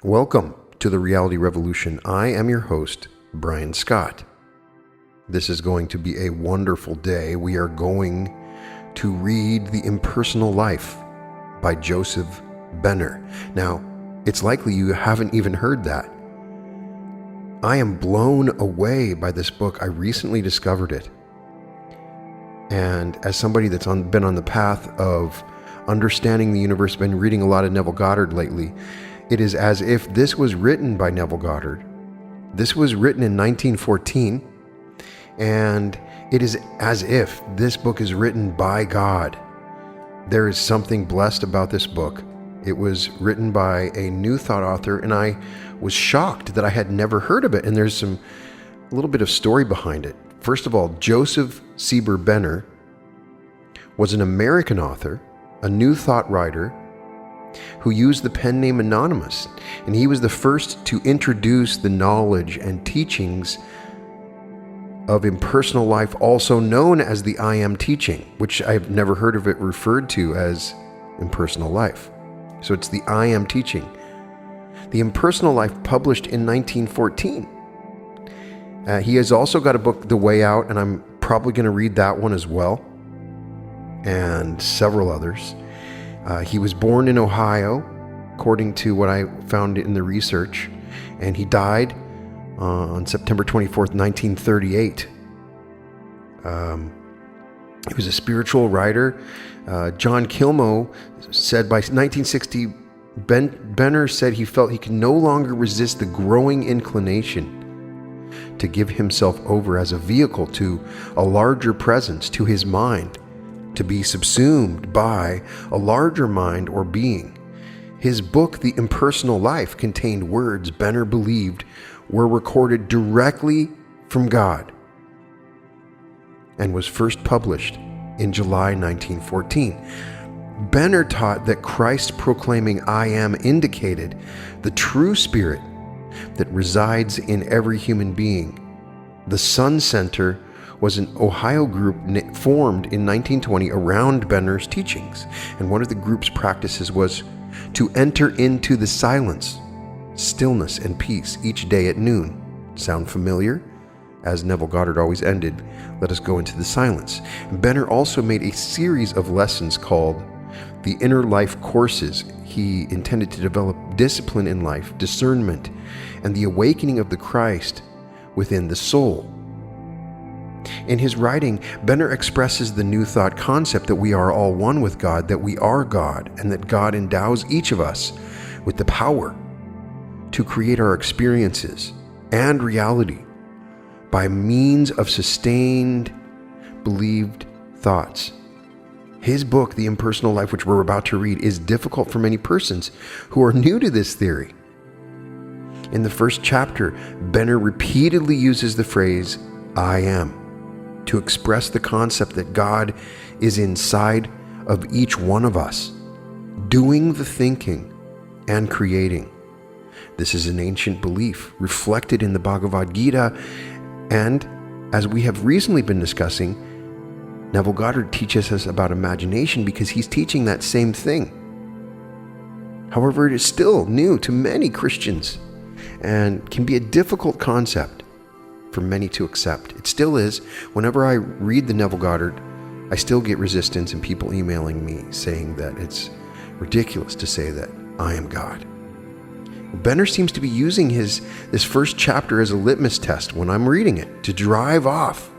Welcome to the Reality Revolution. I am your host, Brian Scott. This is going to be a wonderful day. We are going to read The Impersonal Life by Sieber Benner. Now, it's likely you haven't even heard that. I am blown away by this book. I recently discovered it. And as somebody that's been on the path of understanding the universe, been reading a lot of Neville Goddard lately, it is as if this was written by Neville Goddard. This was written in 1914, and it is as if this book is written by God. There is something blessed about this book. It was written by a New Thought author, and I was shocked that I had never heard of it, and there's a little bit of story behind it. First of all, Sieber Benner was an American author, a New Thought writer, who used the pen name Anonymous, and he was the first to introduce the knowledge and teachings of impersonal life, also known as the I Am teaching, which I've never heard of it referred to as impersonal life. So it's the I Am teaching. The Impersonal Life, published in 1914. He has also got a book, The Way Out, and I'm probably going to read that one as well, and several others. He was born in Ohio, according to what I found in the research, and he died on September 24th, 1938. He was a spiritual writer. Jon Klimo said by 1960, Benner said he felt he could no longer resist the growing inclination to give himself over as a vehicle to a larger presence, to his mind, to be subsumed by a larger mind or being. His book, The Impersonal Life, contained words Benner believed were recorded directly from God and was first published in July 1914. Benner taught that Christ proclaiming I Am indicated the true spirit that resides in every human being. The Sun Center was an Ohio group formed in 1920 around Benner's teachings, and one of the group's practices was to enter into the silence, stillness, and peace each day at noon. Sound familiar? As Neville Goddard always ended, let us go into the silence. Benner also made a series of lessons called the Inner Life Courses. He intended to develop discipline in life, discernment, and the awakening of the Christ within the soul. In his writing, Benner expresses the New Thought concept that we are all one with God, that we are God, and that God endows each of us with the power to create our experiences and reality by means of sustained, believed thoughts. His book, The Impersonal Life, which we're about to read, is difficult for many persons who are new to this theory. In the first chapter, Benner repeatedly uses the phrase, I am, to express the concept that God is inside of each one of us, doing the thinking and creating. This is an ancient belief reflected in the Bhagavad Gita, and as we have recently been discussing, Neville Goddard teaches us about imagination because he's teaching that same thing. However, it is still new to many Christians and can be a difficult concept for many to accept. It still is. Whenever I read the Neville Goddard, I still get resistance and people emailing me saying that it's ridiculous to say that I am God. Benner seems to be using this first chapter as a litmus test when I'm reading it to drive off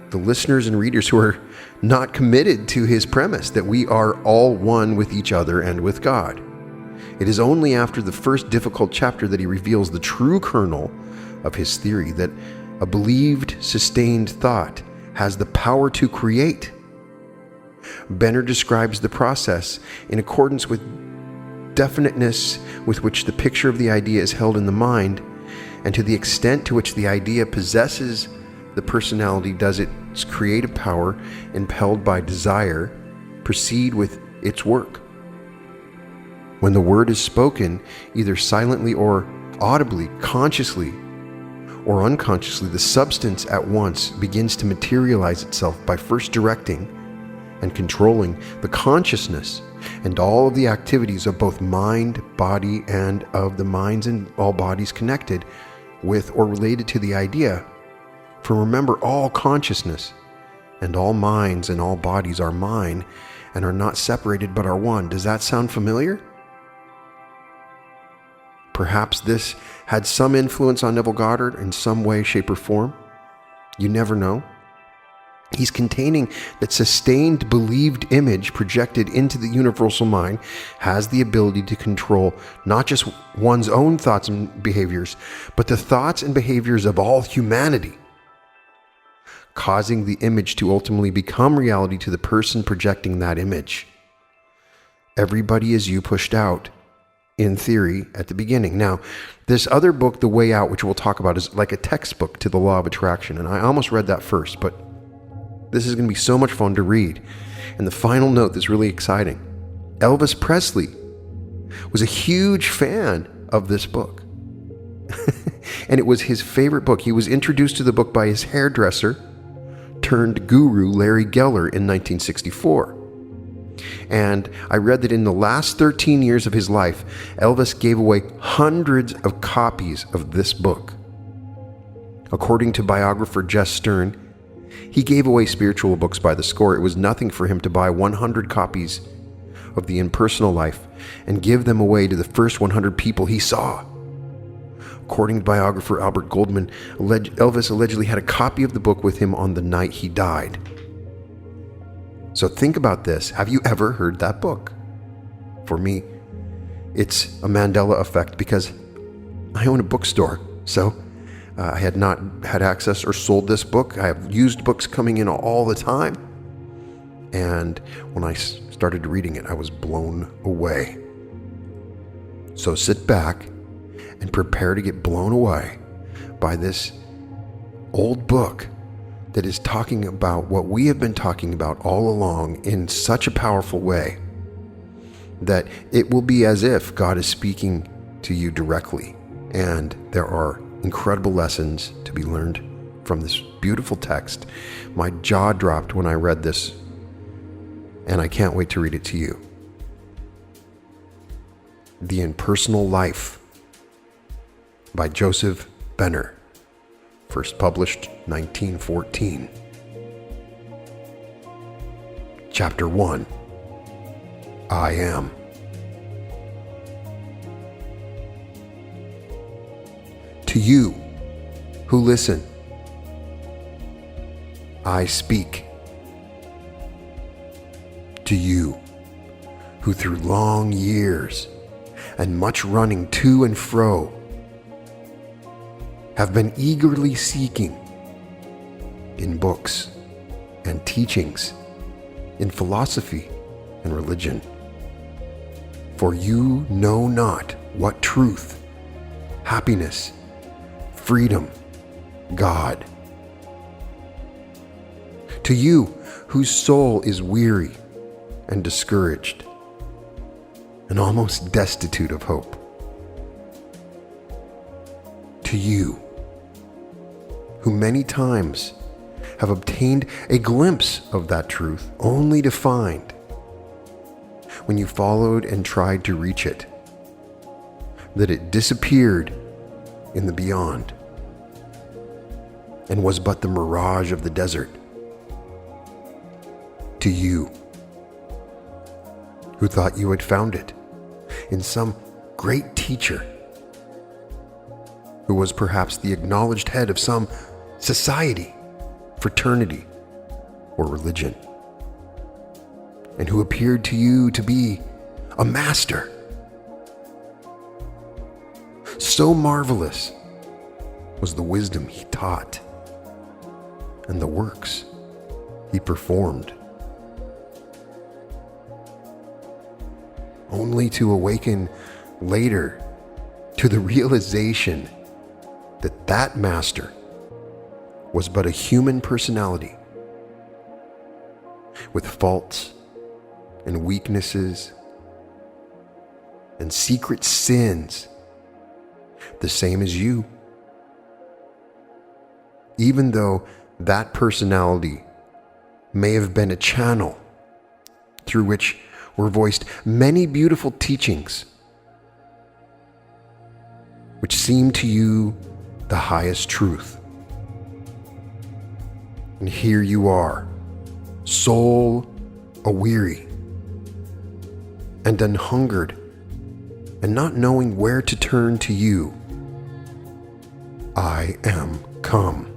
the listeners and readers who are not committed to his premise that we are all one with each other and with God. It is only after the first difficult chapter that he reveals the true kernel of his theory, that a believed, sustained thought has the power to create. Benner describes the process in accordance with definiteness with which the picture of the idea is held in the mind, and to the extent to which the idea possesses the personality does its creative power, impelled by desire, proceed with its work. When the word is spoken, either silently or audibly, consciously or unconsciously, the substance at once begins to materialize itself by first directing and controlling the consciousness and all of the activities of both mind, body, and of the minds and all bodies connected with or related to the idea. For remember, all consciousness and all minds and all bodies are mine and are not separated but are one. Does that sound familiar? Perhaps this had some influence on Neville Goddard in some way, shape, or form. You never know. He's containing that sustained believed image projected into the universal mind has the ability to control not just one's own thoughts and behaviors, but the thoughts and behaviors of all humanity, causing the image to ultimately become reality to the person projecting that image. Everybody is you pushed out, in theory, at the beginning. Now, this other book, The Way Out, which we'll talk about, is like a textbook to the law of attraction. And I almost read that first, but this is going to be so much fun to read. And the final note that's really exciting. Elvis Presley was a huge fan of this book. And it was his favorite book. He was introduced to the book by his hairdresser turned guru, Larry Geller, in 1964. And I read that in the last 13 years of his life, Elvis gave away hundreds of copies of this book. According to biographer Jess Stern, he gave away spiritual books by the score. It was nothing for him to buy 100 copies of the Impersonal Life and give them away to the first 100 people he saw. According to biographer Albert Goldman, Elvis allegedly had a copy of the book with him on the night he died. So think about this. Have you ever heard that book? For me, it's a Mandela effect because I own a bookstore. So I had not had access or sold this book. I have used books coming in all the time. And when I started reading it, I was blown away. So sit back and prepare to get blown away by this old book that is talking about what we have been talking about all along in such a powerful way that it will be as if God is speaking to you directly. And there are incredible lessons to be learned from this beautiful text. My jaw dropped when I read this, and I can't wait to read it to you. The Impersonal Life by Sieber Benner, first published 1914. Chapter 1, I Am. To you who listen, I speak. To you who through long years and much running to and fro have been eagerly seeking in books and teachings, in philosophy and religion. For you know not what truth, happiness, freedom, God. To you whose soul is weary and discouraged and almost destitute of hope. To you who many times have obtained a glimpse of that truth only to find, when you followed and tried to reach it, that it disappeared in the beyond and was but the mirage of the desert. To you who thought you had found it in some great teacher who was perhaps the acknowledged head of some society, fraternity, or religion, and who appeared to you to be a master. So marvelous was the wisdom he taught and the works he performed, only to awaken later to the realization that that master was but a human personality with faults and weaknesses and secret sins, the same as you. Even though that personality may have been a channel through which were voiced many beautiful teachings, which seem to you the highest truth. And here you are, soul aweary and unhungered, and not knowing where to turn to you. I am come.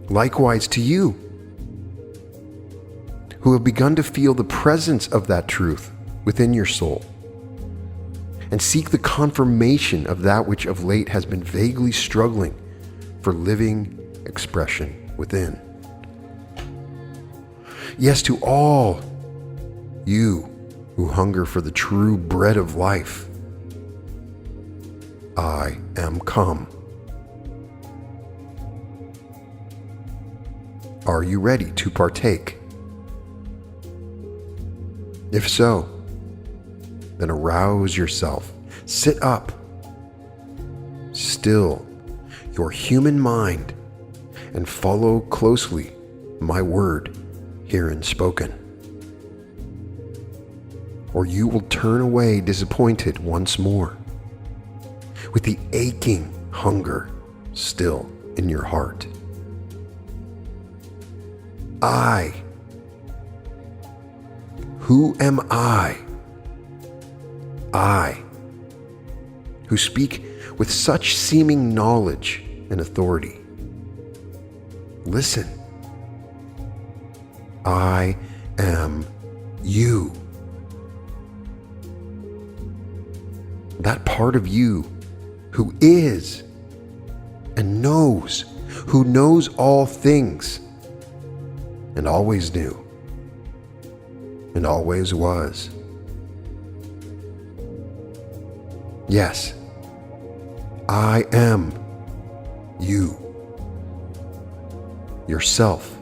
Likewise to you, who have begun to feel the presence of that truth within your soul, and seek the confirmation of that which of late has been vaguely struggling for living expression within. Yes, to all you who hunger for the true bread of life, I am come. Are you ready to partake? If so, then arouse yourself, sit up, still your human mind, and follow closely my word herein spoken. Or you will turn away disappointed once more, with the aching hunger still in your heart. I. Who am I? I, who speak with such seeming knowledge and authority. Listen. I am you. That part of you who is and knows, who knows all things, and always knew, and always was. Yes, I am you, yourself.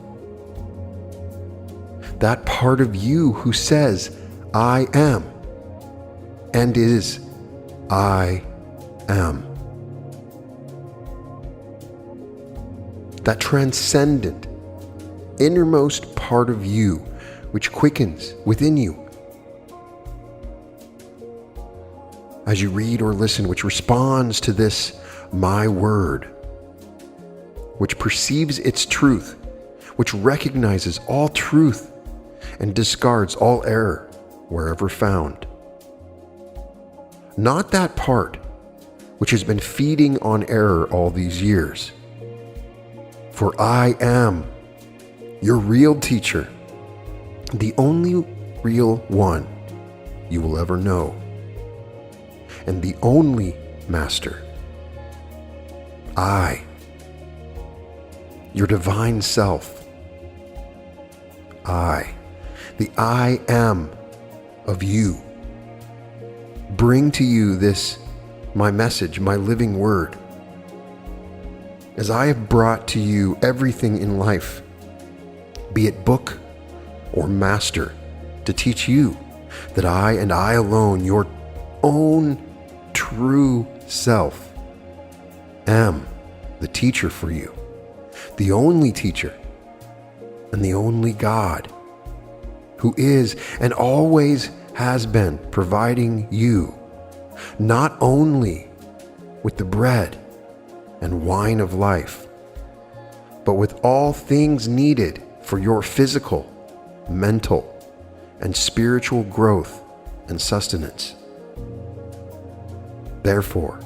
That part of you who says, I am, and is, I am. That transcendent, innermost part of you which quickens within you as you read or listen, which responds to this, my word, which perceives its truth, which recognizes all truth and discards all error wherever found. Not that part which has been feeding on error all these years. For I am your real teacher, the only real one you will ever know, and the only master. I, your divine self. I, the I am of you, bring to you this, my message, my living word, as I have brought to you everything in life, be it book or master, to teach you that I and I alone, your own true self, am the teacher for you, the only teacher, and the only God, who is and always has been providing you not only with the bread and wine of life, but with all things needed for your physical, mental, and spiritual growth and sustenance. Therefore,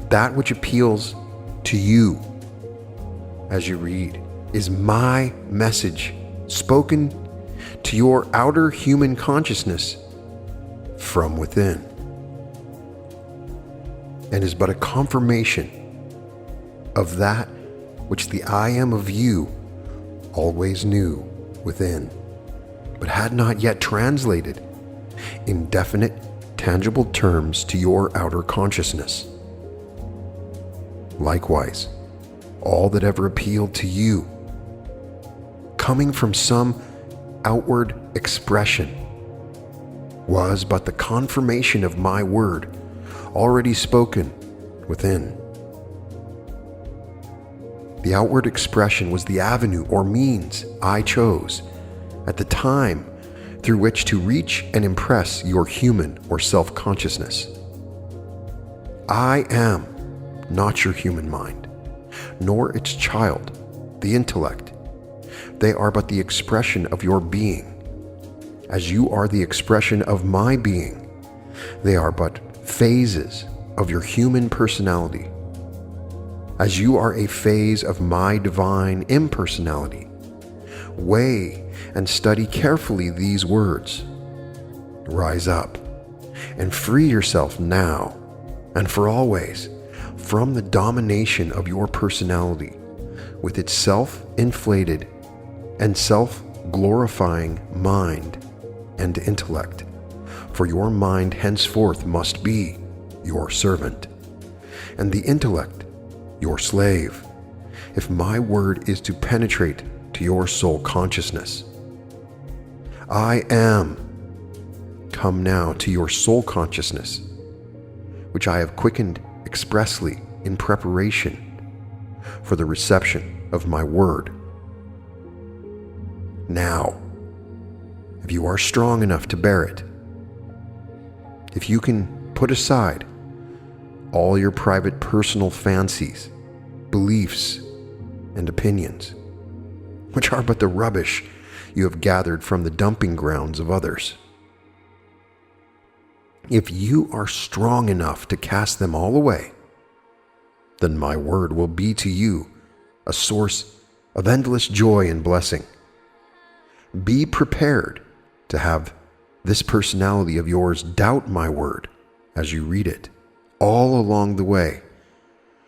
that which appeals to you as you read is my message spoken to your outer human consciousness from within, and is but a confirmation of that which the I am of you always knew within, but had not yet translated in definite, tangible terms to your outer consciousness. Likewise, all that ever appealed to you, coming from some outward expression, was but the confirmation of my word already spoken within. The outward expression was the avenue or means I chose at the time through which to reach and impress your human or self-consciousness. I am not your human mind, nor its child, the intellect. They are but the expression of your being. As you are the expression of my being, they are but phases of your human personality. As you are a phase of my divine impersonality, weigh and study carefully these words. Rise up and free yourself now and for always from the domination of your personality with its self-inflated and self-glorifying mind and intellect. For your mind henceforth must be your servant, and the intellect your slave, if my word is to penetrate to your soul consciousness. I am come now to your soul consciousness, which I have quickened expressly in preparation for the reception of my word. Now, if you are strong enough to bear it, if you can put aside all your private personal fancies, beliefs, and opinions, which are but the rubbish you have gathered from the dumping grounds of others. If you are strong enough to cast them all away, then my word will be to you a source of endless joy and blessing. Be prepared to have this personality of yours doubt my word as you read it all along the way.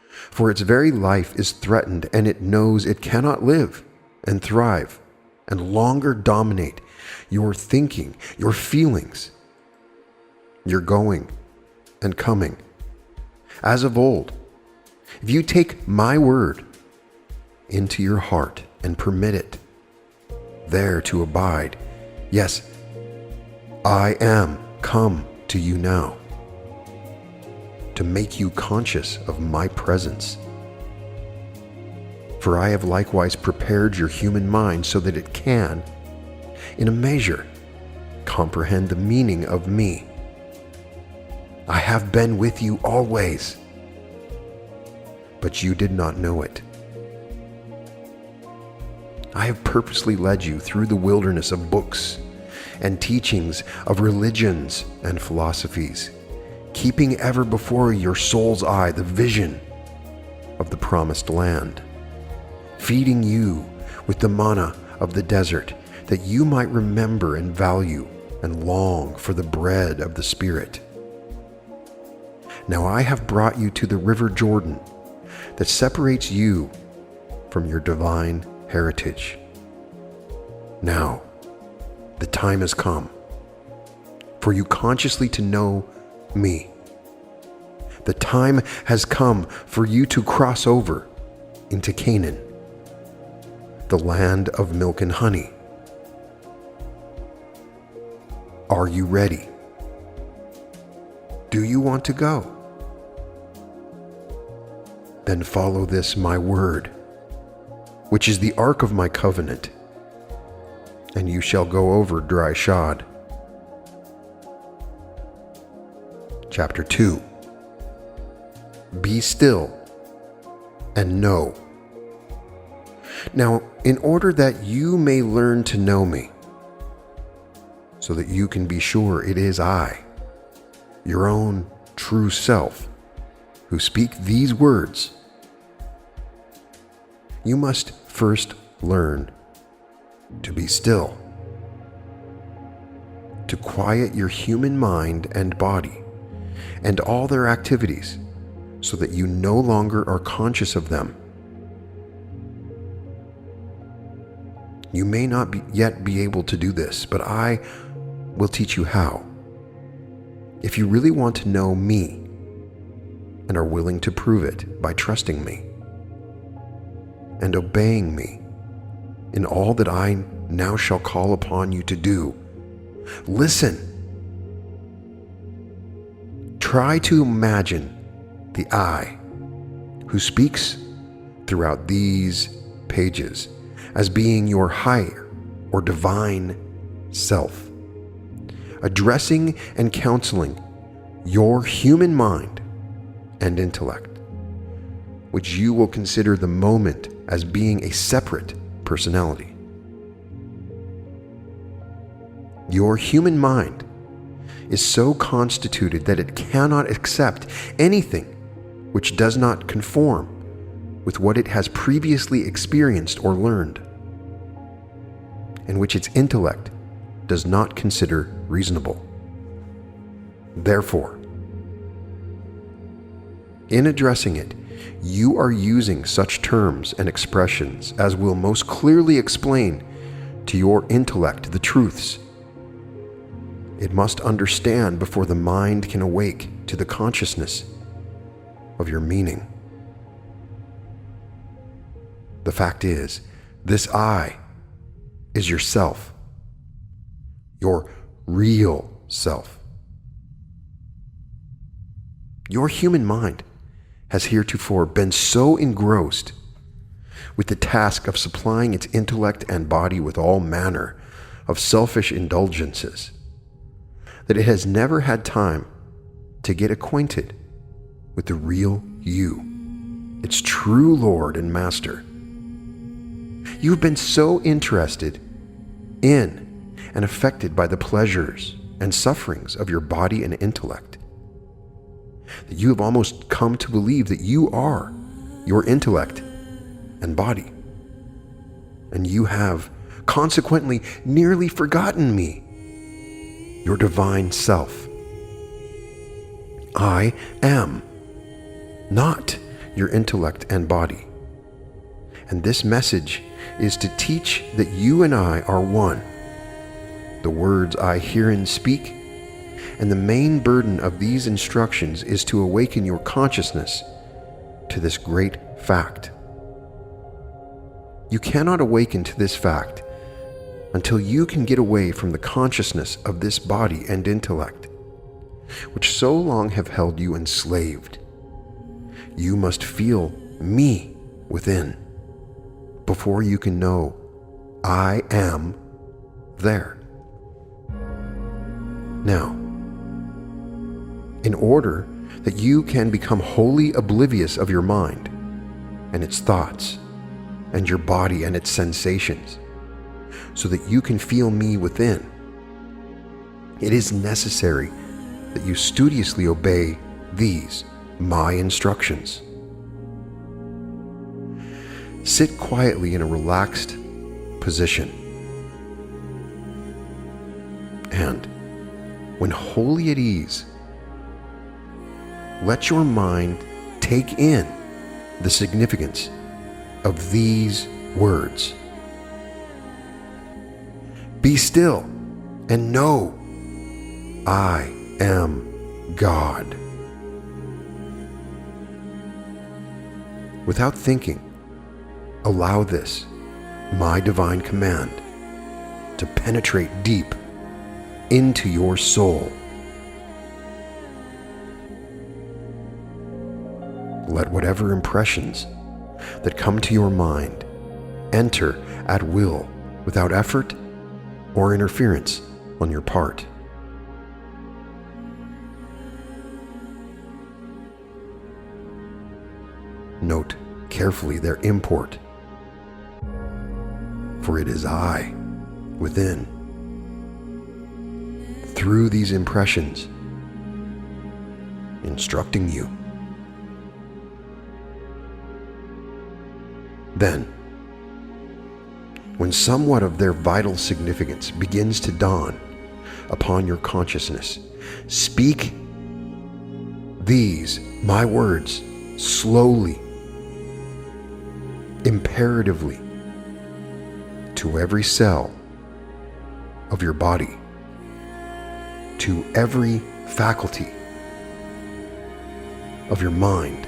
For its very life is threatened, and it knows it cannot live and thrive and longer dominate your thinking, your feelings, your going and coming. As of old, if you take my word into your heart and permit it there to abide, yes, I am come to you now to make you conscious of my presence. For I have likewise prepared your human mind so that it can, in a measure, comprehend the meaning of me. I have been with you always, but you did not know it. I have purposely led you through the wilderness of books and teachings of religions and philosophies, keeping ever before your soul's eye the vision of the promised land, feeding you with the manna of the desert, that you might remember and value and long for the bread of the Spirit. Now I have brought you to the river Jordan that separates you from your divine heritage. Now, the time has come for you consciously to know me. The time has come for you to cross over into Canaan, the land of milk and honey. Are you ready? Do you want to go? Then follow this my word, which is the ark of my covenant, and you shall go over dry shod. Chapter 2. Be still and know. Now, in order that you may learn to know me, so that you can be sure it is I, your own true self, who speak these words, you must first learn to be still, to quiet your human mind and body and all their activities, so that you no longer are conscious of them. You may not yet be able to do this, but I will teach you how. If you really want to know me and are willing to prove it by trusting me and obeying me in all that I now shall call upon you to do, listen. Try to imagine the I who speaks throughout these pages as being your higher or divine self, addressing and counseling your human mind and intellect, which you will consider the moment as being a separate personality. Your human mind is so constituted that it cannot accept anything which does not conform with what it has previously experienced or learned, and which its intellect does not consider reasonable. Therefore, in addressing it, you are using such terms and expressions as will most clearly explain to your intellect the truths it must understand before the mind can awake to the consciousness of your meaning. The fact is, this I is yourself, your real self. Your human mind has heretofore been so engrossed with the task of supplying its intellect and body with all manner of selfish indulgences that it has never had time to get acquainted with the real you, its true Lord and Master. You've been so interested in and affected by the pleasures and sufferings of your body and intellect that you have almost come to believe that you are your intellect and body, and you have consequently nearly forgotten me, your divine self. I am not your intellect and body, and this message is to teach that you and I are one. The words I herein speak, and the main burden of these instructions is to awaken your consciousness to this great fact. You cannot awaken to this fact until you can get away from the consciousness of this body and intellect, which so long have held you enslaved. You must feel me within before you can know I am there. Now, in order that you can become wholly oblivious of your mind and its thoughts, and your body and its sensations, so that you can feel me within, it is necessary that you studiously obey these, my instructions. Sit quietly in a relaxed position, and when wholly at ease, let your mind take in the significance of these words. Be still and know I am God. Without thinking, allow this, my divine command, to penetrate deep into your soul. Let whatever impressions that come to your mind enter at will without effort or interference on your part. Note carefully their import, for it is I within, through these impressions, instructing you. Then, when somewhat of their vital significance begins to dawn upon your consciousness, speak these, my words, slowly, imperatively, to every cell of your body, to every faculty of your mind,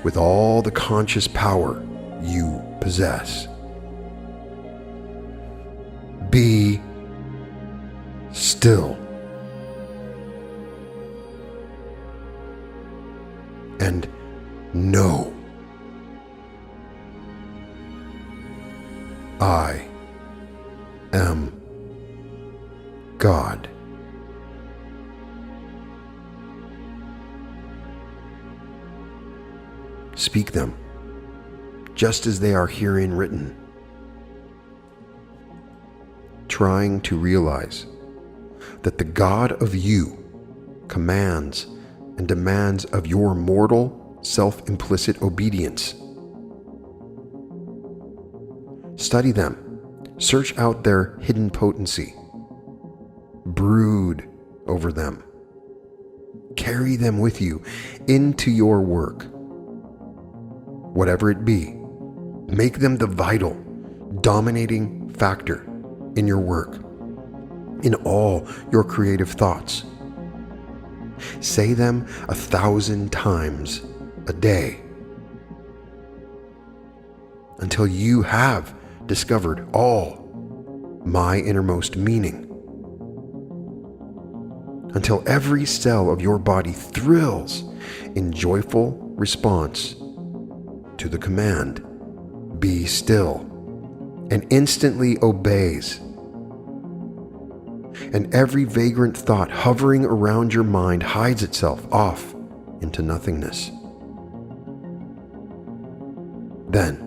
with all the conscious power you possess. Be still and know God. Speak them, just as they are herein written, trying to realize that the God of you commands and demands of your mortal, self-implicit obedience. Study them, search out their hidden potency, brood over them, carry them with you into your work. Whatever it be, make them the vital, dominating factor in your work, in all your creative thoughts. Say them 1,000 times a day until you have discovered all my innermost meaning, until every cell of your body thrills in joyful response to the command, "Be still," and instantly obeys. And every vagrant thought hovering around your mind hides itself off into nothingness. Then,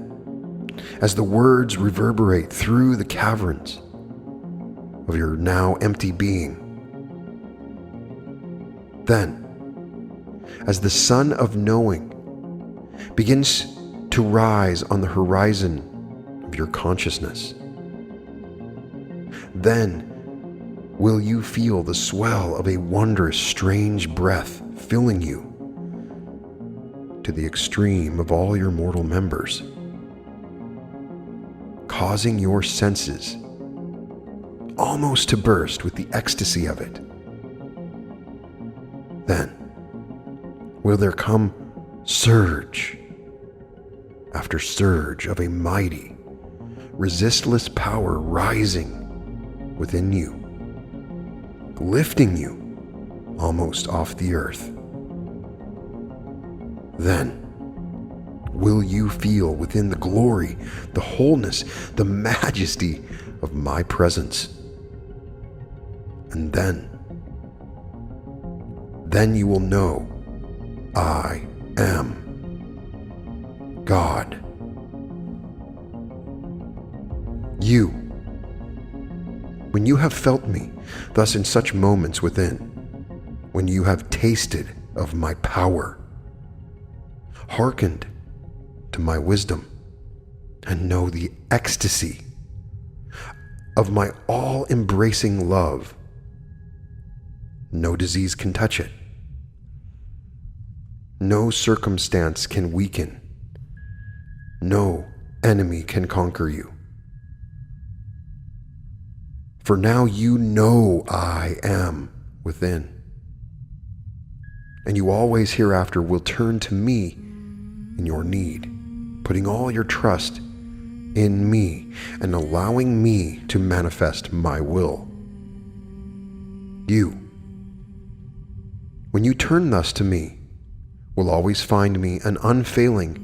as the words reverberate through the caverns of your now empty being, then, as the sun of knowing begins to rise on the horizon of your consciousness, then will you feel the swell of a wondrous, strange breath filling you to the extreme of all your mortal members, causing your senses almost to burst with the ecstasy of it. Then will there come surge after surge of a mighty, resistless power rising within you, lifting you almost off the earth. Then will you feel within the glory, the wholeness, the majesty of my presence. And then you will know I am God. You, when you have felt me thus in such moments within, when you have tasted of my power, hearkened to my wisdom, and know the ecstasy of my all-embracing love, no disease can touch it. No circumstance can weaken. No enemy can conquer you. For now you know I am within. And you always hereafter will turn to me in your need, putting all your trust in me and allowing me to manifest my will. You, when you turn thus to me, will always find me an unfailing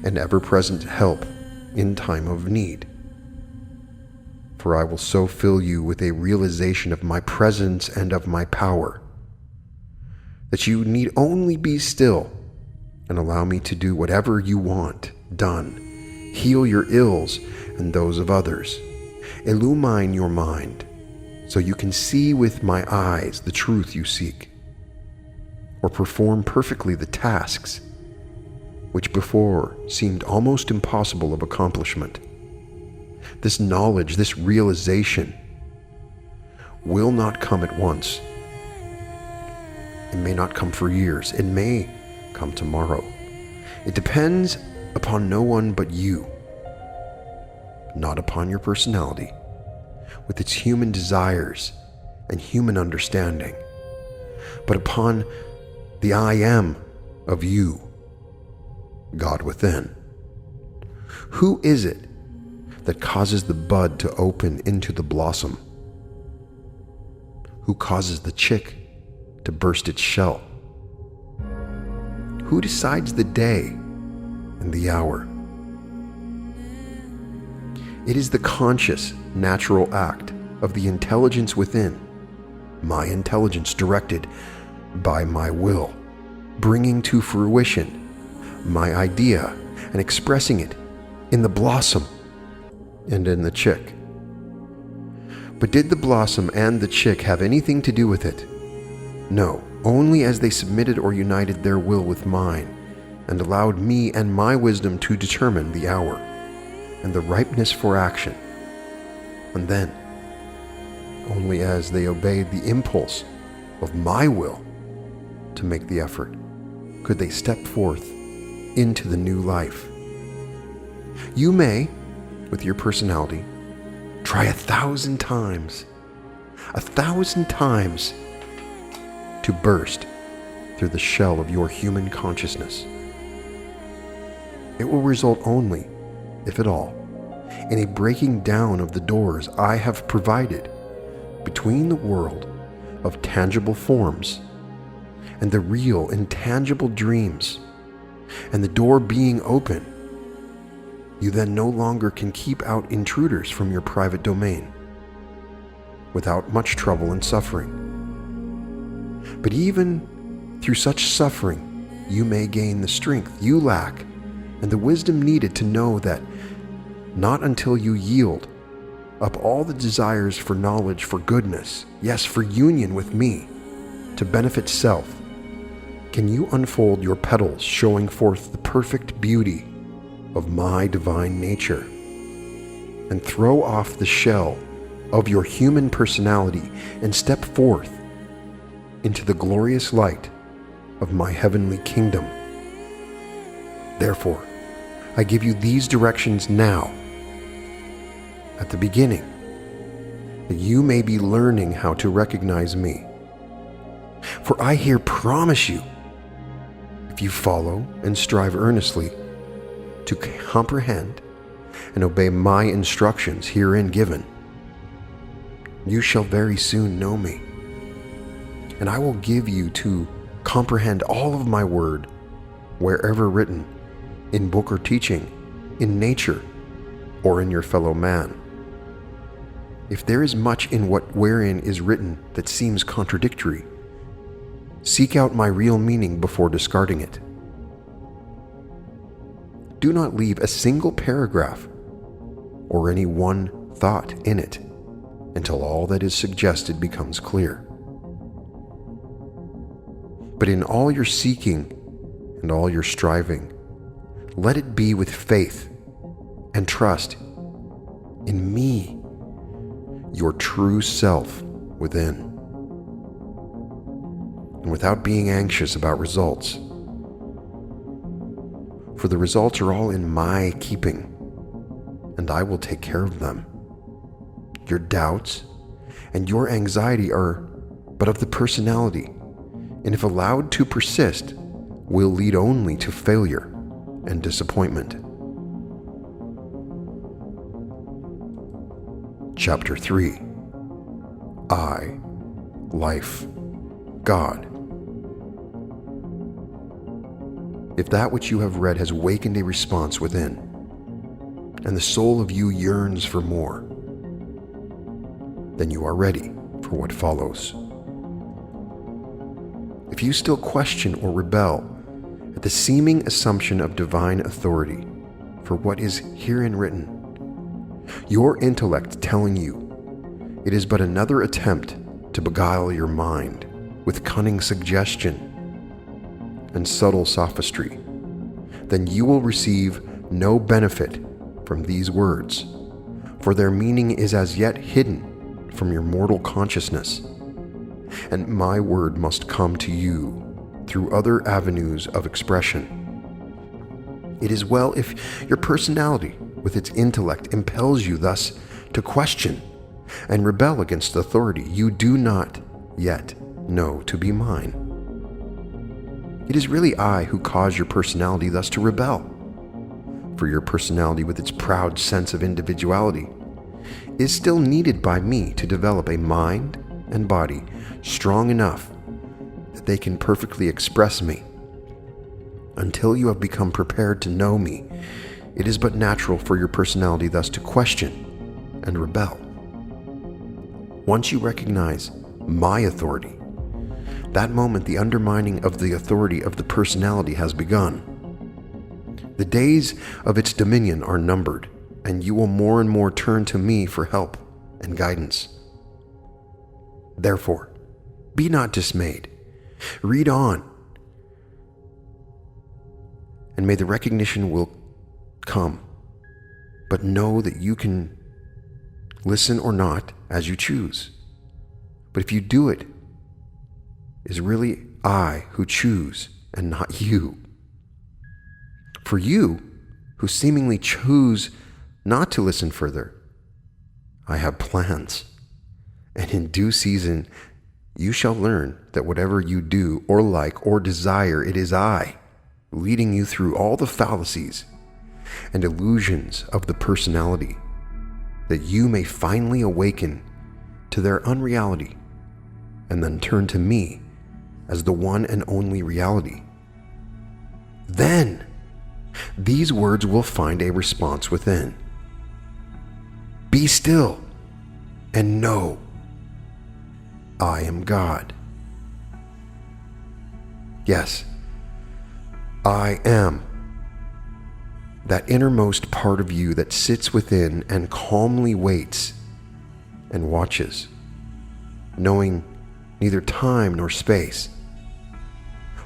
and ever-present help in time of need. For I will so fill you with a realization of my presence and of my power, that you need only be still and allow me to do whatever you want done. Heal your ills and those of others. Illumine your mind so you can see with my eyes the truth you seek, or perform perfectly the tasks which before seemed almost impossible of accomplishment. This knowledge, this realization, will not come at once. It may not come for years. It may come tomorrow. It depends upon no one but you, not upon your personality, with its human desires and human understanding, but upon the I am of you, God within. Who is it that causes the bud to open into the blossom? Who causes the chick to burst its shell? Who decides the day and the hour? It is the conscious, natural act of the intelligence within my intelligence directed by my will, bringing to fruition my idea and expressing it in the blossom and in the chick. But did the blossom and the chick have anything to do with it? No, only as they submitted or united their will with mine, and allowed me and my wisdom to determine the hour and the ripeness for action. And then, only as they obeyed the impulse of my will to make the effort, could they step forth into the new life. You may, with your personality, try 1,000 times, 1,000 times to burst through the shell of your human consciousness. It will result only, if at all, in a breaking down of the doors I have provided between the world of tangible forms and the real intangible dreams, and the door being open, you then no longer can keep out intruders from your private domain without much trouble and suffering. But even through such suffering, you may gain the strength you lack and the wisdom needed to know that not until you yield up all the desires for knowledge, for goodness, yes, for union with me, to benefit self, can you unfold your petals showing forth the perfect beauty of my divine nature, and throw off the shell of your human personality and step forth into the glorious light of my heavenly kingdom. Therefore, I give you these directions now, at the beginning, that you may be learning how to recognize me. For I here promise you, if you follow and strive earnestly to comprehend and obey my instructions herein given, you shall very soon know me. And I will give you to comprehend all of my word, wherever written, in book or teaching, in nature, or in your fellow man. If there is much in what wherein is written that seems contradictory, seek out my real meaning before discarding it. Do not leave a single paragraph or any one thought in it until all that is suggested becomes clear. But in all your seeking and all your striving, let it be with faith and trust in me, your true self within, and without being anxious about results. For the results are all in my keeping, and I will take care of them. Your doubts and your anxiety are but of the personality, and if allowed to persist, will lead only to failure and disappointment. Chapter 3. I, Life, God. If that which you have read has wakened a response within, and the soul of you yearns for more, then you are ready for what follows. If you still question or rebel at the seeming assumption of divine authority for what is herein written, your intellect telling you it is but another attempt to beguile your mind with cunning suggestion and subtle sophistry, then you will receive no benefit from these words, for their meaning is as yet hidden from your mortal consciousness, and my word must come to you through other avenues of expression. It is well if your personality with its intellect impels you thus to question and rebel against authority you do not yet know to be mine. It is really I who cause your personality thus to rebel, for your personality with its proud sense of individuality is still needed by me to develop a mind and body strong enough that they can perfectly express me. Until you have become prepared to know me, it is but natural for your personality thus to question and rebel. Once you recognize my authority. That moment, the undermining of the authority of the personality has begun. The days of its dominion are numbered, and you will more and more turn to me for help and guidance. Therefore, be not dismayed. Read on, and may the recognition will come. But know that you can listen or not as you choose. But if you do it, is really I who choose and not you. For you, who seemingly choose not to listen further, I have plans, and in due season you shall learn that whatever you do or like or desire, it is I, leading you through all the fallacies and illusions of the personality, that you may finally awaken to their unreality and then turn to me as the one and only reality. Then these words will find a response within. Be still and know I am God. Yes, I am that innermost part of you that sits within and calmly waits and watches, knowing neither time nor space.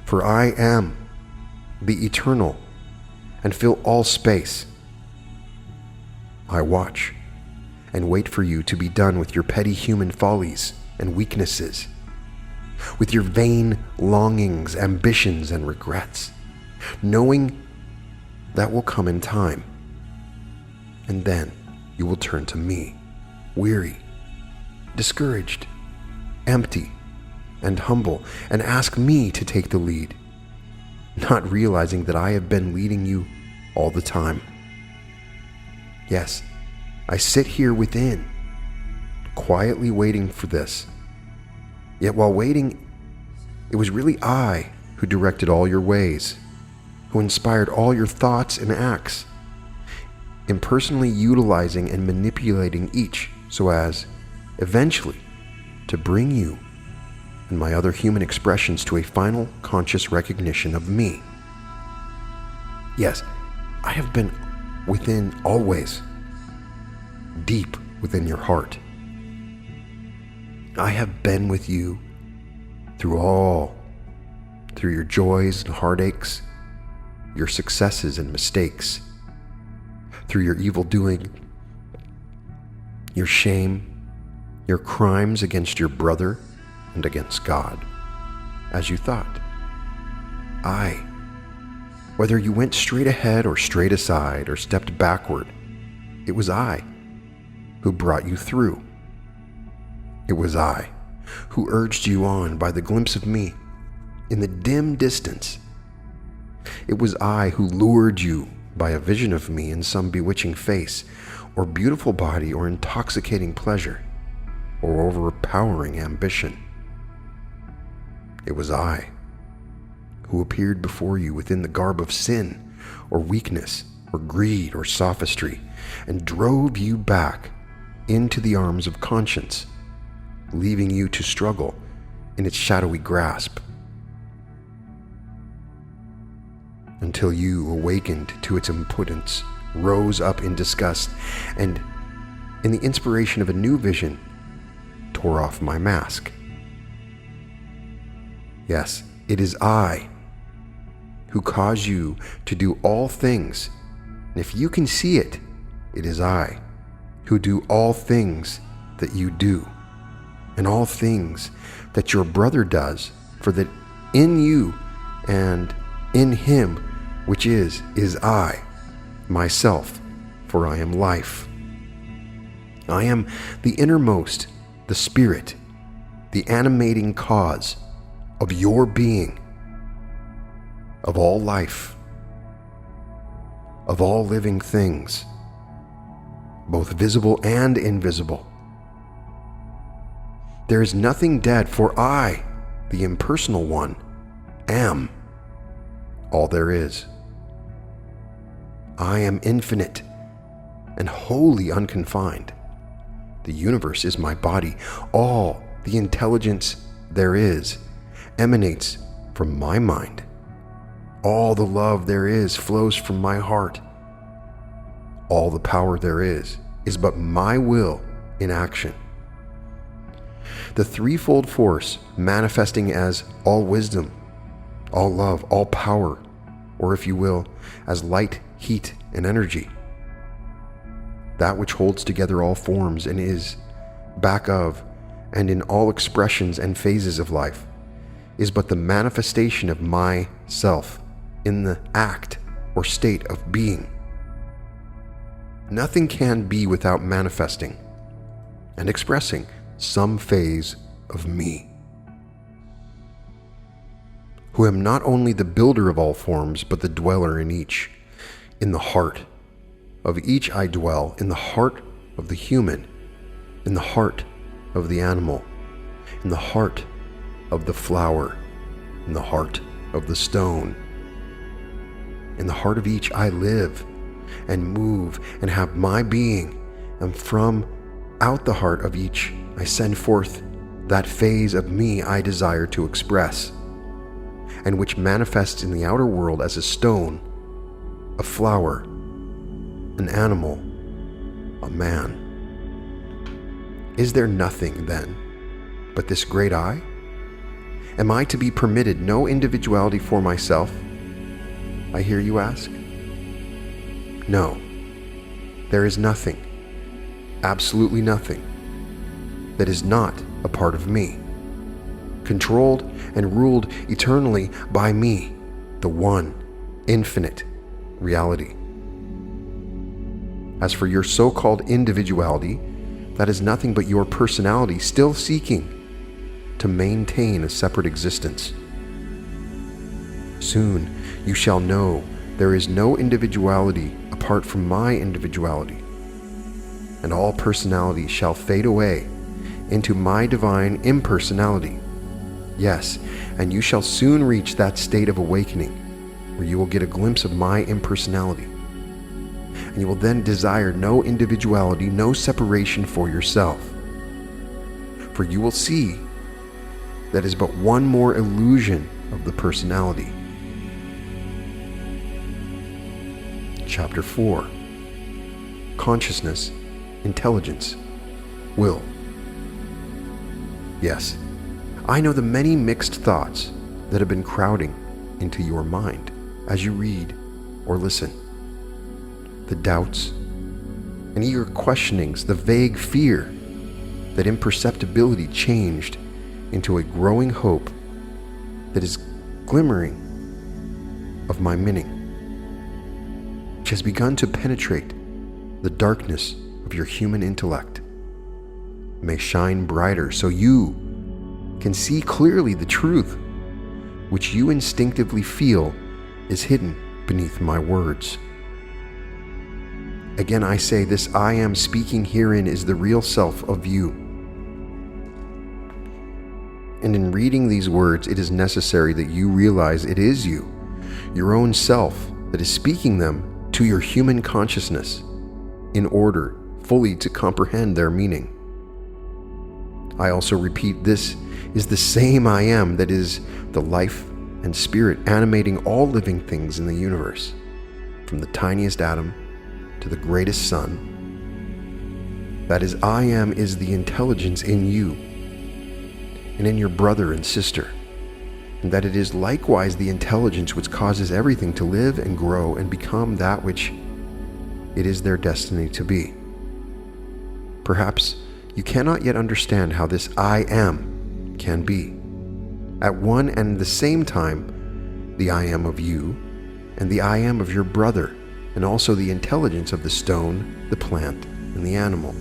For I am the eternal and fill all space. I watch and wait for you to be done with your petty human follies and weaknesses, with your vain longings, ambitions, and regrets, knowing that will come in time. And then you will turn to me, weary, discouraged, empty, and humble, and ask me to take the lead, not realizing that I have been leading you all the time. Yes, I sit here within, quietly waiting for this. Yet while waiting, it was really I who directed all your ways, who inspired all your thoughts and acts, impersonally utilizing and manipulating each so as, eventually, to bring you and my other human expressions to a final conscious recognition of me. Yes, I have been within always, deep within your heart. I have been with you through your joys and heartaches, your successes and mistakes, through your evil doing, your shame, your crimes against your brother and against God, as you thought. Whether you went straight ahead or straight aside or stepped backward, it was I who brought you through. It was I who urged you on by the glimpse of me in the dim distance. It was I who lured you by a vision of me in some bewitching face, or beautiful body, or intoxicating pleasure, or overpowering ambition. It was I who appeared before you within the garb of sin, or weakness, or greed, or sophistry, and drove you back into the arms of conscience, leaving you to struggle in its shadowy grasp, until you awakened to its impotence, rose up in disgust, and, in the inspiration of a new vision, tore off my mask. Yes, it is I who cause you to do all things, and if you can see it, it is I who do all things that you do, and all things that your brother does, for that in you and in him, which is I, myself, for I am life. I am the innermost, the spirit, the animating cause of your being, of all life, of all living things, both visible and invisible. There is nothing dead, for I, the impersonal one, am all there is. I am infinite and wholly unconfined. The universe is my body. All the intelligence there is emanates from my mind. All the love there is flows from my heart. All the power there is but my will in action. The threefold force manifesting as all wisdom, all love, all power, or if you will, as light, heat, and energy. That which holds together all forms and is back of and in all expressions and phases of life is but the manifestation of myself in the act or state of being. Nothing can be without manifesting and expressing some phase of me, who am not only the builder of all forms, but the dweller in each. In the heart of each I dwell, in the heart of the human, in the heart of the animal, in the heart of the flower, in the heart of the stone. In the heart of each I live and move and have my being, and from out the heart of each I send forth that phase of me I desire to express, and which manifests in the outer world as a stone, a flower, an animal, a man. Is there nothing, then, but this great I? Am I to be permitted no individuality for myself? I hear you ask. No, there is nothing, absolutely nothing, that is not a part of me, controlled and ruled eternally by me, the one, infinite reality. As for your so-called individuality, that is nothing but your personality still seeking to maintain a separate existence. Soon you shall know there is no individuality apart from my individuality, and all personality shall fade away into my divine impersonality. Yes, and you shall soon reach that state of awakening where you will get a glimpse of my impersonality, and you will then desire no individuality, no separation for yourself. For you will see that is but one more illusion of the personality. Chapter 4. Consciousness, intelligence, will. Yes, I know the many mixed thoughts that have been crowding into your mind as you read or listen. The doubts and eager questionings, the vague fear that imperceptibility changed into a growing hope that is glimmering of my meaning, which has begun to penetrate the darkness of your human intellect, may shine brighter so you can see clearly the truth which you instinctively feel is hidden beneath my words. Again I say, this I am speaking herein is the real self of you. And in reading these words, it is necessary that you realize it is you, your own self, that is speaking them to your human consciousness in order fully to comprehend their meaning. I also repeat, this is the same I am that is the life and spirit animating all living things in the universe, from the tiniest atom to the greatest sun. That is I am is the intelligence in you and in your brother and sister, and that it is likewise the intelligence which causes everything to live and grow and become that which it is their destiny to be. Perhaps you cannot yet understand how this I am can be, at one and the same time, the I am of you and the I am of your brother, and also the intelligence of the stone, the plant, and the animal.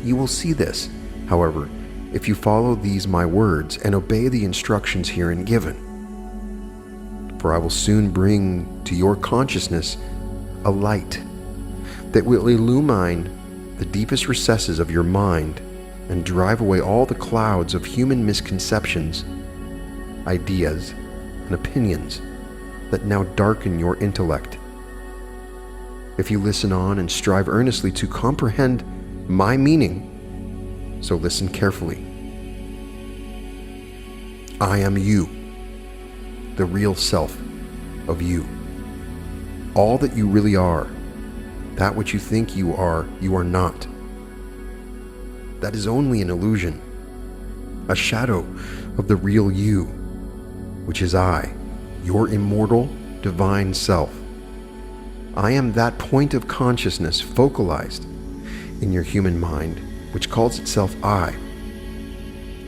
You will see this, however, if you follow these my words and obey the instructions herein given. For I will soon bring to your consciousness a light that will illumine the deepest recesses of your mind and drive away all the clouds of human misconceptions, ideas, and opinions that now darken your intellect. If you listen on and strive earnestly to comprehend my meaning, so listen carefully I am you, the real self of you. All that you really are, that which you think you are not. That is only an illusion, a shadow of the real you, which is I, your immortal, divine self. I am that point of consciousness focalized in your human mind, which calls itself I.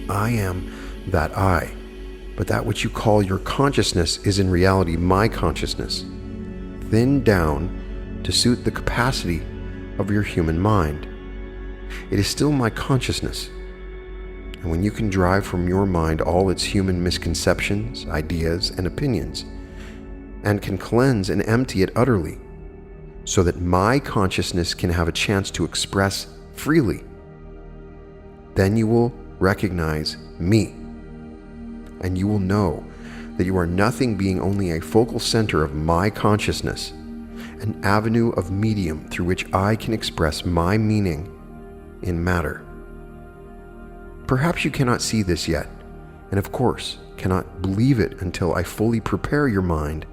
I am that I, but that which you call your consciousness is in reality my consciousness, thinned down to suit the capacity of your human mind. It is still my consciousness, and when you can drive from your mind all its human misconceptions, ideas, and opinions, and can cleanse and empty it utterly, so that my consciousness can have a chance to express freely, then you will recognize me, and you will know that you are nothing being only a focal center of my consciousness, an avenue of medium through which I can express my meaning in matter. Perhaps you cannot see this yet, and of course cannot believe it until I fully prepare your mind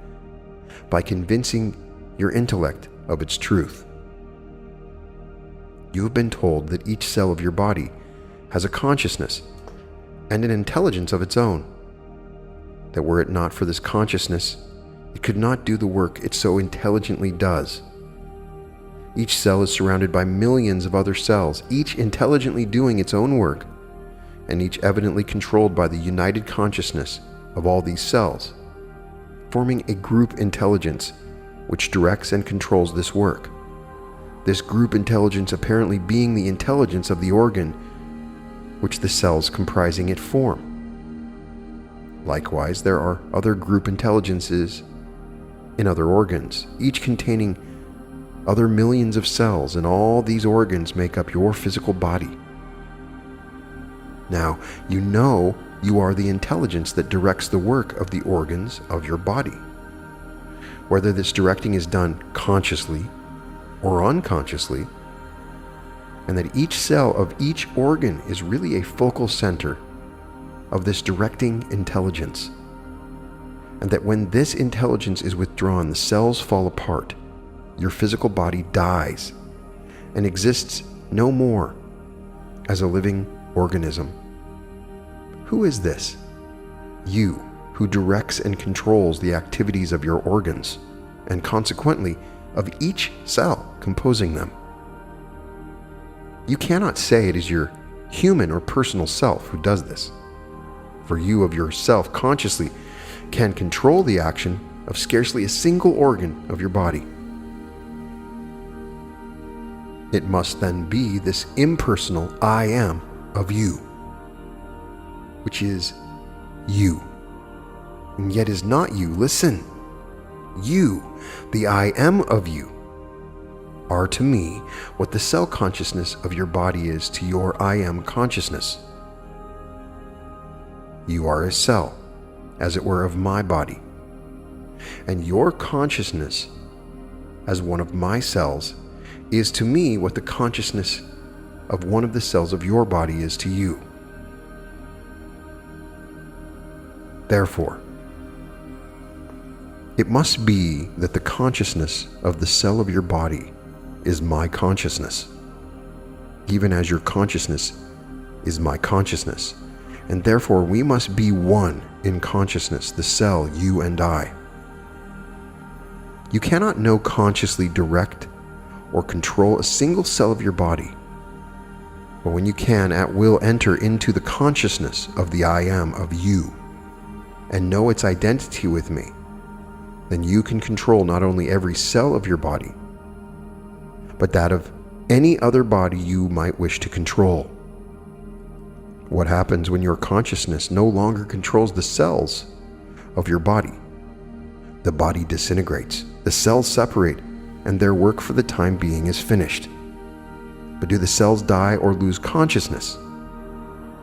by convincing your intellect of its truth. You have been told that each cell of your body has a consciousness and an intelligence of its own, that were it not for this consciousness, it could not do the work it so intelligently does. Each cell is surrounded by millions of other cells, each intelligently doing its own work, and each evidently controlled by the united consciousness of all these cells, forming a group intelligence which directs and controls this work. This group intelligence apparently being the intelligence of the organ which the cells comprising it form. Likewise, there are other group intelligences in other organs, each containing other millions of cells, and all these organs make up your physical body. Now, you know you are the intelligence that directs the work of the organs of your body. Whether this directing is done consciously or unconsciously, and that each cell of each organ is really a focal center of this directing intelligence, and that when this intelligence is withdrawn, the cells fall apart, your physical body dies and exists no more as a living organism. Who is this? You, who directs and controls the activities of your organs, and consequently of each cell composing them. You cannot say it is your human or personal self who does this, for you of yourself consciously can control the action of scarcely a single organ of your body. It must then be this impersonal I am of you, which is you, and yet is not you. Listen, you, the I am of you, are to me what the cell consciousness of your body is to your I am consciousness. You are a cell, as it were, of my body, and your consciousness, as one of my cells, is to me what the consciousness of one of the cells of your body is to you. Therefore, it must be that the consciousness of the cell of your body is my consciousness, even as your consciousness is my consciousness, and therefore we must be one in consciousness, the cell, you and I. You cannot know consciously direct or control a single cell of your body, but when you can at will enter into the consciousness of the I am of you and know its identity with me, then you can control not only every cell of your body, but that of any other body you might wish to control. What happens when your consciousness no longer controls the cells of your body? The body disintegrates, the cells separate, and their work for the time being is finished. But do the cells die or lose consciousness?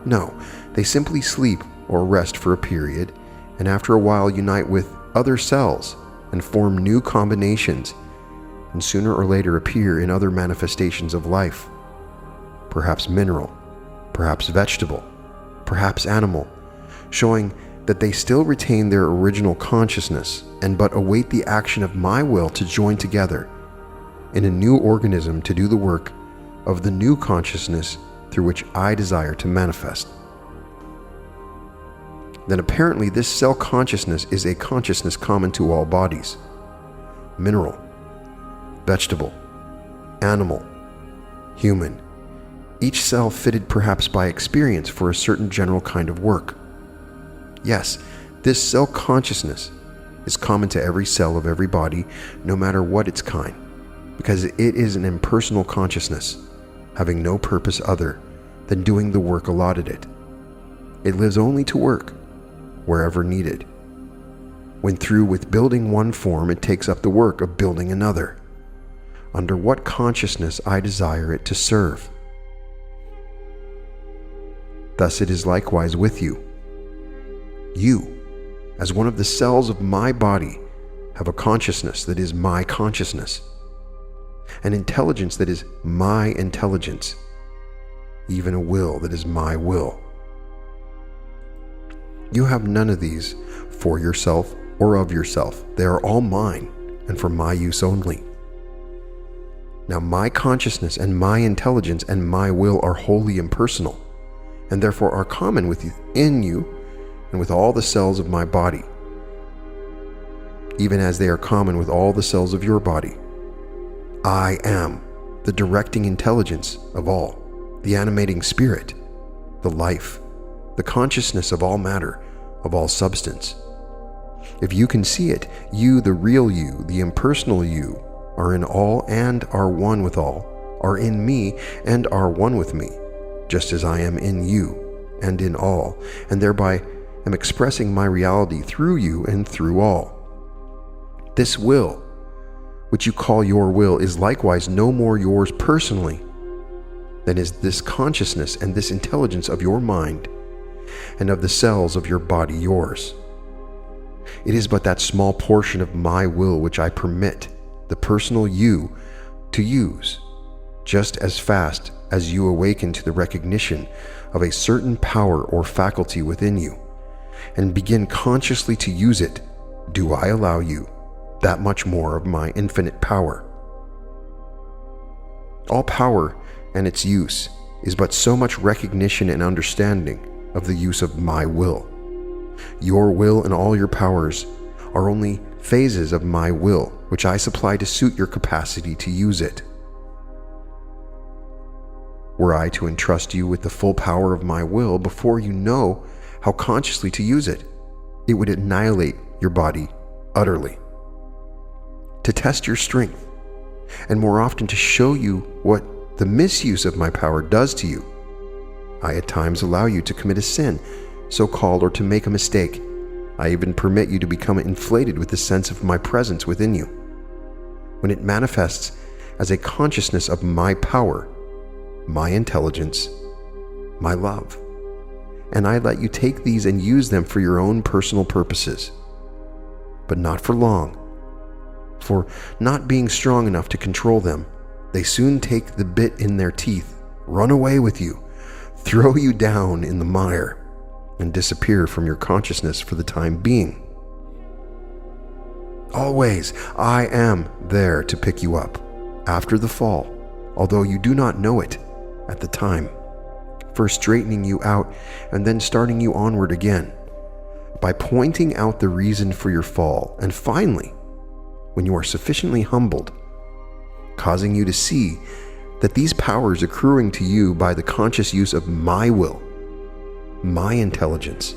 No, they simply sleep or rest for a period, and after a while unite with other cells and form new combinations, and sooner or later appear in other manifestations of life, perhaps mineral, perhaps vegetable, perhaps animal, showing that they still retain their original consciousness and but await the action of my will to join together in a new organism to do the work of the new consciousness through which I desire to manifest. Then apparently this cell consciousness is a consciousness common to all bodies: mineral, vegetable, animal, human, each cell fitted perhaps by experience for a certain general kind of work. Yes, this cell consciousness is common to every cell of every body, no matter what its kind, because it is an impersonal consciousness, having no purpose other than doing the work allotted it. It lives only to work, wherever needed. When through with building one form, it takes up the work of building another, under what consciousness I desire it to serve. Thus it is likewise with you. You, as one of the cells of my body, have a consciousness that is my consciousness, an intelligence that is my intelligence, even a will that is my will. You have none of these for yourself or of yourself. They are all mine and for my use only. Now my consciousness and my intelligence and my will are wholly impersonal, and therefore are common within you and with all the cells of my body, even as they are common with all the cells of your body. I am the directing intelligence of all, the animating spirit, the life, the consciousness of all matter, of all substance. If you can see it, you, the real you, the impersonal you, are in all and are one with all, are in me and are one with me, just as I am in you and in all, and thereby am expressing my reality through you and through all. This will, which you call your will, is likewise no more yours personally than is this consciousness and this intelligence of your mind and of the cells of your body yours. It is but that small portion of my will which I permit the personal you to use, just as fast as you awaken to the recognition of a certain power or faculty within you, and begin consciously to use it, do I allow you that much more of my infinite power. All power and its use is but so much recognition and understanding of the use of my will. Your will and all your powers are only phases of my will, which I supply to suit your capacity to use it. Were I to entrust you with the full power of my will before you know how consciously to use it, it would annihilate your body utterly. To test your strength, and more often to show you what the misuse of my power does to you, I at times allow you to commit a sin, so-called, or to make a mistake. I even permit you to become inflated with the sense of my presence within you, when it manifests as a consciousness of my power, my intelligence, my love. And I let you take these and use them for your own personal purposes, but not for long. For not being strong enough to control them, they soon take the bit in their teeth, run away with you, throw you down in the mire, and disappear from your consciousness for the time being. Always, I am there to pick you up after the fall, although you do not know it at the time, first straightening you out and then starting you onward again, by pointing out the reason for your fall, and finally, when you are sufficiently humbled, causing you to see that these powers accruing to you by the conscious use of my will, my intelligence,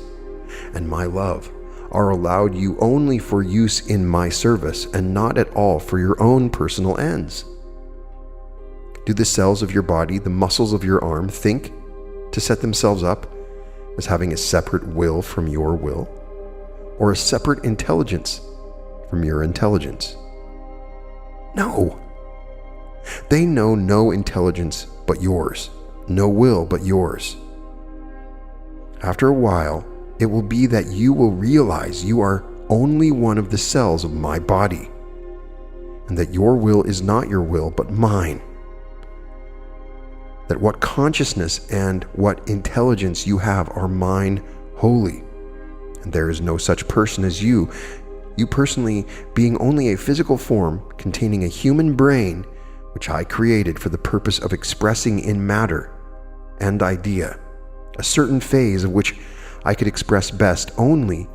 and my love are allowed you only for use in my service and not at all for your own personal ends. Do the cells of your body, the muscles of your arm, think to set themselves up as having a separate will from your will, or a separate intelligence from your intelligence? No. They know no intelligence but yours, no will but yours. After a while, it will be that you will realize you are only one of the cells of my body, and that your will is not your will but mine. That what consciousness and what intelligence you have are mine wholly, And there is no such person as you personally being only a physical form containing a human brain, which I created for the purpose of expressing in matter and idea a certain phase of which I could express best only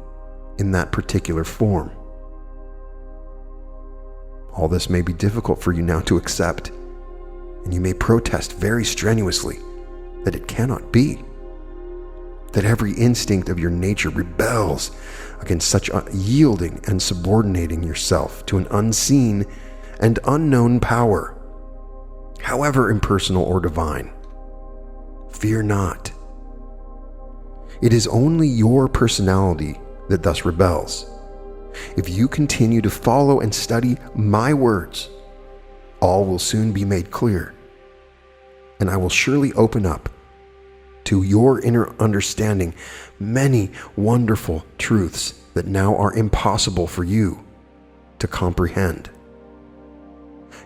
in that particular form. All this may be difficult for you now to accept, and you may protest very strenuously that it cannot be, that every instinct of your nature rebels against such yielding and subordinating yourself to an unseen and unknown power, however impersonal or divine. Fear not. It is only your personality that thus rebels. If you continue to follow and study my words, all will soon be made clear, and I will surely open up to your inner understanding many wonderful truths that now are impossible for you to comprehend.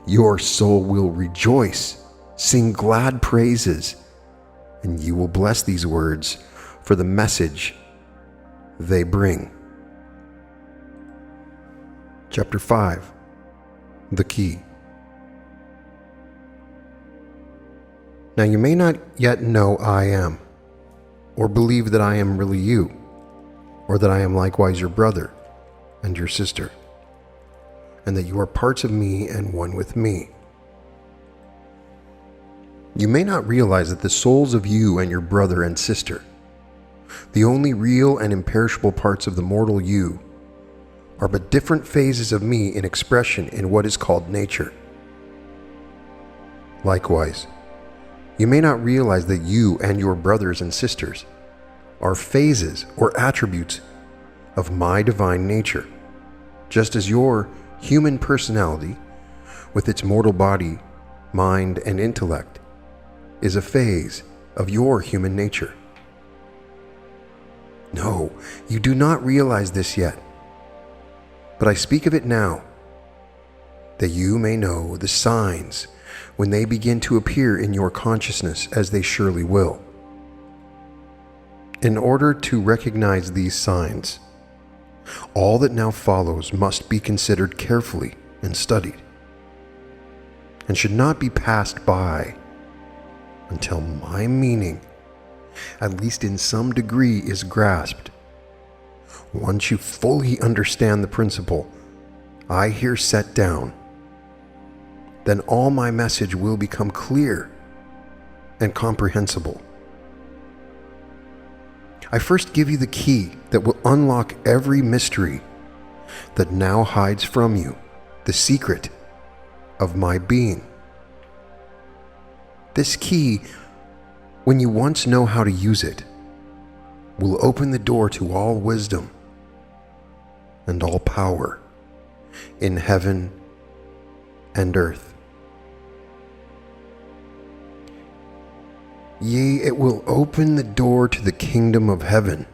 Your soul will rejoice, sing glad praises, and you will bless these words for the message they bring. Chapter 5. The Key. Now you may not yet know I am, or believe that I am really you, or that I am likewise your brother and your sister, and that you are parts of me and one with me. You may not realize that the souls of you and your brother and sister, the only real and imperishable parts of the mortal you, are but different phases of me in expression in what is called nature. Likewise, you may not realize that you and your brothers and sisters are phases or attributes of my divine nature, just as your human personality, with its mortal body, mind, and intellect, is a phase of your human nature. No, you do not realize this yet, but I speak of it now, that you may know the signs when they begin to appear in your consciousness, as they surely will. In order to recognize these signs, all that now follows must be considered carefully and studied, and should not be passed by until my meaning, at least in some degree, is grasped. Once you fully understand the principle I here set down, then all my message will become clear and comprehensible. I first give you the key that will unlock every mystery that now hides from you the secret of my being. This key, when you once know how to use it, will open the door to all wisdom and all power in heaven and earth. Yea, it will open the door to the kingdom of heaven,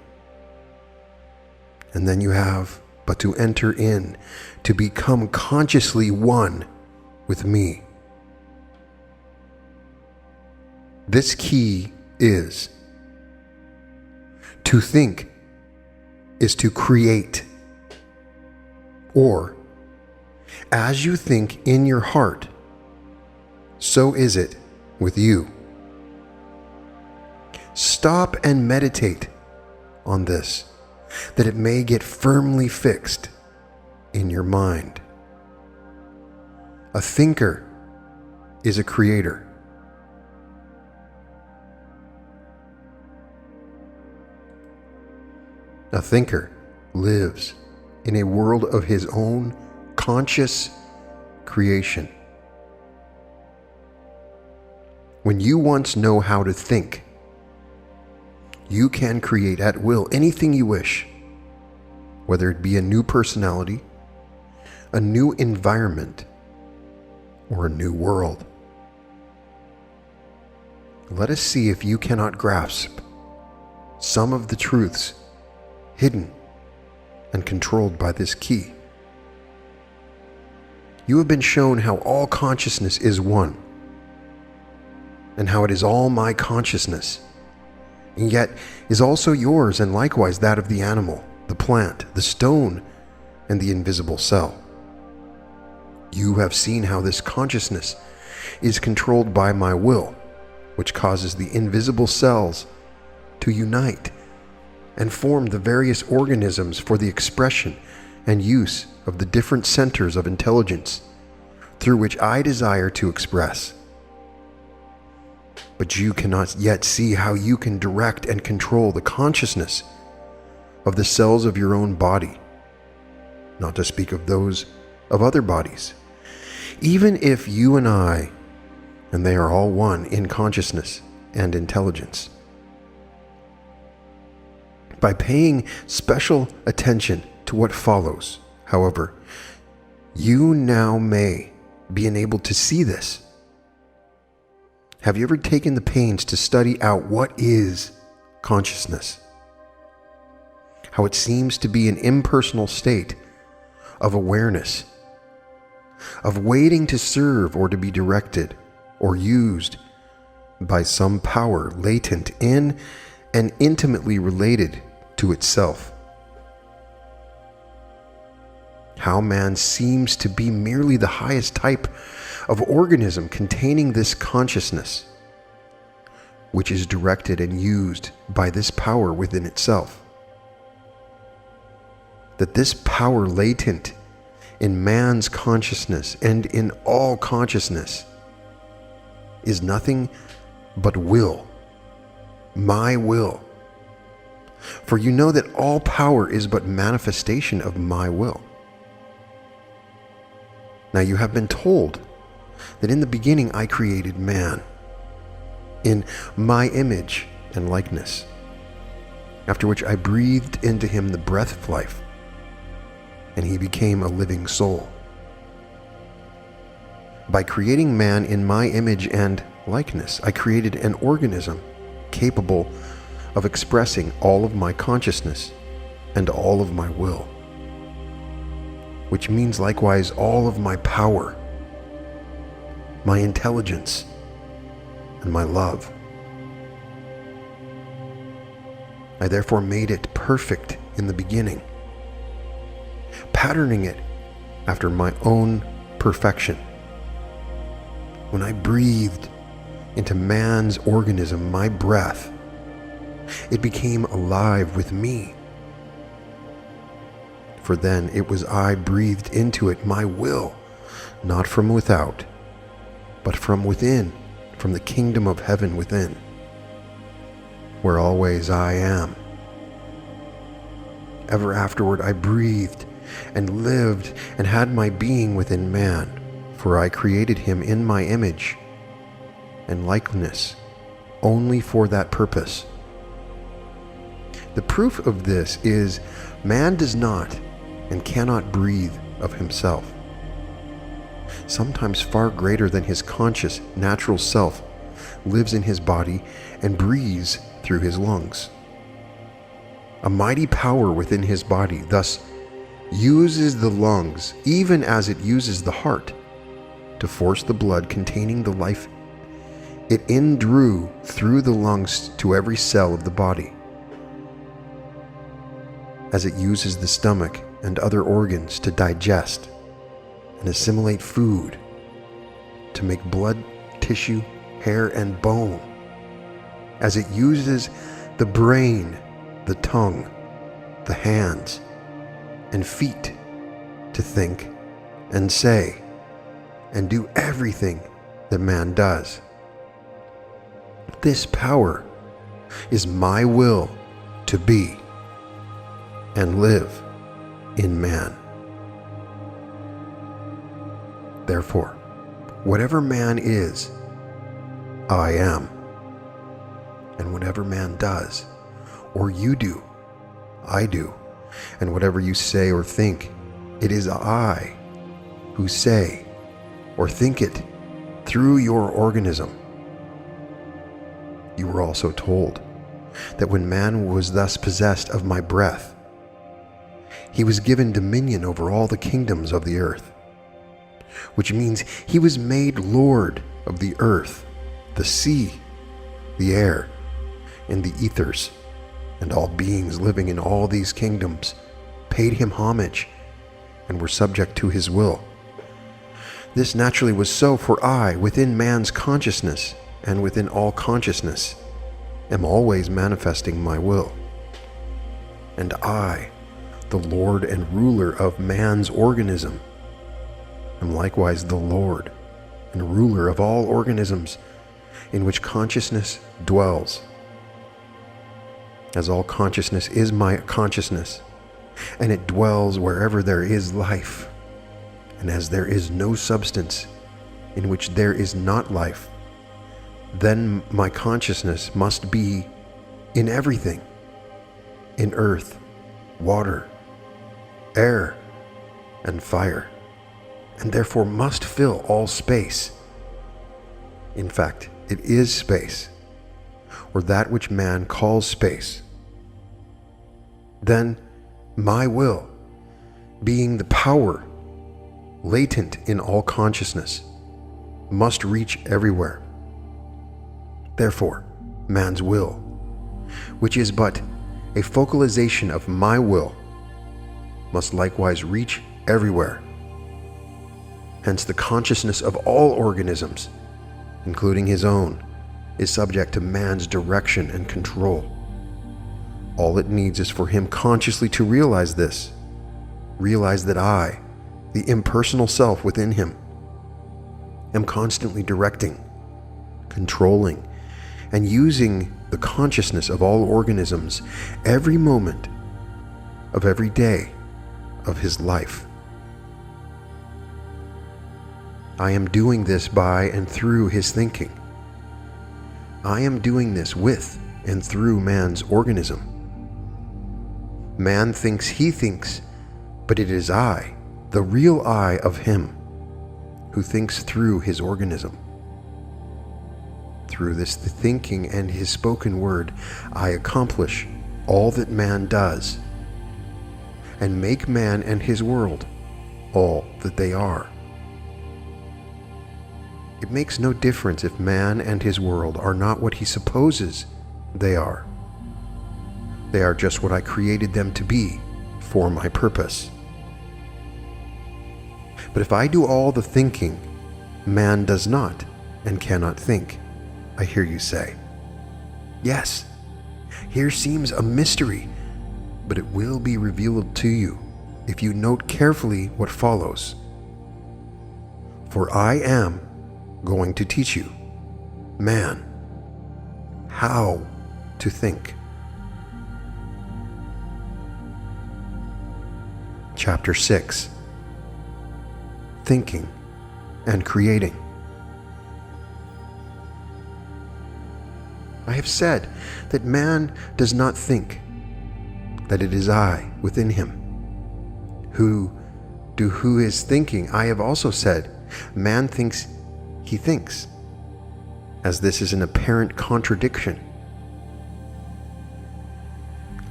and then you have but to enter in, to become consciously one with me. This key is: to think is to create, or as you think in your heart, so is it with you. Stop and meditate on this, that it may get firmly fixed in your mind. A thinker is a creator. A thinker lives in a world of his own conscious creation. When you once know how to think, you can create at will anything you wish, whether it be a new personality, a new environment, or a new world. Let us see if you cannot grasp some of the truths hidden and controlled by this key. You have been shown how all consciousness is one, and how it is all my consciousness, and yet is also yours and likewise that of the animal, the plant, the stone, and the invisible cell. You have seen how this consciousness is controlled by my will, which causes the invisible cells to unite and form the various organisms for the expression and use of the different centers of intelligence through which I desire to express. But you cannot yet see how you can direct and control the consciousness of the cells of your own body, not to speak of those of other bodies. Even if you and I, and they are all one in consciousness and intelligence. By paying special attention to what follows, however, you now may be enabled to see this. Have you ever taken the pains to study out what is consciousness? How it seems to be an impersonal state of awareness, of waiting to serve or to be directed or used by some power latent in and intimately related to itself. How man seems to be merely the highest type of organism containing this consciousness, which is directed and used by this power within itself. That this power latent in man's consciousness and in all consciousness is nothing but will, my will. For you know that all power is but manifestation of my will. Now you have been told that in the beginning I created man in my image and likeness, after which I breathed into him the breath of life, and he became a living soul. By creating man in my image and likeness, I created an organism capable of expressing all of my consciousness and all of my will, which means likewise all of my power, my intelligence, and my love. I therefore made it perfect in the beginning, patterning it after my own perfection. When I breathed into man's organism my breath, it became alive with me. For then it was I breathed into it my will, not from without, but from within, from the kingdom of heaven within, where always I am. Ever afterward I breathed and lived and had my being within man, for I created him in my image and likeness only for that purpose. The proof of this is man does not and cannot breathe of himself. Sometimes far greater than his conscious natural self lives in his body and breathes through his lungs. A mighty power within his body thus uses the lungs, even as it uses the heart, to force the blood containing the life it indrew through the lungs to every cell of the body, as it uses the stomach and other organs to digest and assimilate food, to make blood, tissue, hair, and bone, as it uses the brain, the tongue, the hands, and feet to think and say and do everything that man does. This power is my will to be and live in man. Therefore, whatever man is, I am. And whatever man does, or you do, I do. And whatever you say or think, it is I who say or think it through your organism. You were also told that when man was thus possessed of my breath, he was given dominion over all the kingdoms of the earth, which means he was made Lord of the earth, the sea, the air, and the ethers, and all beings living in all these kingdoms paid him homage and were subject to his will. This naturally was so, for I, within man's consciousness and within all consciousness, am always manifesting my will. And I, the Lord and ruler of man's organism, am likewise the Lord and ruler of all organisms in which consciousness dwells. As all consciousness is my consciousness, and it dwells wherever there is life, and as there is no substance in which there is not life, then my consciousness must be in everything, in earth, water, air, and fire, and therefore must fill all space. In fact, it is space, or that which man calls space. Then my will, being the power latent in all consciousness, must reach everywhere. Therefore, man's will, which is but a focalization of my will, must likewise reach everywhere. Hence, the consciousness of all organisms, including his own, is subject to man's direction and control. All it needs is for him consciously to realize this, realize that I, the impersonal self within him, am constantly directing, controlling, and using the consciousness of all organisms every moment of every day of his life. I am doing this by and through his thinking. I am doing this with and through man's organism. Man thinks he thinks, but it is I, the real I of him, who thinks through his organism. Through this thinking and his spoken word, I accomplish all that man does, and make man and his world all that they are. It makes no difference if man and his world are not what he supposes they are. They are just what I created them to be for my purpose. But if I do all the thinking, man does not and cannot think, I hear you say. Yes, here seems a mystery, but it will be revealed to you if you note carefully what follows. For I am going to teach you, man, how to think. Chapter 6. Thinking and Creating. I have said that man does not think, that it is I within him who is thinking. I have also said man thinks he thinks, as this is an apparent contradiction.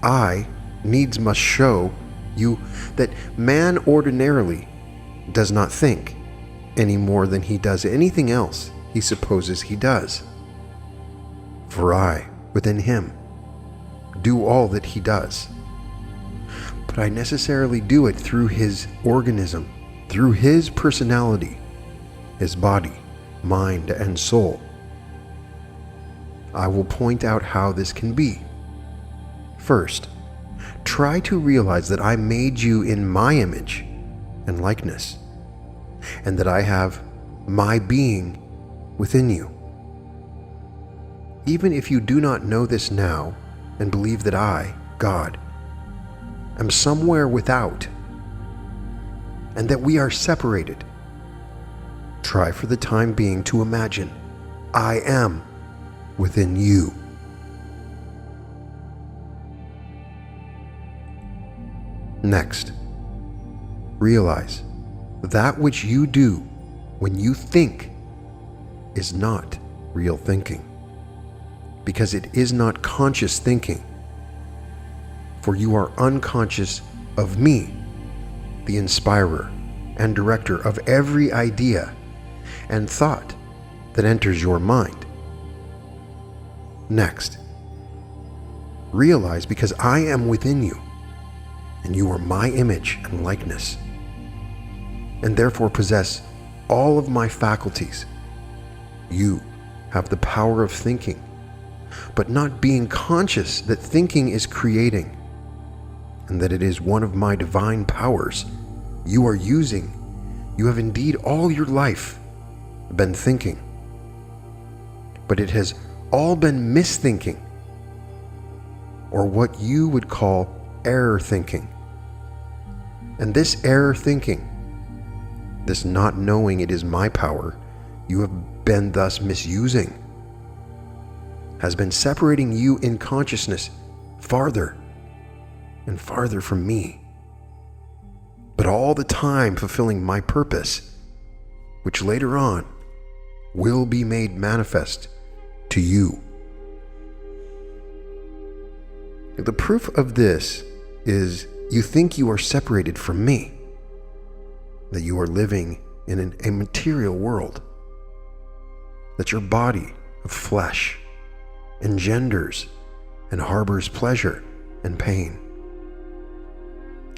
I needs must show you that man ordinarily does not think any more than he does anything else he supposes he does. For I, within him, do all that he does. But I necessarily do it through his organism, through his personality, his body, mind, and soul. I will point out how this can be. First, try to realize that I made you in my image and likeness, and that I have my being within you. Even if you do not know this now and believe that I, God, am somewhere without, and that we are separated, try for the time being to imagine I am within you. Next, realize that which you do when you think is not real thinking, because it is not conscious thinking. For you are unconscious of me, the inspirer and director of every idea and thought that enters your mind. Next, realize because I am within you, and you are my image and likeness, and therefore possess all of my faculties, you have the power of thinking, but not being conscious that thinking is creating, and that it is one of my divine powers you are using. You have indeed all your life been thinking, but it has all been misthinking, or what you would call error thinking. And this error thinking, this not knowing it is my power you have been thus misusing, has been separating you in consciousness farther and farther from me, but all the time fulfilling my purpose, which later on will be made manifest to you. The proof of this is you think you are separated from me, that you are living in a material world, that your body of flesh engenders and harbors pleasure and pain,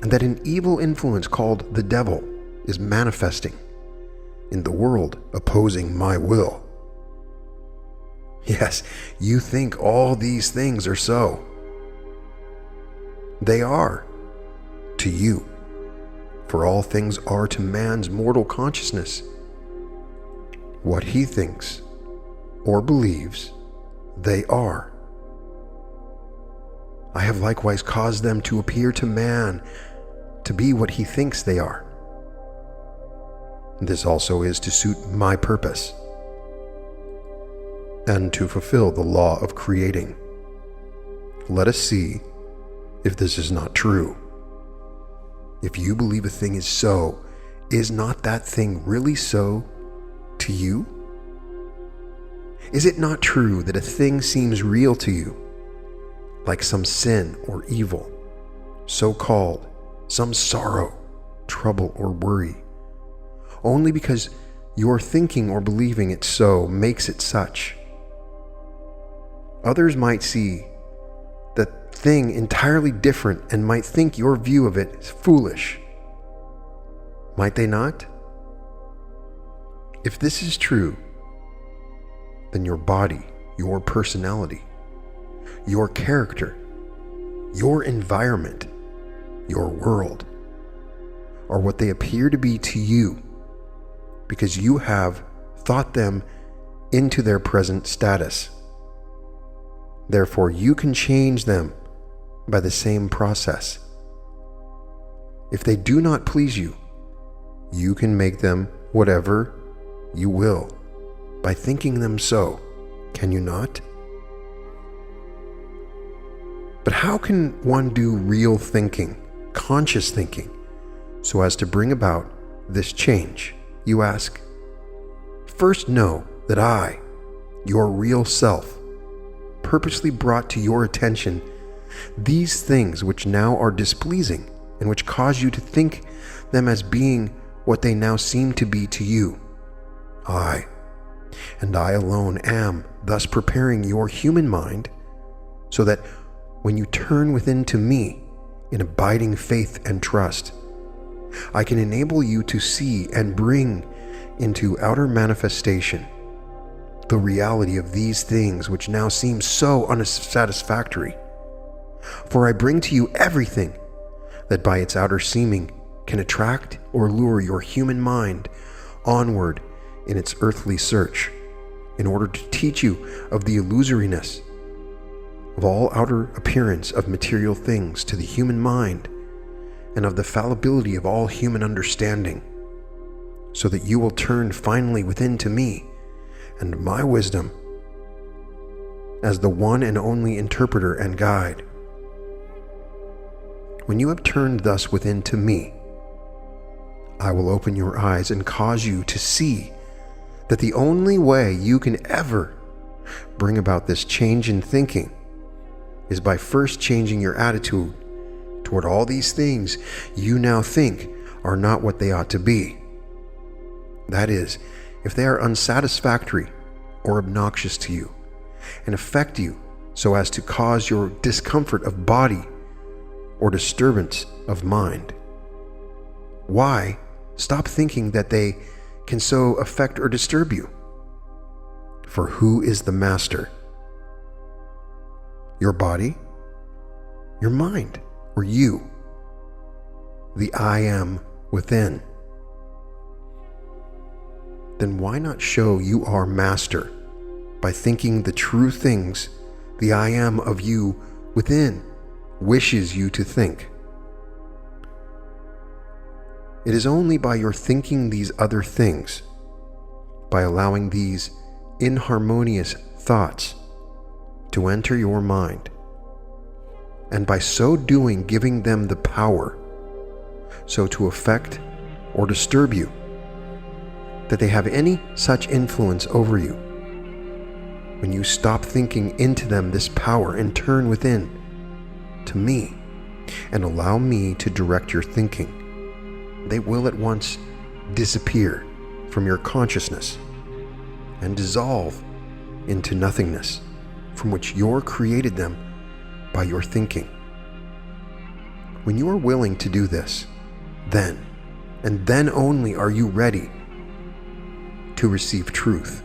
and that an evil influence called the devil is manifesting in the world opposing my will. Yes, you think all these things are so. They are to you, for all things are to man's mortal consciousness. What he thinks or believes, they are. I have likewise caused them to appear to man to be what he thinks they are. This also is to suit my purpose and to fulfill the law of creating. Let us see if this is not true. If you believe a thing is so, is not that thing really so to you? Is it not true that a thing seems real to you, like some sin or evil, so-called, some sorrow, trouble, or worry, only because your thinking or believing it so makes it such? Others might see that thing entirely different and might think your view of it is foolish. Might they not? If this is true, then your body, your personality, your character, your environment, your world are what they appear to be to you, because you have thought them into their present status. Therefore, you can change them by the same process. If they do not please you, you can make them whatever you will by thinking them so, can you not? But how can one do real thinking, conscious thinking, so as to bring about this change? You ask. First know that I, your real self, purposely brought to your attention these things which now are displeasing and which cause you to think them as being what they now seem to be to you. I, and I alone, am thus preparing your human mind so that when you turn within to me in abiding faith and trust, I can enable you to see and bring into outer manifestation the reality of these things which now seem so unsatisfactory. For I bring to you everything that by its outer seeming can attract or lure your human mind onward in its earthly search, in order to teach you of the illusoriness of all outer appearance of material things to the human mind, and of the fallibility of all human understanding, so that you will turn finally within to me and my wisdom as the one and only interpreter and guide. When you have turned thus within to me, I will open your eyes and cause you to see that the only way you can ever bring about this change in thinking is by first changing your attitude toward all these things you now think are not what they ought to be. That is, if they are unsatisfactory or obnoxious to you and affect you so as to cause your discomfort of body or disturbance of mind. Why stop thinking that they can so affect or disturb you? For who is the master? Your body, your mind, or you? The I am within. Then why not show you are master by thinking the true things the I am of you within wishes you to think? It is only by your thinking these other things, by allowing these inharmonious thoughts to enter your mind, and by so doing giving them the power so to affect or disturb you, that they have any such influence over you. When you stop thinking into them this power and turn within to me and allow me to direct your thinking, they will at once disappear from your consciousness and dissolve into nothingness from which you created them by your thinking. When you are willing to do this, then, and then only, are you ready to receive truth.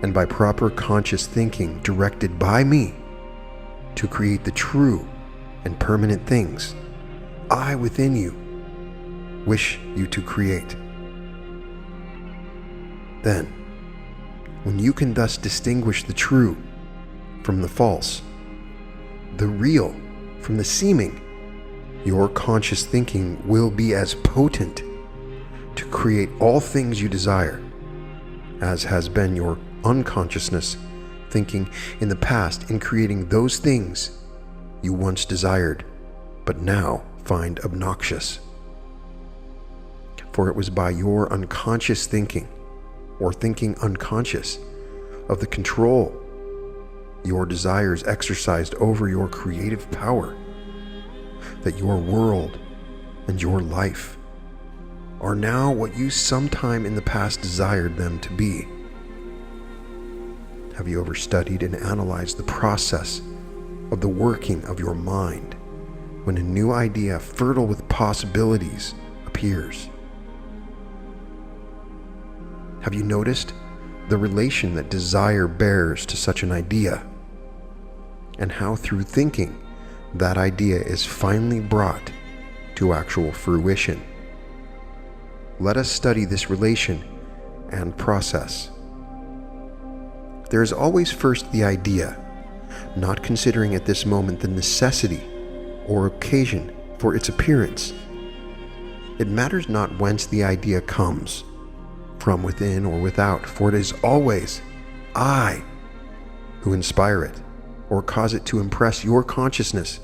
And by proper conscious thinking directed by me to create the true and permanent things I within you wish you to create. Then, when you can thus distinguish the true from the false, the real from the seeming, your conscious thinking will be as potent to create all things you desire as has been your unconsciousness thinking in the past in creating those things you once desired but now find obnoxious. For it was by your unconscious thinking, or thinking unconscious, of the control your desires exercised over your creative power, that your world and your life are now what you sometime in the past desired them to be. Have you ever studied and analyzed the process of the working of your mind when a new idea fertile with possibilities appears? Have you noticed the relation that desire bears to such an idea, and how through thinking that idea is finally brought to actual fruition? Let us study this relation and process. There is always first the idea, not considering at this moment the necessity or occasion for its appearance. It matters not whence the idea comes, from within or without, for it is always I who inspire it or cause it to impress your consciousness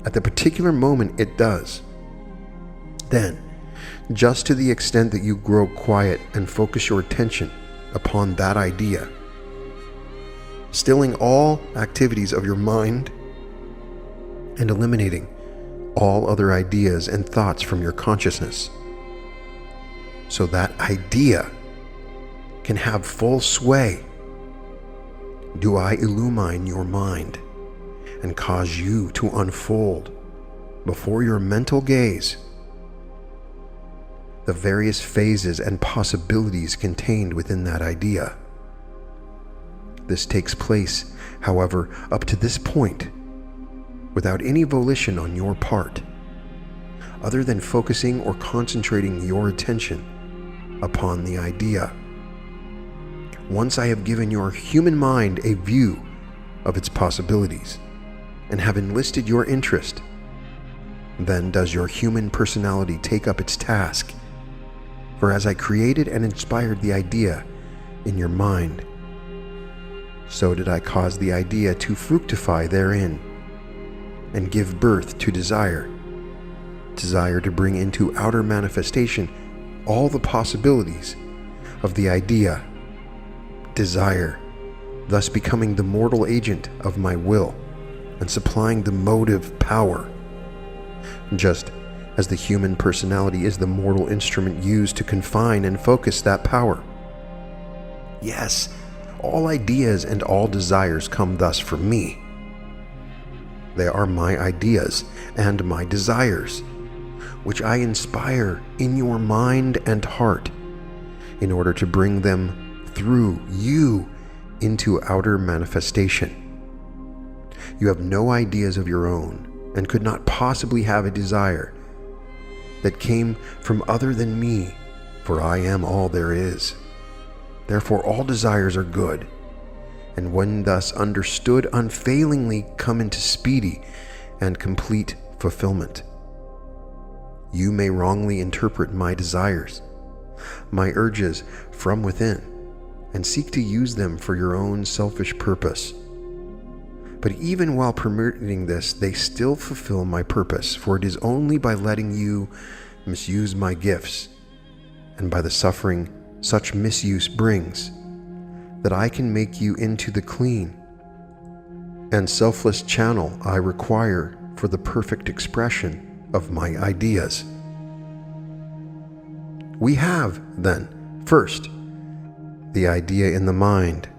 at the particular moment it does. Then, just to the extent that you grow quiet and focus your attention upon that idea, stilling all activities of your mind and eliminating all other ideas and thoughts from your consciousness, so that idea can have full sway, do I illumine your mind and cause you to unfold before your mental gaze the various phases and possibilities contained within that idea. This takes place, however, up to this point, without any volition on your part, other than focusing or concentrating your attention upon the idea. Once I have given your human mind a view of its possibilities and have enlisted your interest, then does your human personality take up its task. For as I created and inspired the idea in your mind, so did I cause the idea to fructify therein and give birth to desire to bring into outer manifestation all the possibilities of the idea, desire, thus becoming the mortal agent of my will and supplying the motive power, just as the human personality is the mortal instrument used to confine and focus that power. Yes, all ideas and all desires come thus from me. They are my ideas and my desires, which I inspire in your mind and heart in order to bring them through you into outer manifestation. You have no ideas of your own and could not possibly have a desire that came from other than me, for I am all there is. Therefore all desires are good, and when thus understood, unfailingly come into speedy and complete fulfillment. You may wrongly interpret my desires, my urges from within, and seek to use them for your own selfish purpose. But even while permitting this, they still fulfill my purpose, for it is only by letting you misuse my gifts, and by the suffering such misuse brings, that I can make you into the clean and selfless channel I require for the perfect expression of my ideas. We have, then, first, the idea in the mind,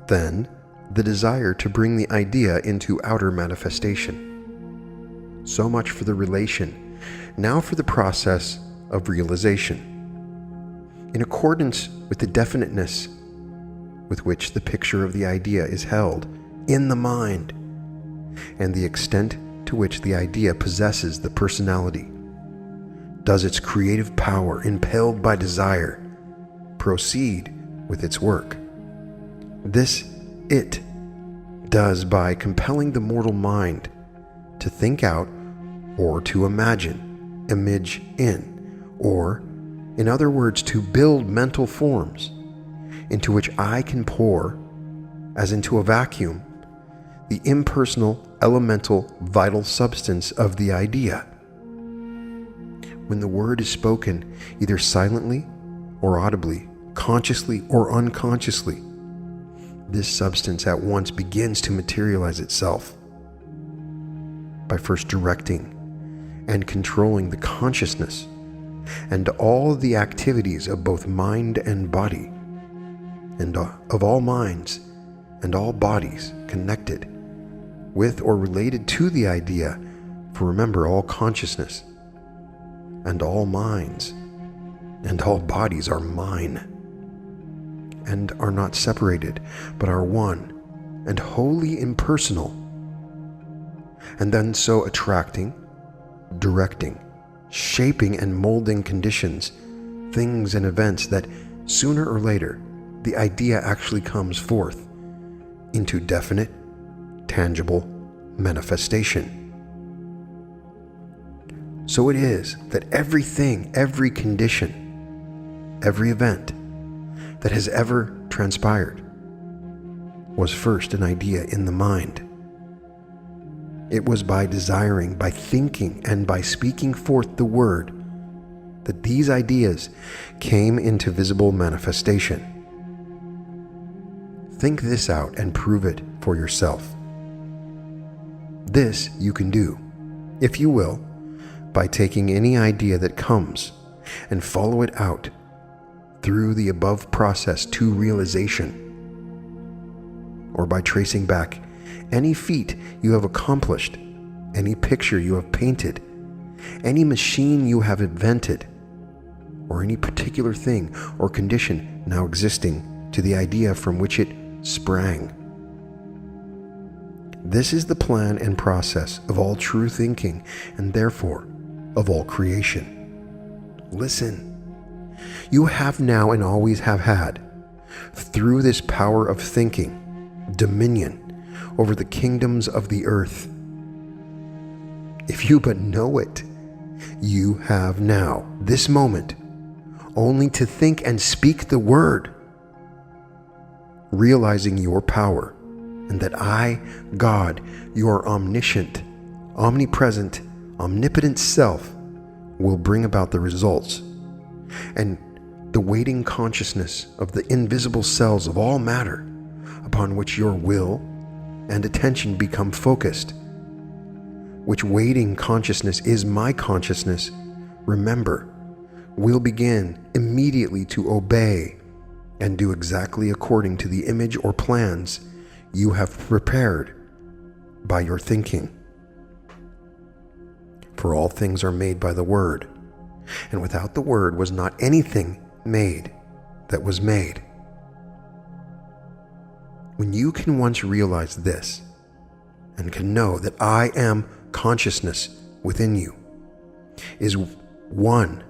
then the desire to bring the idea into outer manifestation. So much for the relation. Now for the process of realization. In accordance with the definiteness with which the picture of the idea is held in the mind, and the extent to which the idea possesses the personality, does its creative power, impelled by desire, proceed with its work. This it does by compelling the mortal mind to think out or to imagine, image in, or, in other words, to build mental forms into which I can pour, as into a vacuum, the impersonal, elemental, vital substance of the idea. When the word is spoken, either silently or audibly, consciously or unconsciously, this substance at once begins to materialize itself by first directing and controlling the consciousness and all the activities of both mind and body, and of all minds and all bodies connected with or related to the idea. For remember, all consciousness and all minds and all bodies are mine, and are not separated, but are one and wholly impersonal, and then so attracting, directing, shaping and molding conditions, things and events that sooner or later the idea actually comes forth into definite, tangible manifestation. So it is that everything, every condition, every event that has ever transpired was first an idea in the mind. It was by desiring, by thinking, and by speaking forth the word that these ideas came into visible manifestation. Think this out and prove it for yourself. This you can do, if you will, by taking any idea that comes and follow it out through the above process to realization, or by tracing back any feat you have accomplished, any picture you have painted, any machine you have invented, or any particular thing or condition now existing to the idea from which it sprang. This is the plan and process of all true thinking, and therefore of all creation. Listen. You have now and always have had, through this power of thinking, dominion over the kingdoms of the earth. If you but know it, you have now, this moment, only to think and speak the word, realizing your power, and that I, God, your omniscient, omnipresent, omnipotent self, will bring about the results, and the waiting consciousness of the invisible cells of all matter upon which your will and attention become focused, which waiting consciousness is my consciousness, remember, will begin immediately to obey and do exactly according to the image or plans you have prepared by your thinking. For all things are made by the Word, and without the Word was not anything made that was made. When you can once realize this, and can know that I am consciousness within you, is one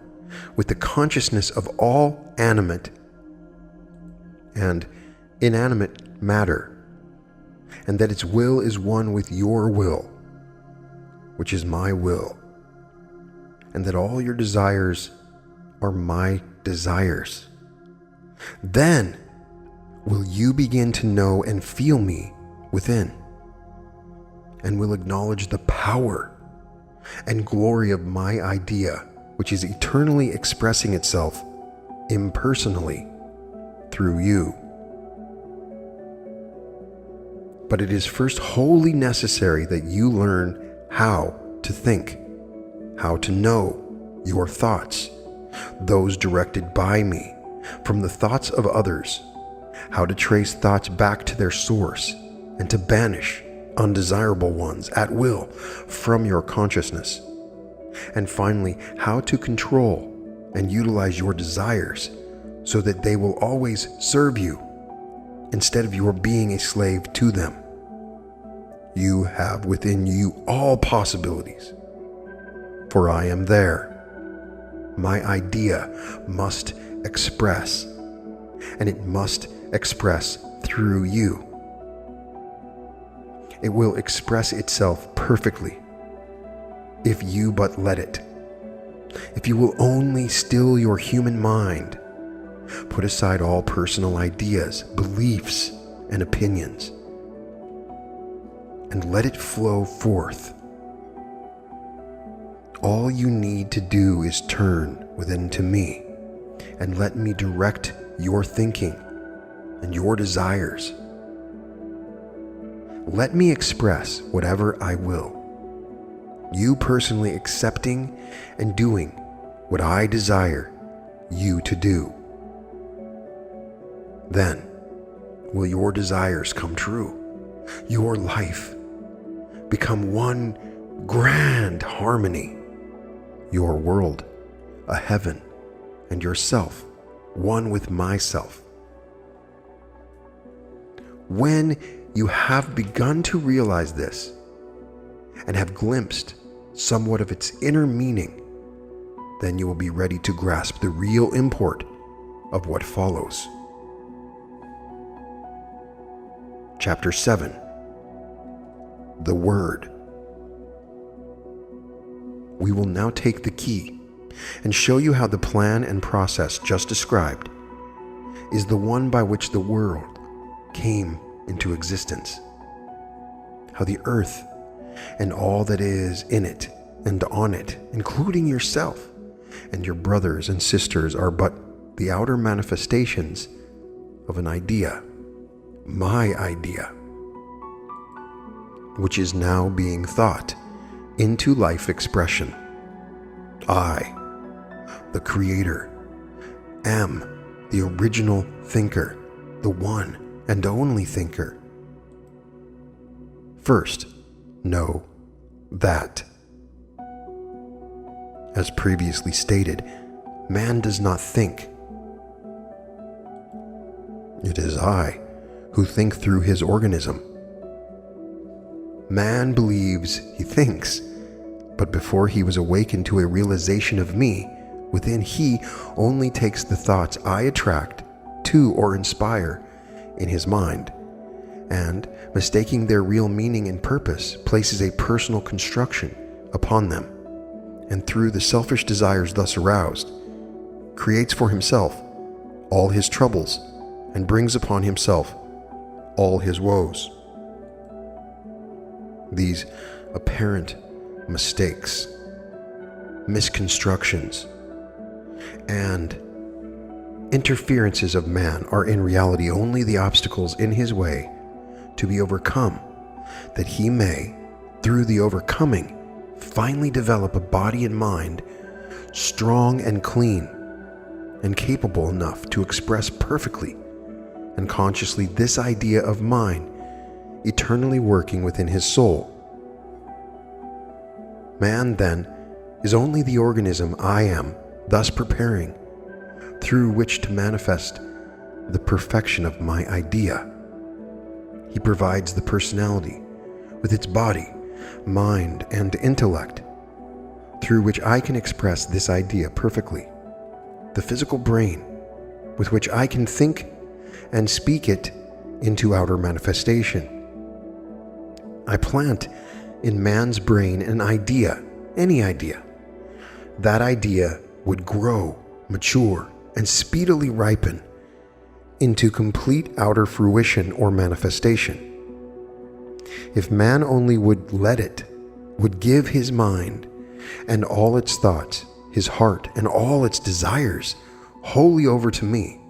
with the consciousness of all animate and inanimate matter, and that its will is one with your will, which is my will, and that all your desires are my desires, then will you begin to know and feel me within, and will acknowledge the power and glory of my idea, which is eternally expressing itself impersonally through you. But it is first wholly necessary that you learn how to think, how to know your thoughts, those directed by me, from the thoughts of others, how to trace thoughts back to their source, and to banish undesirable ones at will from your consciousness. And finally, how to control and utilize your desires so that they will always serve you instead of your being a slave to them. You have within you all possibilities, for I am there. My idea must express, and it must express through you. It will express itself perfectly if you but let it. If you will only still your human mind, put aside all personal ideas, beliefs, and opinions, and let it flow forth. All you need to do is turn within to me and let me direct your thinking and your desires. Let me express whatever I will, you personally accepting and doing what I desire you to do. Then will your desires come true, your life become one grand harmony, your world a heaven, and yourself one with myself. When you have begun to realize this and have glimpsed somewhat of its inner meaning, then you will be ready to grasp the real import of what follows. Chapter 7. The Word. We will now take the key and show you how the plan and process just described is the one by which the world came into existence. How the earth and all that is in it and on it, including yourself and your brothers and sisters, are but the outer manifestations of an idea, my idea, which is now being thought into life expression. I, the Creator, am the original thinker, the one and only thinker. First, know that, as previously stated, man does not think. It is I who think through his organism. Man believes he thinks, but before he was awakened to a realization of me, within he only takes the thoughts I attract to or inspire in his mind, and, mistaking their real meaning and purpose, places a personal construction upon them, and through the selfish desires thus aroused, creates for himself all his troubles and brings upon himself all his woes. These apparent mistakes, misconstructions, and interferences of man are in reality only the obstacles in his way to be overcome, that he may, through the overcoming, finally develop a body and mind strong and clean, and capable enough to express perfectly and consciously this idea of mine, eternally working within his soul. Man, then, is only the organism I am, thus preparing, through which to manifest the perfection of my idea. He provides the personality with its body, mind, and intellect, through which I can express this idea perfectly. The physical brain, with which I can think and speak it into outer manifestation. I plant in man's brain an idea, any idea. That idea would grow, mature, and speedily ripen into complete outer fruition or manifestation. If man only would let it, would give his mind and all its thoughts, his heart and all its desires wholly over to me,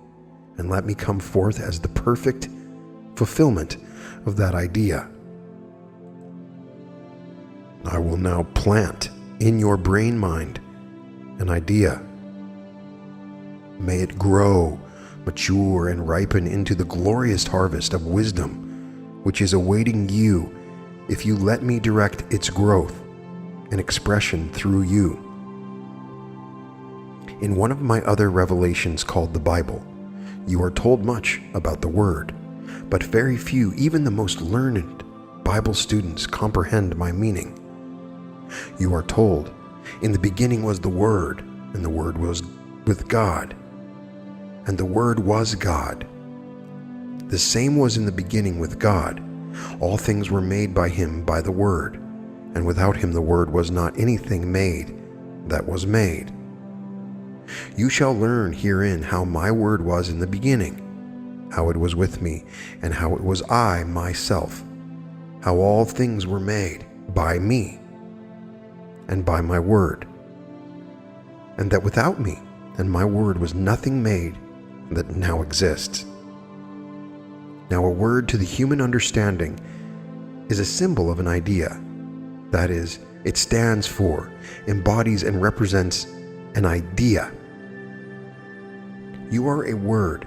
and let me come forth as the perfect fulfillment of that idea. I will now plant in your brain mind an idea. May it grow, mature, and ripen into the glorious harvest of wisdom, which is awaiting you if you let me direct its growth and expression through you. In one of my other revelations called the Bible, you are told much about the Word, but very few, even the most learned Bible students, comprehend my meaning. You are told, in the beginning was the Word, and the Word was with God, and the Word was God. The same was in the beginning with God. All things were made by him by the Word, and without him the Word was not anything made that was made. You shall learn herein how my Word was in the beginning, how it was with me, and how it was I myself, how all things were made by me, and by my Word, and that without me and my Word was nothing made that now exists. Now a word to the human understanding is a symbol of an idea. That is, it stands for, embodies, and represents an idea. You are a word,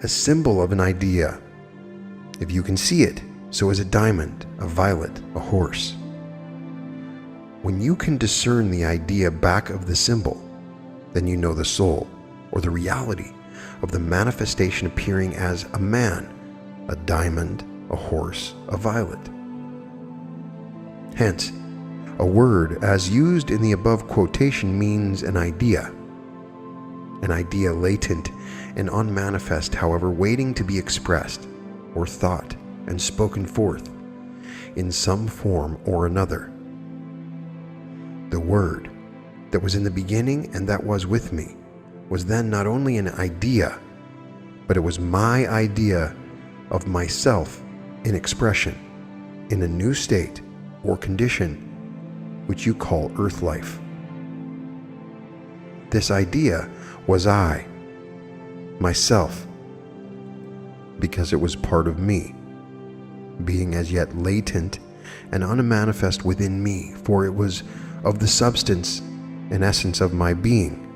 a symbol of an idea. If you can see it, so is a diamond, a violet, a horse. When you can discern the idea back of the symbol, then you know the soul, or the reality of the manifestation appearing as a man, a diamond, a horse, a violet. Hence, a word as used in the above quotation means an idea latent and unmanifest, however, waiting to be expressed, or thought and spoken forth in some form or another. The Word that was in the beginning and that was with me was then not only an idea, but it was my idea of myself in expression, in a new state or condition, which you call earth life. This idea was I, myself, because it was part of me, being as yet latent and unmanifest within me, for it was of the substance and essence of my being,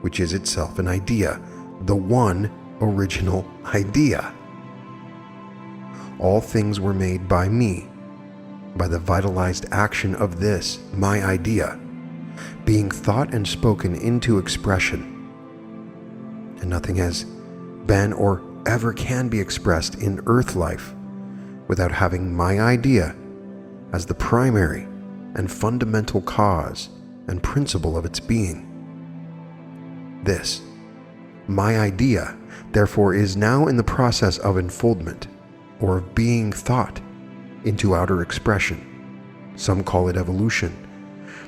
which is itself an idea, the one original idea. All things were made by me, by the vitalized action of this, my idea, being thought and spoken into expression. And nothing has been or ever can be expressed in earth life without having my idea as the primary and fundamental cause and principle of its being. This, my idea, therefore, is now in the process of unfoldment, or of being thought into outer expression. Some call it evolution,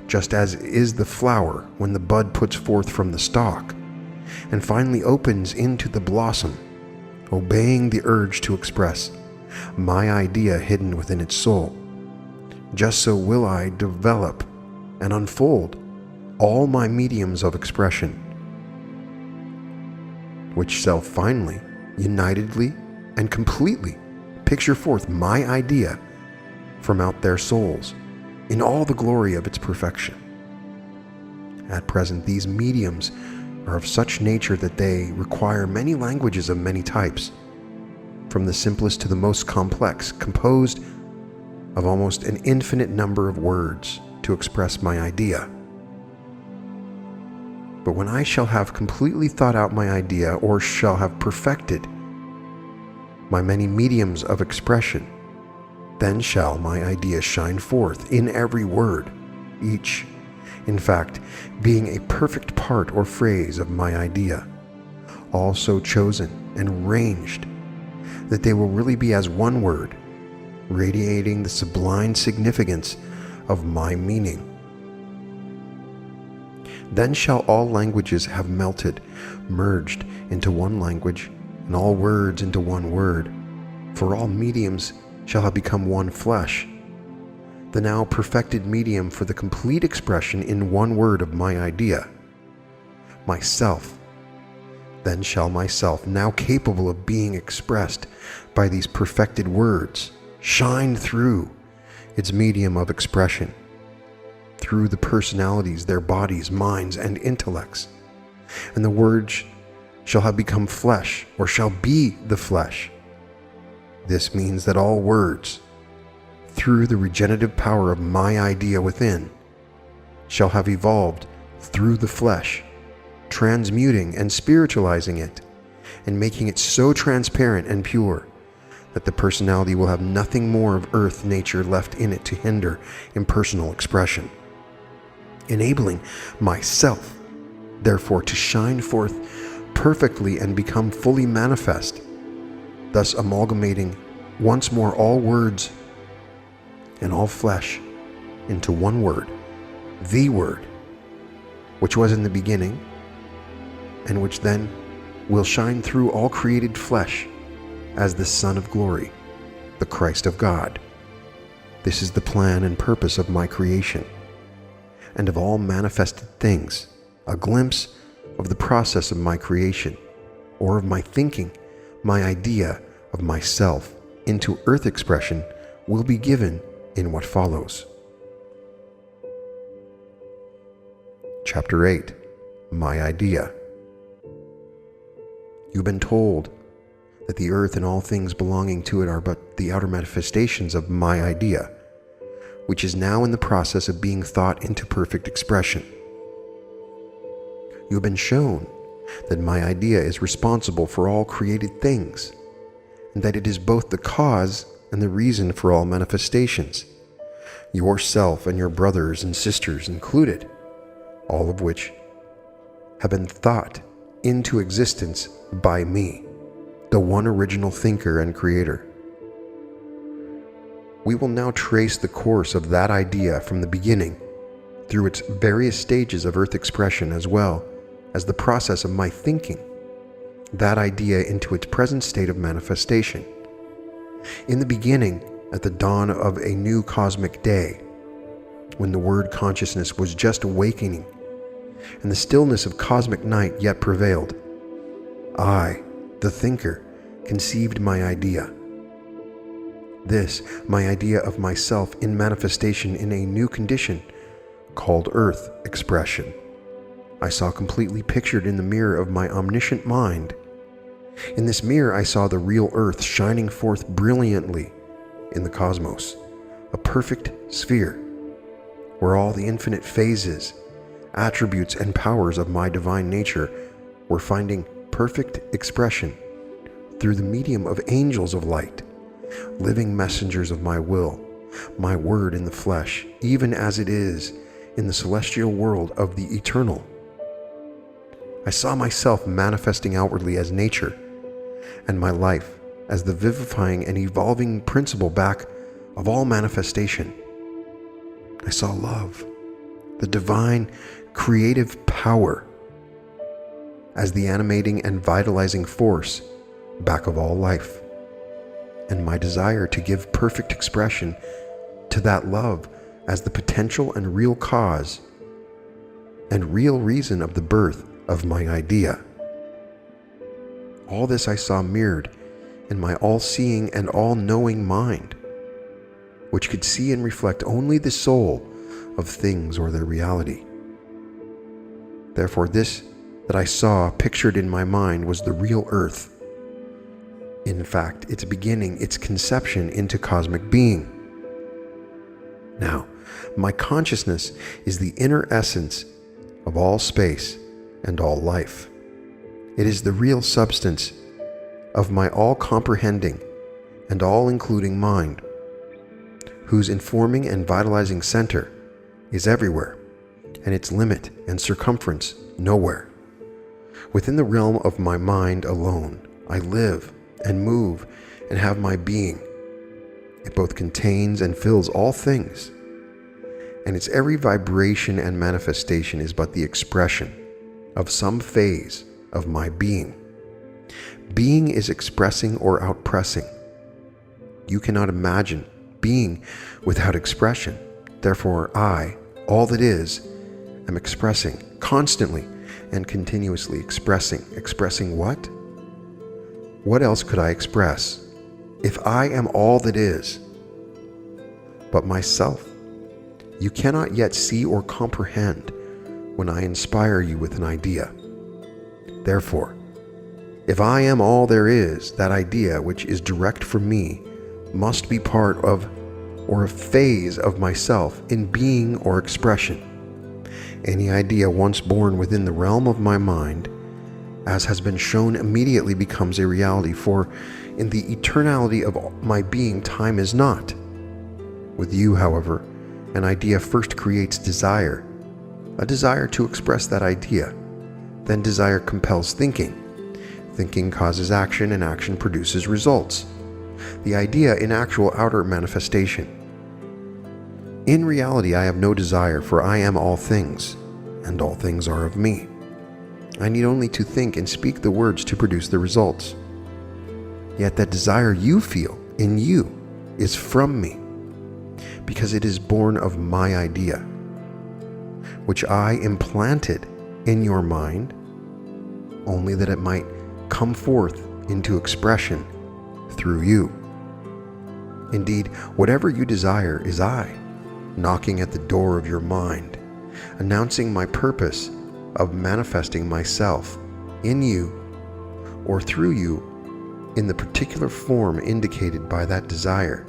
just as is the flower when the bud puts forth from the stalk, and finally opens into the blossom, obeying the urge to express my idea hidden within its soul. Just so will I develop and unfold all my mediums of expression, which shall finally, unitedly and completely picture forth my idea from out their souls in all the glory of its perfection. At present, these mediums are of such nature that they require many languages of many types, from the simplest to the most complex, composed of almost an infinite number of words to express my idea. But when I shall have completely thought out my idea, or shall have perfected my many mediums of expression, then shall my idea shine forth in every word, each, in fact, being a perfect part or phrase of my idea, all so chosen and arranged that they will really be as one word, radiating the sublime significance of my meaning. Then shall all languages have melted, merged into one language, and all words into one word, for all mediums shall have become one flesh, the now perfected medium for the complete expression in one word of my idea, myself. Then shall myself, now capable of being expressed by these perfected words, shine through its medium of expression, through the personalities, their bodies, minds, and intellects. And the words shall have become flesh, or shall be the flesh. This means that all words, through the regenerative power of my idea within, shall have evolved through the flesh, transmuting and spiritualizing it, and making it so transparent and pure that the personality will have nothing more of earth nature left in it to hinder impersonal expression, enabling myself, therefore, to shine forth perfectly and become fully manifest, thus amalgamating once more all words and all flesh into one word, the Word, which was in the beginning, and which then will shine through all created flesh as the Son of Glory, the Christ of God. This is the plan and purpose of my creation, and of all manifested things, a glimpse of the process of my creation, or of my thinking, my idea of myself into earth expression will be given in what follows. Chapter 8. My Idea. You've been told that the earth and all things belonging to it are but the outer manifestations of my idea, which is now in the process of being thought into perfect expression. You have been shown that my idea is responsible for all created things, and that it is both the cause and the reason for all manifestations, yourself and your brothers and sisters included, all of which have been thought into existence by me, the one original thinker and creator. We will now trace the course of that idea from the beginning through its various stages of earth expression, as well as the process of my thinking that idea into its present state of manifestation. In the beginning, at the dawn of a new cosmic day, when the word consciousness was just awakening and the stillness of cosmic night yet prevailed, I, the thinker, conceived my idea. This, my idea of myself in manifestation in a new condition called earth expression, I saw completely pictured in the mirror of my omniscient mind. In this mirror I saw the real earth shining forth brilliantly in the cosmos, a perfect sphere, where all the infinite phases, attributes, and powers of my divine nature were finding perfect expression through the medium of angels of light, living messengers of my will, my word in the flesh, even as it is in the celestial world of the eternal. I saw myself manifesting outwardly as nature, and my life as the vivifying and evolving principle back of all manifestation. I saw love, the divine creative power, as the animating and vitalizing force back of all life, and my desire to give perfect expression to that love as the potential and real cause and real reason of the birth of my idea. All this I saw mirrored in my all-seeing and all-knowing mind, which could see and reflect only the soul of things or their reality. Therefore, this that I saw pictured in my mind was the real Earth. In fact, its beginning, its conception into cosmic being. Now, my consciousness is the inner essence of all space and all life. It is the real substance of my all-comprehending and all-including mind, whose informing and vitalizing center is everywhere, and its limit and circumference nowhere. Within the realm of my mind alone, I live and move and have my being. It both contains and fills all things, and its every vibration and manifestation is but the expression of some phase of my being. Being is expressing or outpressing. You cannot imagine being without expression. Therefore, I, all that is, am expressing, constantly and continuously expressing. Expressing what? What else could I express if I am all that is but myself? You cannot yet see or comprehend when I inspire you with an idea. Therefore, if I am all there is, that idea which is direct from me must be part of or a phase of myself in being or expression. Any idea once born within the realm of my mind, as has been shown, immediately becomes a reality, for in the eternality of my being, time is not. With you, however, an idea first creates desire, a desire to express that idea. Then desire compels thinking. Thinking causes action, and action produces results. The idea in actual outer manifestation. In reality, I have no desire, for I am all things, and all things are of me. I need only to think and speak the words to produce the results. Yet that desire you feel in you is from me, because it is born of my idea, which I implanted in your mind, only that it might come forth into expression through you. Indeed, whatever you desire is I, knocking at the door of your mind, announcing my purpose of manifesting myself in you or through you in the particular form indicated by that desire.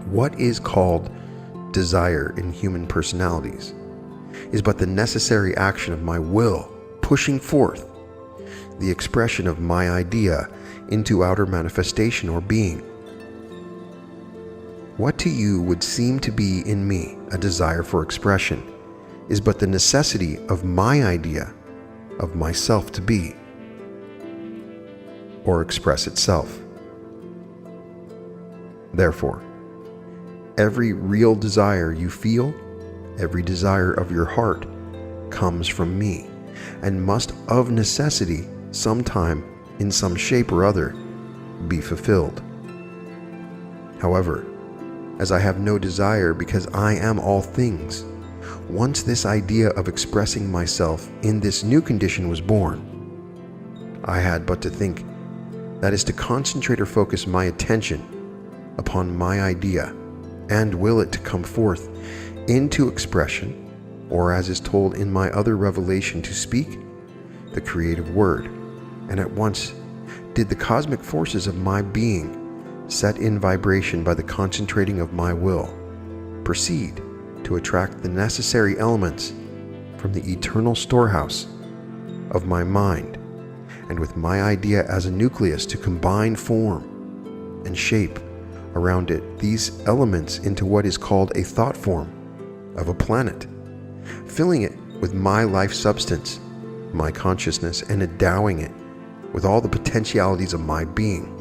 What is called desire in human personalities is but the necessary action of my will pushing forth the expression of my idea into outer manifestation or being. What to you would seem to be in me a desire for expression is but the necessity of my idea of myself to be or express itself. Therefore, every real desire you feel, every desire of your heart, comes from me, and must of necessity sometime, in some shape or other, be fulfilled. However, as I have no desire because I am all things, once this idea of expressing myself in this new condition was born, I had but to think, that is to concentrate or focus my attention upon my idea, and will it to come forth into expression, or as is told in my other revelation, to speak the creative word. And at once did the cosmic forces of my being, set in vibration by the concentrating of my will, proceed to attract the necessary elements from the eternal storehouse of my mind, and with my idea as a nucleus to combine form and shape around it these elements into what is called a thought form of a planet, filling it with my life substance, my consciousness, and endowing it with all the potentialities of my being.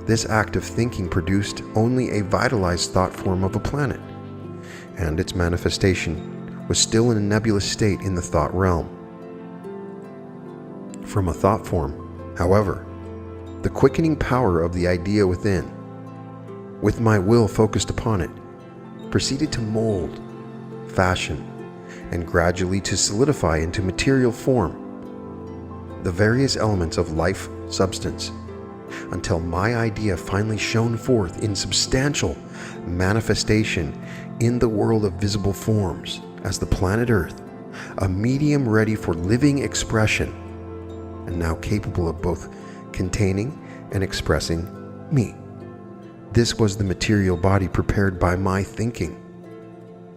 This act of thinking produced only a vitalized thought form of a planet, and its manifestation was still in a nebulous state in the thought realm. From a thought form, however, the quickening power of the idea within, with my will focused upon it, proceeded to mold, fashion, and gradually to solidify into material form the various elements of life substance, until my idea finally shone forth in substantial manifestation in the world of visible forms as the planet Earth, a medium ready for living expression, and now capable of both containing and expressing me. This was the material body prepared by my thinking,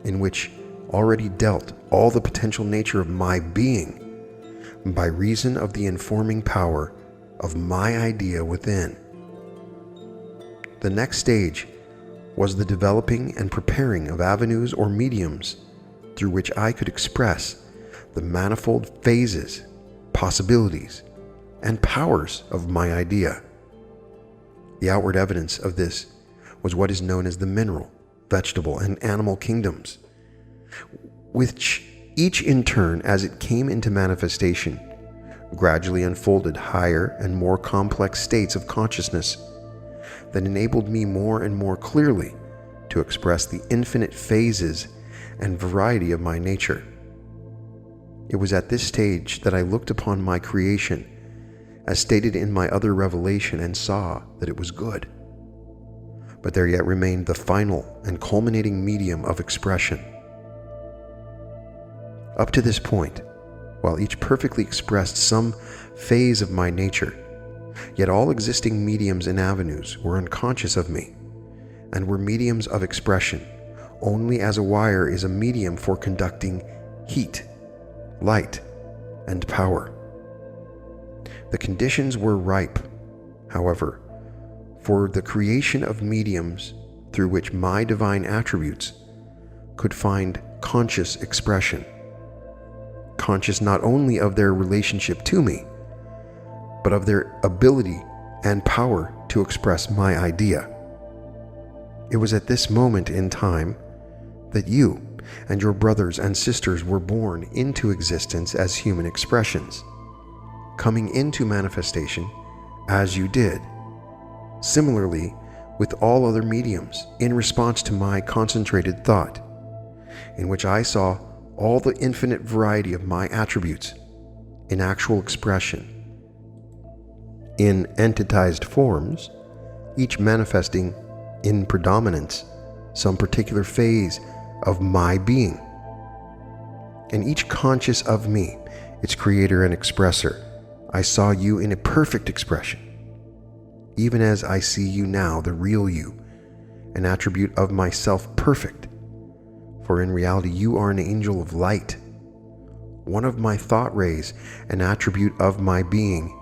in which already dealt all the potential nature of my being by reason of the informing power of my idea within. The next stage was the developing and preparing of avenues or mediums through which I could express the manifold phases, possibilities, and powers of my idea. The outward evidence of this was what is known as the mineral, vegetable, and animal kingdoms, which each in turn, as it came into manifestation, gradually unfolded higher and more complex states of consciousness that enabled me more and more clearly to express the infinite phases and variety of my nature. It was at this stage that I looked upon my creation, as stated in my other revelation, and saw that it was good. But there yet remained the final and culminating medium of expression. Up to this point, while each perfectly expressed some phase of my nature, yet all existing mediums and avenues were unconscious of me, and were mediums of expression, only as a wire is a medium for conducting heat, light, and power. The conditions were ripe, however, for the creation of mediums through which my divine attributes could find conscious expression, conscious not only of their relationship to me, but of their ability and power to express my idea. It was at this moment in time that you and your brothers and sisters were born into existence as human expressions, coming into manifestation as you did. Similarly, with all other mediums, in response to my concentrated thought, in which I saw all the infinite variety of my attributes in actual expression, in entitized forms, each manifesting in predominance some particular phase of my being, and each conscious of me, its creator and expresser. I saw you in a perfect expression, even as I see you now, the real you, an attribute of myself perfect, for in reality you are an angel of light, one of my thought rays, an attribute of my being,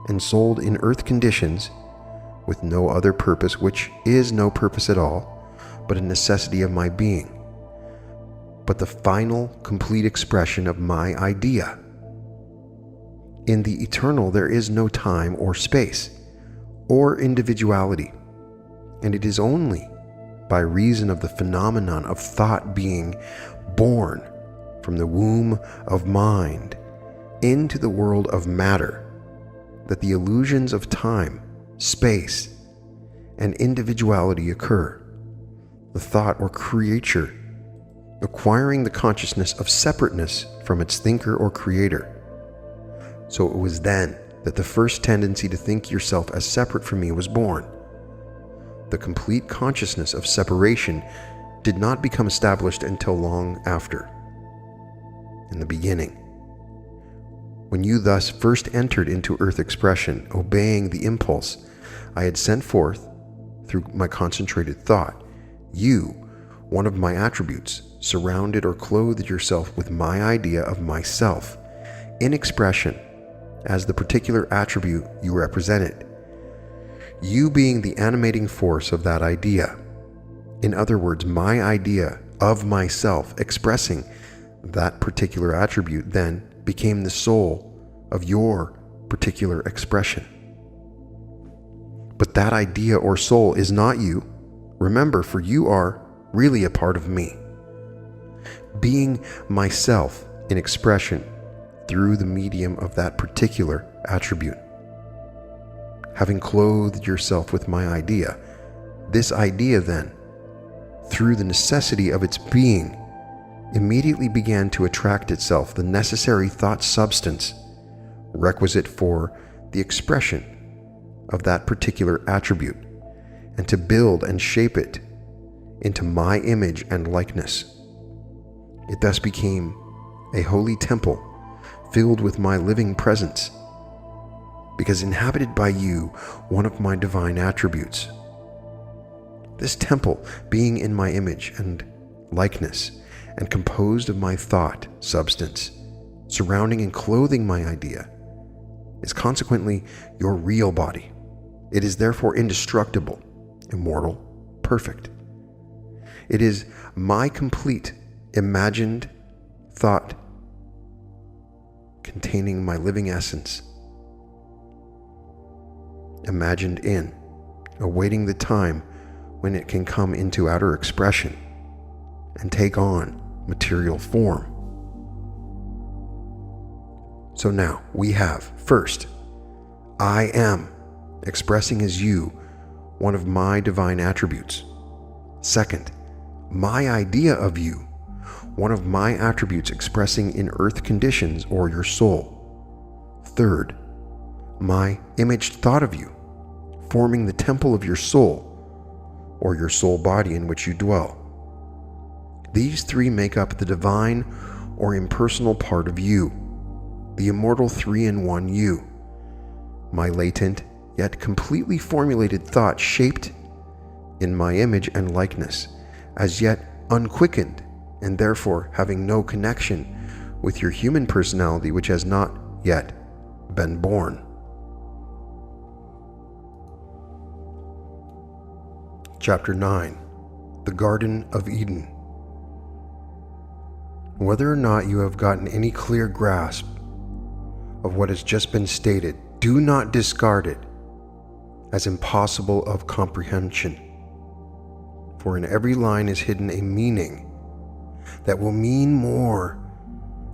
ensouled in earth conditions with no other purpose, which is no purpose at all, but a necessity of my being, but the final, complete expression of my idea. In the eternal there is no time or space, or individuality, and it is only by reason of the phenomenon of thought being born from the womb of mind into the world of matter that the illusions of time, space, and individuality occur. The thought or creature acquiring the consciousness of separateness from its thinker or creator. So it was then that the first tendency to think yourself as separate from me was born. The complete consciousness of separation did not become established until long after. In the beginning, when you thus first entered into earth expression, obeying the impulse I had sent forth through my concentrated thought, you, one of my attributes, surrounded or clothed yourself with my idea of myself in expression as the particular attribute you represented, you being the animating force of that idea. In other words, my idea of myself expressing that particular attribute then became the soul of your particular expression. But that idea or soul is not you. Remember, for you are really a part of me. Being myself in expression through the medium of that particular attribute. Having clothed yourself with my idea, this idea then, through the necessity of its being, immediately began to attract itself the necessary thought substance requisite for the expression of that particular attribute, and to build and shape it into my image and likeness. It thus became a holy temple filled with my living presence, because inhabited by you, one of my divine attributes. This temple, being in my image and likeness, and composed of my thought, substance, surrounding and clothing my idea, is consequently your real body. It is therefore indestructible, immortal, perfect. It is my complete, imagined thought containing my living essence, imagined in, awaiting the time when it can come into outer expression and take on material form. So now we have, first, I am, expressing as you one of my divine attributes. Second, my idea of you, one of my attributes expressing in earth conditions or your soul. Third, my imaged thought of you, forming the temple of your soul or your soul body in which you dwell. These three make up the divine or impersonal part of you, the immortal three-in-one you, my latent yet completely formulated thought shaped in my image and likeness, as yet unquickened and therefore having no connection with your human personality which has not yet been born. Chapter 9. The Garden of Eden. Whether or not you have gotten any clear grasp of what has just been stated, do not discard it as impossible of comprehension. For in every line is hidden a meaning that will mean more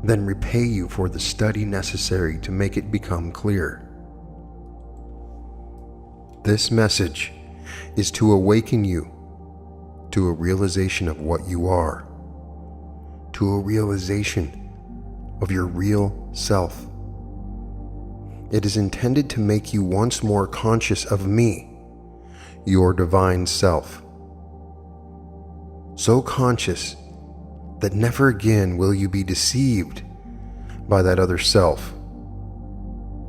than repay you for the study necessary to make it become clear. This message is to awaken you to a realization of what you are, to a realization of your real self. It is intended to make you once more conscious of me, your divine self. So conscious that never again will you be deceived by that other self,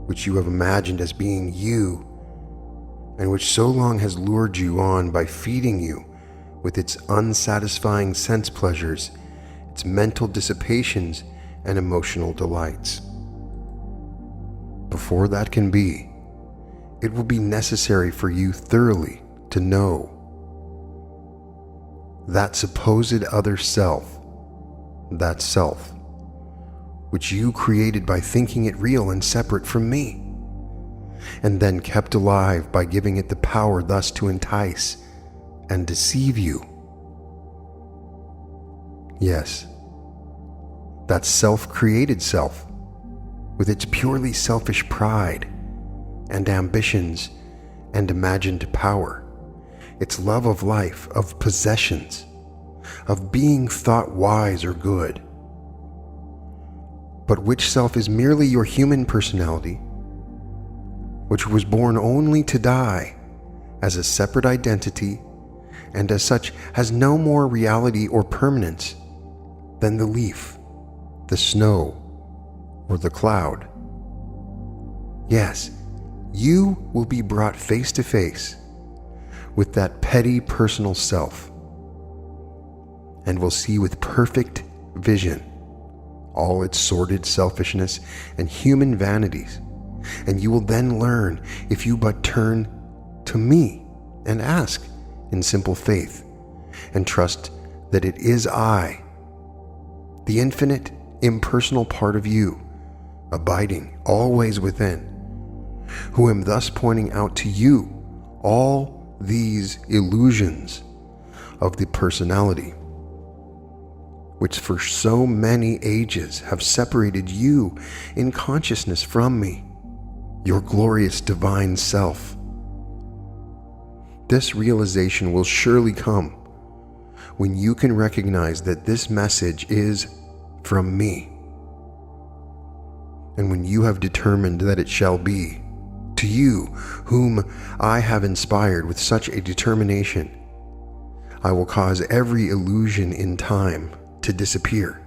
which you have imagined as being you, and which so long has lured you on by feeding you with its unsatisfying sense pleasures, its mental dissipations, and emotional delights. Before that can be, it will be necessary for you thoroughly to know that supposed other self, that self, which you created by thinking it real and separate from me, and then kept alive by giving it the power thus to entice and deceive you. Yes, that self-created self, with its purely selfish pride and ambitions and imagined power, its love of life, of possessions, of being thought wise or good, but which self is merely your human personality, which was born only to die as a separate identity, and as such has no more reality or permanence than the leaf, the snow, or the cloud. Yes, you will be brought face to face with that petty personal self, and will see with perfect vision all its sordid selfishness and human vanities. And you will then learn, if you but turn to me and ask in simple faith, and trust that it is I, the infinite, impersonal part of you, abiding always within, who am thus pointing out to you all these illusions of the personality, which for so many ages have separated you in consciousness from me, your glorious divine self. This realization will surely come when you can recognize that this message is from me, and when you have determined that it shall be, to you whom I have inspired with such a determination, I will cause every illusion in time to disappear,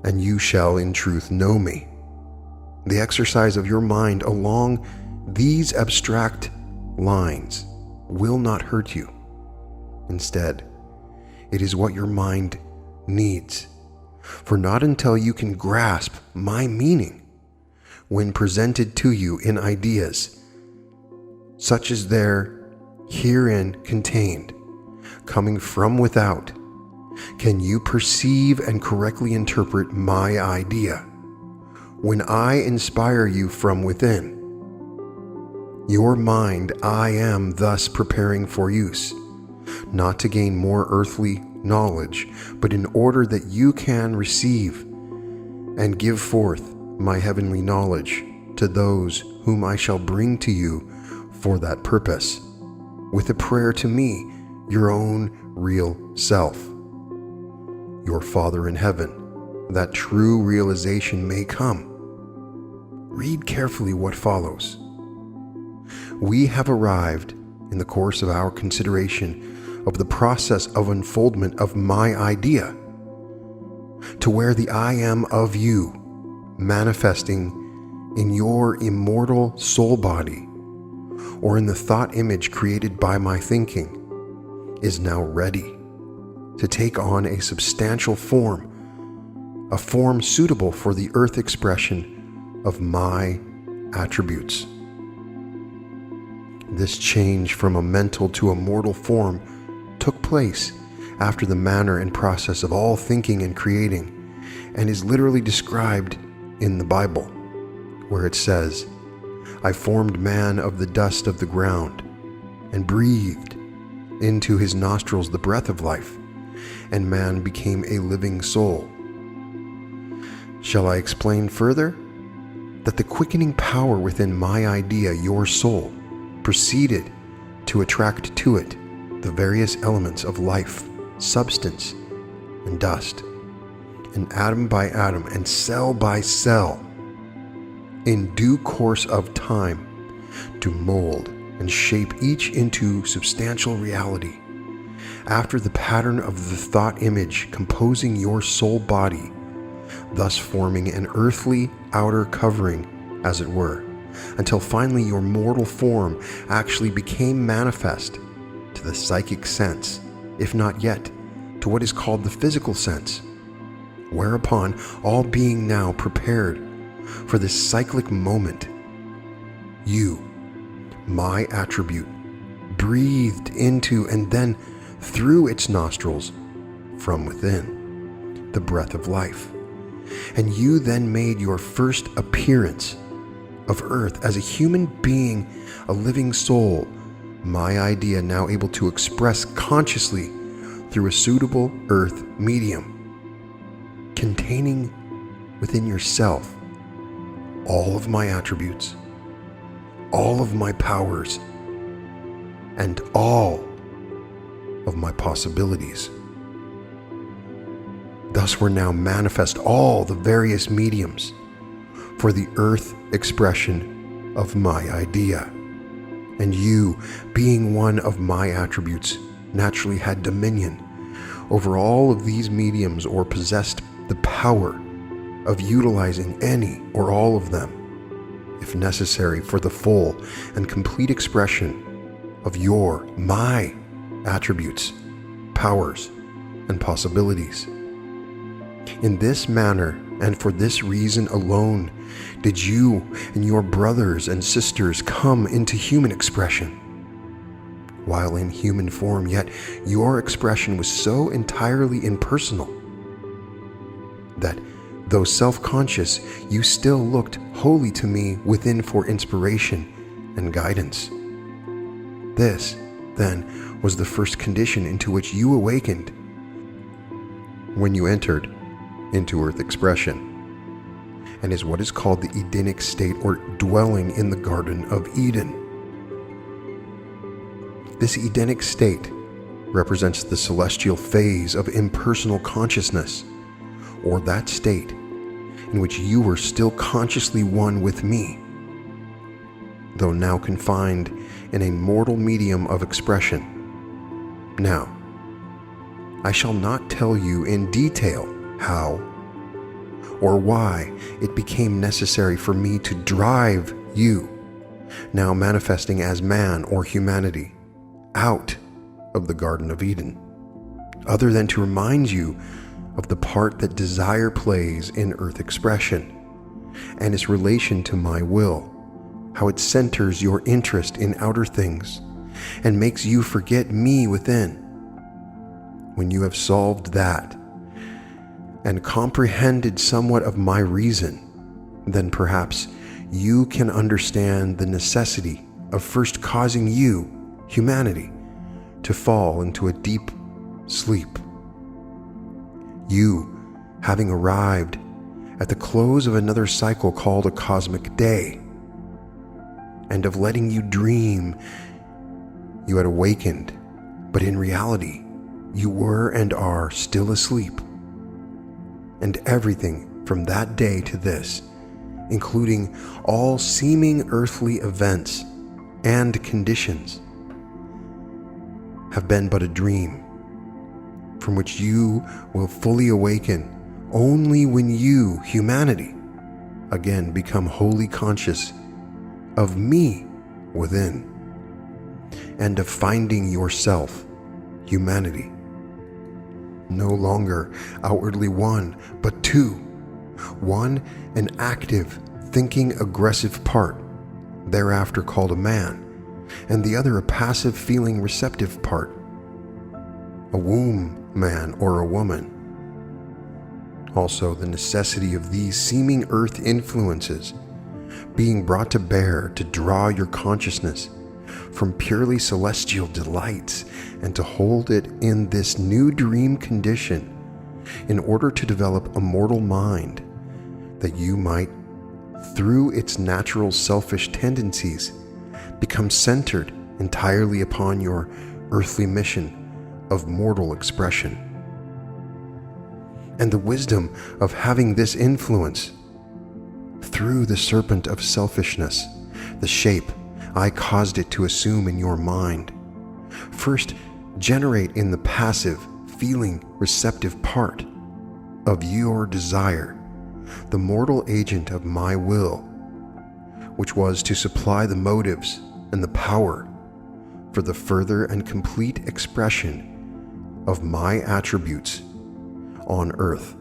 and you shall in truth know me. The exercise of your mind along these abstract lines will not hurt you. Instead, it is what your mind needs. For not until you can grasp my meaning when presented to you in ideas, such as there herein contained, coming from without, can you perceive and correctly interpret my idea. When I inspire you from within, your mind I am thus preparing for use, not to gain more earthly knowledge, but in order that you can receive and give forth my heavenly knowledge to those whom I shall bring to you for that purpose, with a prayer to me, your own real self, your Father in heaven, that true realization may come. Read carefully what follows. We have arrived in the course of our consideration of the process of unfoldment of my idea to where the I am of you, manifesting in your immortal soul body or in the thought image created by my thinking, is now ready to take on a substantial form, a form suitable for the earth expression of my attributes. This change from a mental to a mortal form took place after the manner and process of all thinking and creating, and is literally described in the Bible, where it says, I formed man of the dust of the ground, and breathed into his nostrils the breath of life, and man became a living soul. Shall I explain further? That the quickening power within my idea, your soul, proceeded to attract to it the various elements of life, substance, and dust, and atom by atom and cell by cell, in due course of time, to mold and shape each into substantial reality, after the pattern of the thought image composing your soul body, thus forming an earthly outer covering, as it were, until finally your mortal form actually became manifest to the psychic sense, if not yet to what is called the physical sense, whereupon, all being now prepared for this cyclic moment, you, my attribute, breathed into and then through its nostrils from within the breath of life, and you then made your first appearance of earth as a human being, a living soul, my idea now able to express consciously through a suitable earth medium, containing within yourself all of my attributes, all of my powers, and all of my possibilities. Thus were now manifest all the various mediums for the earth expression of my idea. And you, being one of my attributes, naturally had dominion over all of these mediums, or possessed the power of utilizing any or all of them, if necessary, for the full and complete expression of my attributes, powers, and possibilities. In this manner, and for this reason alone, did you and your brothers and sisters come into human expression. While in human form, yet your expression was so entirely impersonal that, though self-conscious, you still looked wholly to me within for inspiration and guidance. This, then, was the first condition into which you awakened when you entered into earth expression, and is what is called the Edenic state, or dwelling in the Garden of Eden. This Edenic state represents the celestial phase of impersonal consciousness, or that state in which you were still consciously one with me, though now confined in a mortal medium of expression. Now, I shall not tell you in detail how or why it became necessary for me to drive you, now manifesting as man or humanity, out of the Garden of Eden, other than to remind you of the part that desire plays in earth expression and its relation to my will, how it centers your interest in outer things and makes you forget me within. When you have solved that and comprehended somewhat of my reason, then perhaps you can understand the necessity of first causing you, humanity, to fall into a deep sleep. You, having arrived at the close of another cycle called a cosmic day, and of letting you dream you had awakened, but in reality, you were and are still asleep. And everything from that day to this, including all seeming earthly events and conditions, have been but a dream, from which you will fully awaken only when you, humanity, again become wholly conscious of me within, and of finding yourself, humanity, no longer outwardly one, but two. One, an active, thinking, aggressive part, thereafter called a man, and the other a passive, feeling, receptive part, a womb man or a woman. Also, the necessity of these seeming earth influences being brought to bear to draw your consciousness from purely celestial delights and to hold it in this new dream condition in order to develop a mortal mind that you might, through its natural selfish tendencies, become centered entirely upon your earthly mission of mortal expression. And the wisdom of having this influence through the serpent of selfishness, the shape I caused it to assume in your mind, first generate in the passive, feeling, receptive part of your desire the mortal agent of my will, which was to supply the motives and the power for the further and complete expression of my attributes on earth,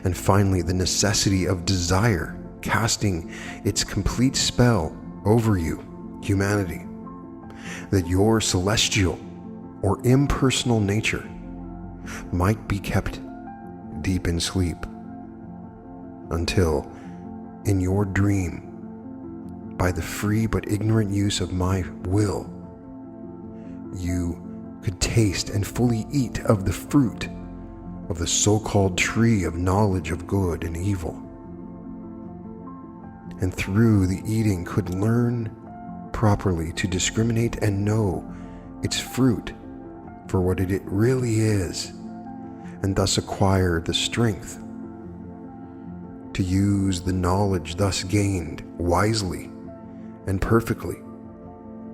and finally the necessity of desire casting its complete spell over you, humanity, that your celestial or impersonal nature might be kept deep in sleep until, in your dream, by the free but ignorant use of my will, you could taste and fully eat of the fruit of the so-called tree of knowledge of good and evil, and through the eating could learn properly to discriminate and know its fruit for what it really is, and thus acquire the strength to use the knowledge thus gained wisely and perfectly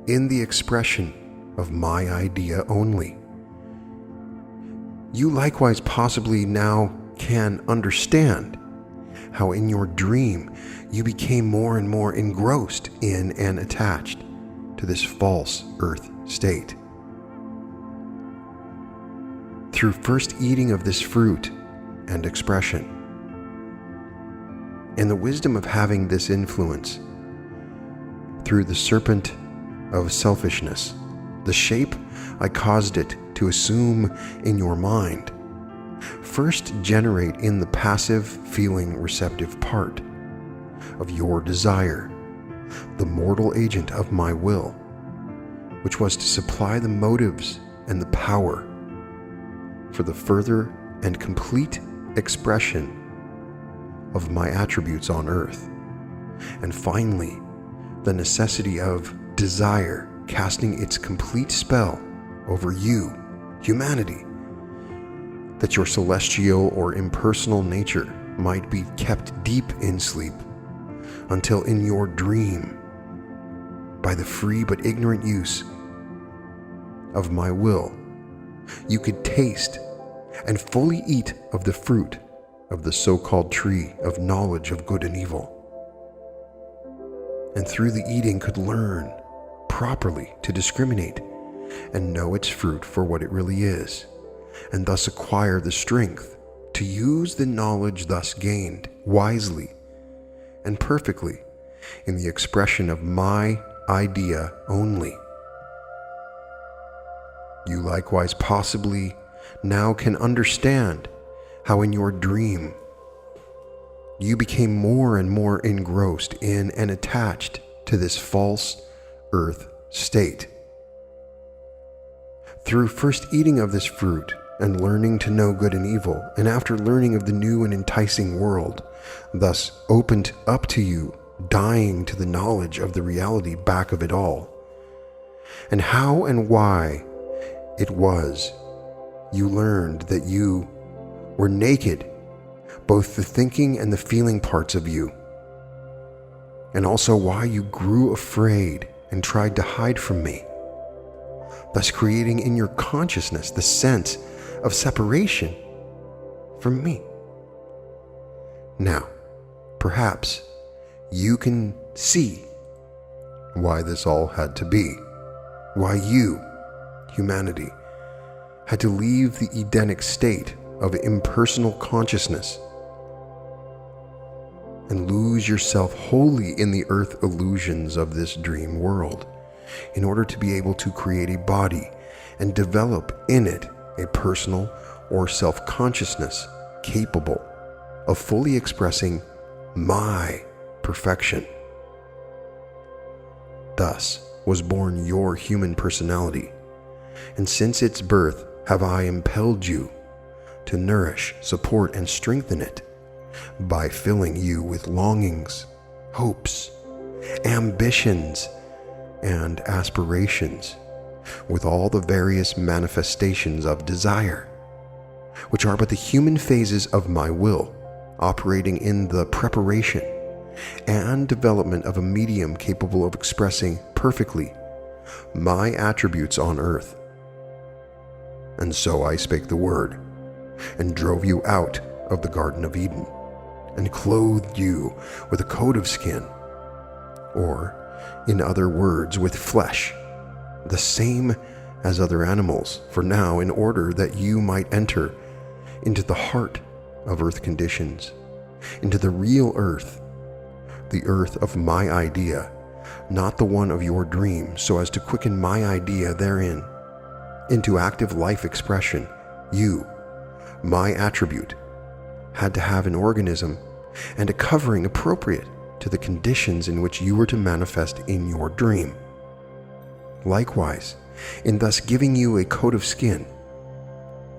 in the expression of my idea only. You likewise possibly now can understand how in your dream you became more and more engrossed in and attached to this false earth state. Through first eating of this fruit and expression, and the wisdom of having this influence through the serpent of selfishness, the shape I caused it to assume in your mind, first generate in the passive, feeling, receptive part of your desire the mortal agent of my will, which was to supply the motives and the power for the further and complete expression of my attributes on earth, and finally the necessity of desire casting its complete spell over you, humanity, that your celestial or impersonal nature might be kept deep in sleep until in your dream, by the free but ignorant use of my will, you could taste and fully eat of the fruit of the so-called tree of knowledge of good and evil, and through the eating could learn properly to discriminate and know its fruit for what it really is, and thus acquire the strength to use the knowledge thus gained wisely and perfectly in the expression of my idea only. You likewise possibly now can understand how in your dream you became more and more engrossed in and attached to this false earth state. Through first eating of this fruit and learning to know good and evil, and after learning of the new and enticing world, thus opened up to you, dying to the knowledge of the reality back of it all, and how and why it was you learned that you were naked, both the thinking and the feeling parts of you, and also why you grew afraid and tried to hide from me, thus creating in your consciousness the sense of separation from me. Now, perhaps you can see why this all had to be, why you, humanity, had to leave the Edenic state of impersonal consciousness and lose yourself wholly in the earth illusions of this dream world in order to be able to create a body and develop in it a personal or self-consciousness capable of fully expressing my perfection. Thus was born your human personality, and since its birth have I impelled you to nourish, support, and strengthen it by filling you with longings, hopes, ambitions, and aspirations, with all the various manifestations of desire, which are but the human phases of my will, operating in the preparation and development of a medium capable of expressing perfectly my attributes on earth. And so I spake the word, and drove you out of the Garden of Eden, and clothed you with a coat of skin, or, in other words, with flesh, the same as other animals, for now, in order that you might enter into the heart of earth conditions, into the real earth, the earth of my idea, not the one of your dream, so as to quicken my idea therein into active life expression. You, my attribute, had to have an organism and a covering appropriate to the conditions in which you were to manifest in your dream. Likewise, in thus giving you a coat of skin,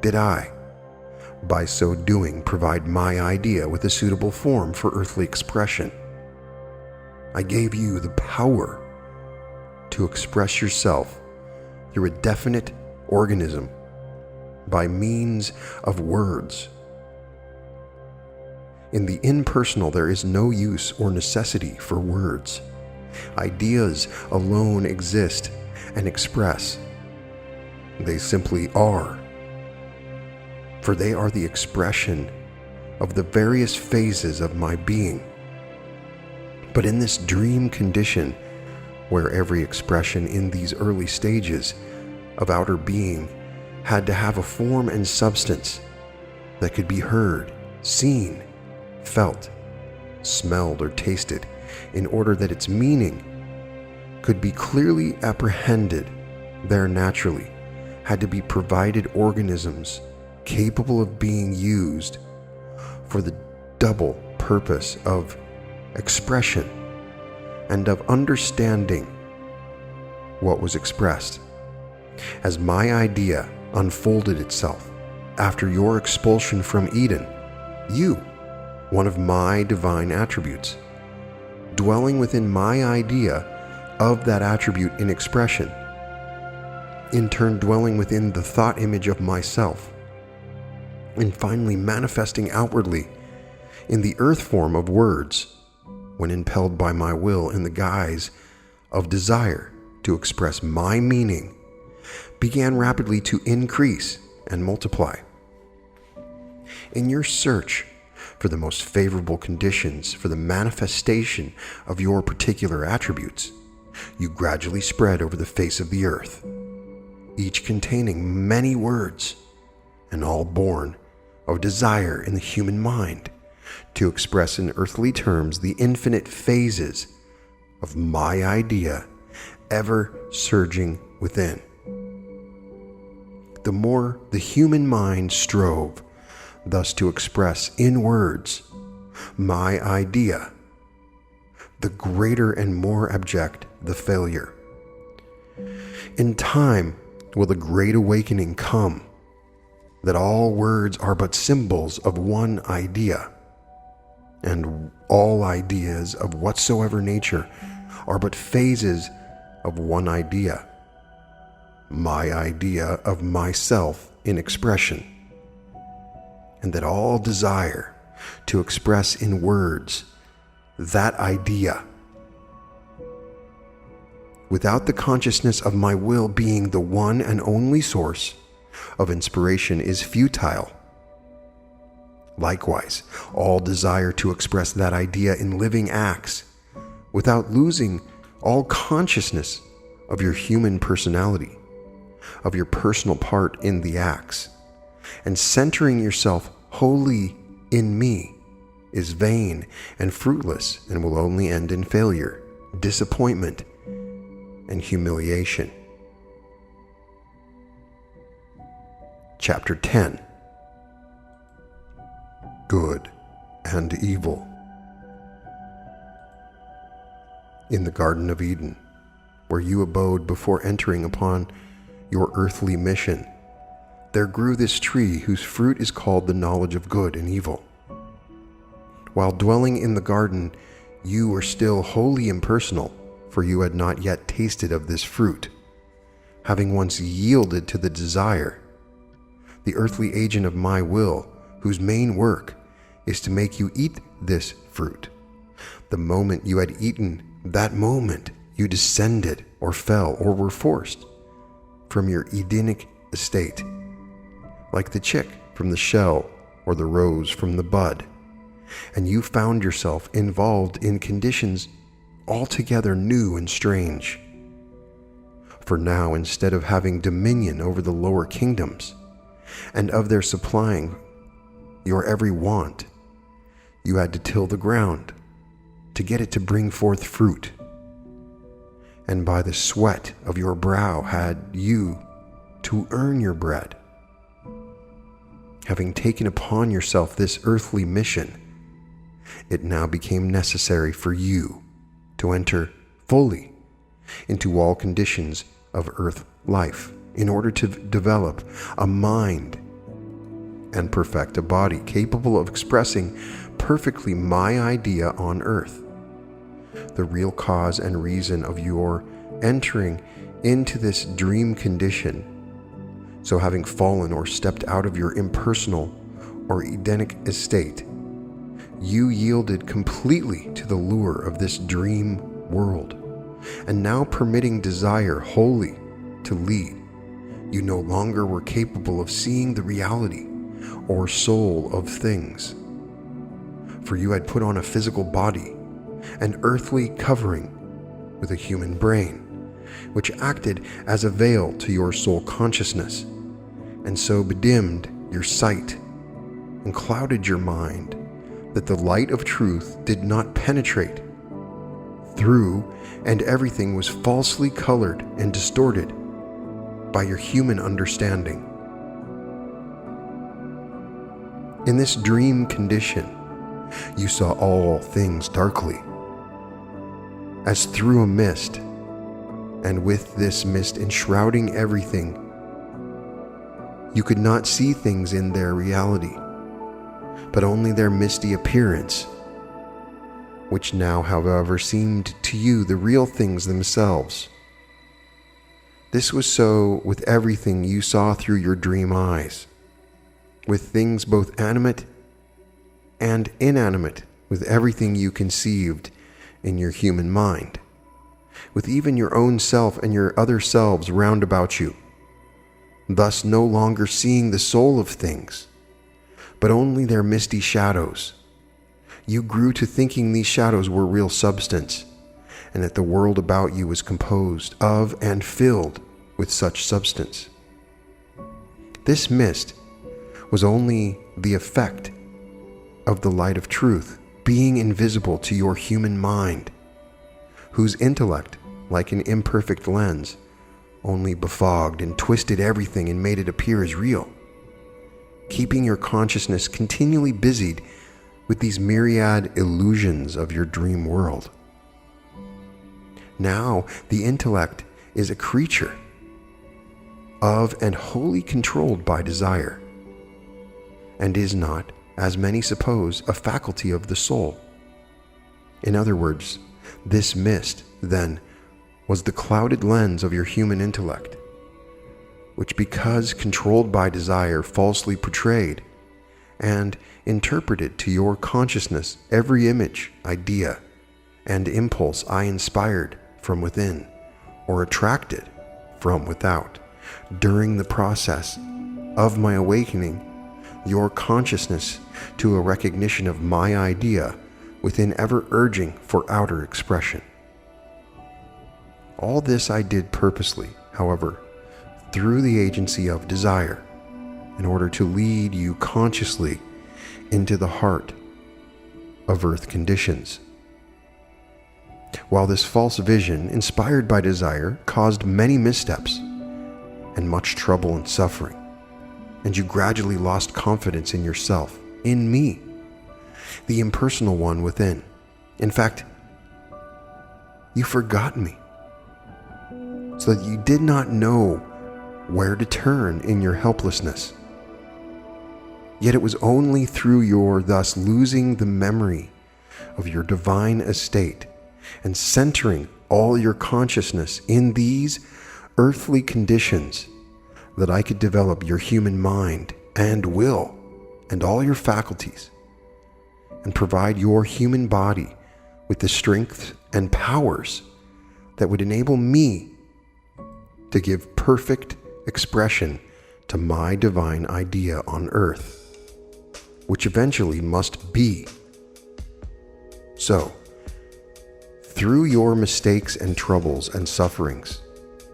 did I, by so doing, provide my idea with a suitable form for earthly expression. I gave you the power to express yourself through a definite organism by means of words. In the impersonal, there is no use or necessity for words. Ideas alone exist and express. They simply are, for they are the expression of the various phases of my being. But in this dream condition, where every expression in these early stages of outer being had to have a form and substance that could be heard, seen, felt, smelled, or tasted, in order that its meaning could be clearly apprehended, there naturally had to be provided organisms capable of being used for the double purpose of expression and of understanding what was expressed. As my idea unfolded itself after your expulsion from Eden, you, one of my divine attributes, dwelling within my idea of that attribute in expression, in turn dwelling within the thought image of myself, and finally manifesting outwardly in the earth form of words, when impelled by my will in the guise of desire to express my meaning, began rapidly to increase and multiply. In your search for the most favorable conditions for the manifestation of your particular attributes, you gradually spread over the face of the earth, each containing many words, and all born of desire in the human mind to express in earthly terms the infinite phases of my idea ever surging within. The more the human mind strove thus to express in words my idea, the greater and more abject the failure. In time will the great awakening come that all words are but symbols of one idea, and all ideas of whatsoever nature are but phases of one idea, my idea of myself in expression, and that all desire to express in words that idea, without the consciousness of my will being the one and only source of inspiration, is futile. Likewise, all desire to express that idea in living acts, without losing all consciousness of your human personality, of your personal part in the acts, and centering yourself wholly in me, is vain and fruitless, and will only end in failure, disappointment, and humiliation. Chapter 10. Good and Evil. In the Garden of Eden, where you abode before entering upon your earthly mission, there grew this tree whose fruit is called the knowledge of good and evil. While dwelling in the garden, you were still wholly impersonal, for you had not yet tasted of this fruit, having once yielded to the desire, the earthly agent of my will, whose main work is to make you eat this fruit. The moment you had eaten, that moment you descended or fell or were forced from your Edenic estate, like the chick from the shell or the rose from the bud, and you found yourself involved in conditions altogether new and strange. For now, instead of having dominion over the lower kingdoms and of their supplying your every want, you had to till the ground to get it to bring forth fruit, and by the sweat of your brow had you to earn your bread. Having taken upon yourself this earthly mission, it now became necessary for you to enter fully into all conditions of earth life in order to develop a mind and perfect a body capable of expressing perfectly my idea on earth. The real cause and reason of your entering into this dream condition, so having fallen or stepped out of your impersonal or Edenic estate, you yielded completely to the lure of this dream world, and now permitting desire wholly to lead, you no longer were capable of seeing the reality or soul of things. For you had put on a physical body, an earthly covering with a human brain, which acted as a veil to your soul consciousness, and so bedimmed your sight and clouded your mind that the light of truth did not penetrate through, and everything was falsely colored and distorted by your human understanding. In this dream condition, you saw all things darkly, as through a mist, and with this mist enshrouding everything, you could not see things in their reality, but only their misty appearance, which now, however, seemed to you the real things themselves. This was so with everything you saw through your dream eyes, with things both animate and inanimate, with everything you conceived in your human mind, with even your own self and your other selves round about you, thus no longer seeing the soul of things, but only their misty shadows, You grew to thinking these shadows were real substance, and that the world about you was composed of and filled with such substance. This mist was only the effect of the light of truth being invisible to your human mind, whose intellect, like an imperfect lens, only befogged and twisted everything and made it appear as real, keeping your consciousness continually busied with these myriad illusions of your dream world. Now the intellect is a creature of and wholly controlled by desire, and is not, as many suppose, a faculty of the soul. In other words, this mist, then, was the clouded lens of your human intellect, which, because controlled by desire, falsely portrayed and interpreted to your consciousness every image, idea, and impulse I inspired from within or attracted from without. During the process of my awakening your consciousness to a recognition of my idea within ever urging for outer expression. All this I did purposely, however, through the agency of desire, in order to lead you consciously into the heart of earth conditions. While this false vision, inspired by desire, caused many missteps and much trouble and suffering, and you gradually lost confidence in yourself, in me, the impersonal one within. In fact, you forgot me, so that you did not know where to turn in your helplessness. Yet it was only through your thus losing the memory of your divine estate and centering all your consciousness in these earthly conditions that I could develop your human mind and will and all your faculties, and provide your human body with the strength and powers that would enable me to give perfect expression to my divine idea on earth, which eventually must be. So, through your mistakes and troubles and sufferings,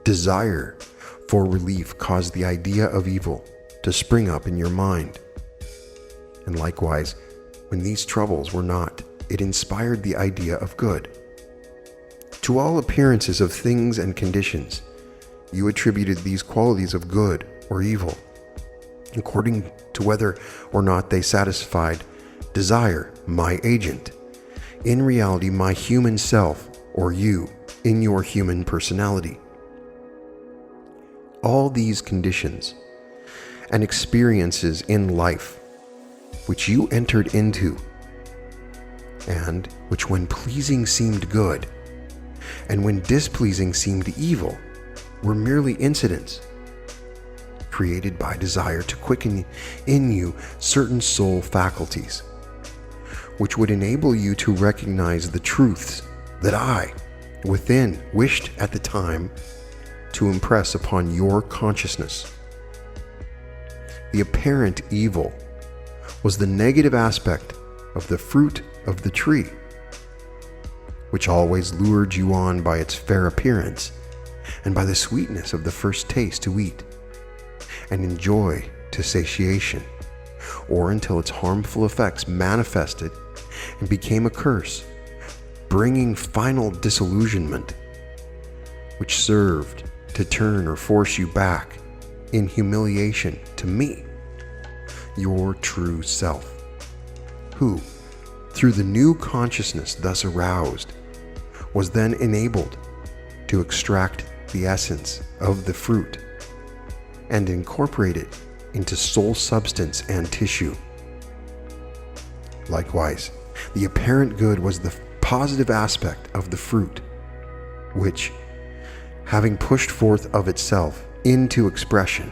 desire for relief caused the idea of evil to spring up in your mind. And likewise, when these troubles were not, it inspired the idea of good. To all appearances of things and conditions, you attributed these qualities of good or evil, according to whether or not they satisfied desire, my agent, in reality my human self, or you, in your human personality. All these conditions and experiences in life which you entered into, and which when pleasing seemed good, and when displeasing seemed evil, were merely incidents created by desire to quicken in you certain soul faculties, which would enable you to recognize the truths that I, within, wished at the time to impress upon your consciousness. The apparent evil was the negative aspect of the fruit of the tree, which always lured you on by its fair appearance and by the sweetness of the first taste to eat and enjoy to satiation, or until its harmful effects manifested and became a curse, bringing final disillusionment, which served to turn or force you back in humiliation to me, your true self, who, through the new consciousness thus aroused, was then enabled to extract the essence of the fruit and incorporate it into soul substance and tissue. Likewise, the apparent good was the positive aspect of the fruit, which, having pushed forth of itself into expression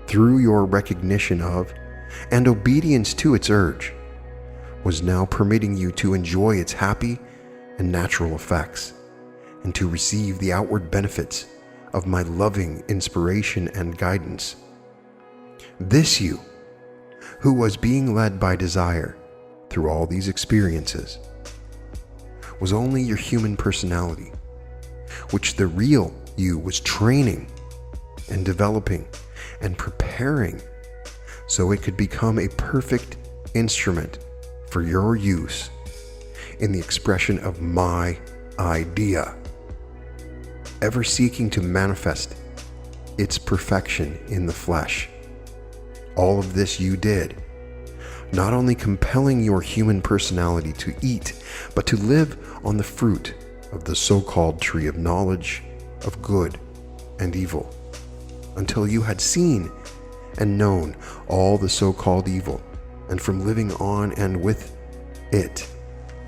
through your recognition of and obedience to its urge, was now permitting you to enjoy its happy and natural effects, and to receive the outward benefits of my loving inspiration and guidance. This you, who was being led by desire through all these experiences was only your human personality, which the real you was training and developing and preparing so it could become a perfect instrument for your use in the expression of my idea, ever seeking to manifest its perfection in the flesh. All of this you did, not only compelling your human personality to eat, but to live on the fruit of the so-called tree of knowledge of good and evil, until you had seen and known all the so-called evil, and from living on and with it,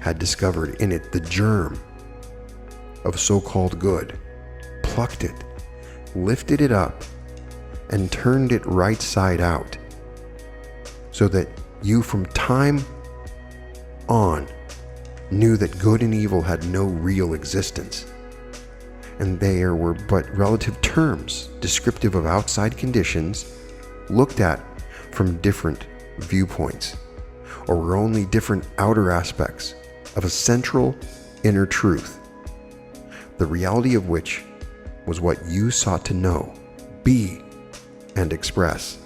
had discovered in it the germ of so-called good, plucked it, lifted it up, and turned it right side out, so that you from time on knew that good and evil had no real existence, and there were but relative terms descriptive of outside conditions looked at from different viewpoints, or were only different outer aspects of a central inner truth, the reality of which was what you sought to know, be, and express.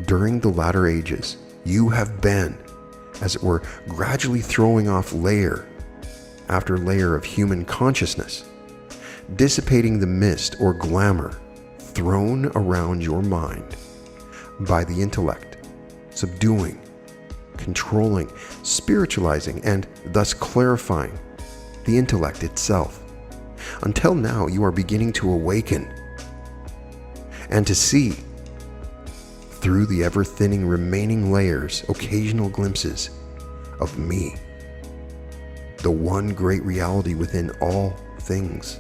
During the latter ages, you have been, as it were, gradually throwing off layer after layer of human consciousness, dissipating the mist or glamour thrown around your mind by the intellect, subduing, controlling, spiritualizing, and thus clarifying the intellect itself. Until now, you are beginning to awaken and to see, through the ever-thinning remaining layers, occasional glimpses of me, the one great reality within all things.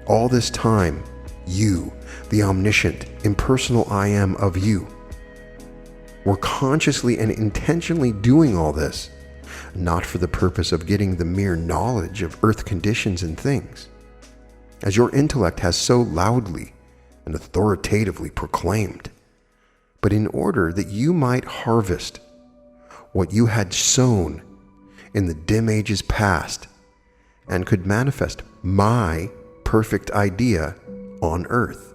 All this time, you, the omniscient, impersonal I am of you, were consciously and intentionally doing all this, not for the purpose of getting the mere knowledge of earth conditions and things, as your intellect has so loudly and authoritatively proclaimed, but in order that you might harvest what you had sown in the dim ages past and could manifest my perfect idea on earth,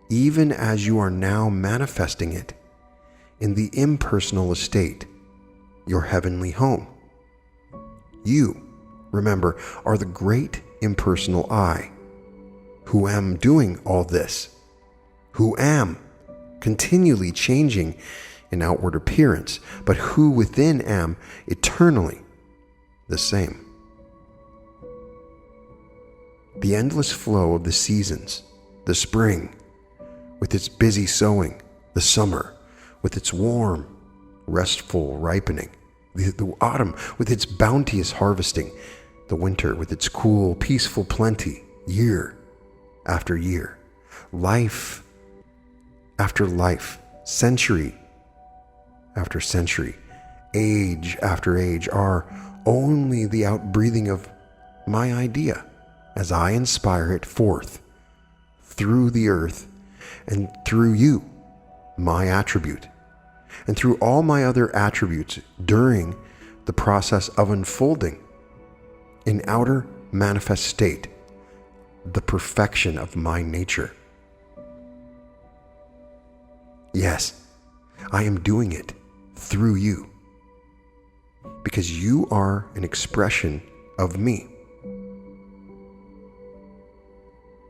even as you are now manifesting it in the impersonal estate, your heavenly home. You, remember, are the great impersonal I, who am doing all this, who am continually changing in outward appearance, but who within am eternally the same. The endless flow of the seasons, the spring with its busy sowing, the summer with its warm, restful ripening, the autumn with its bounteous harvesting, the winter with its cool, peaceful plenty, year after year, life after life, century after century, age after age, are only the outbreathing of my idea as I inspire it forth through the earth and through you, my attribute, and through all my other attributes during the process of unfolding in outer manifest state, the perfection of my nature. Yes, I am doing it through you, because you are an expression of me.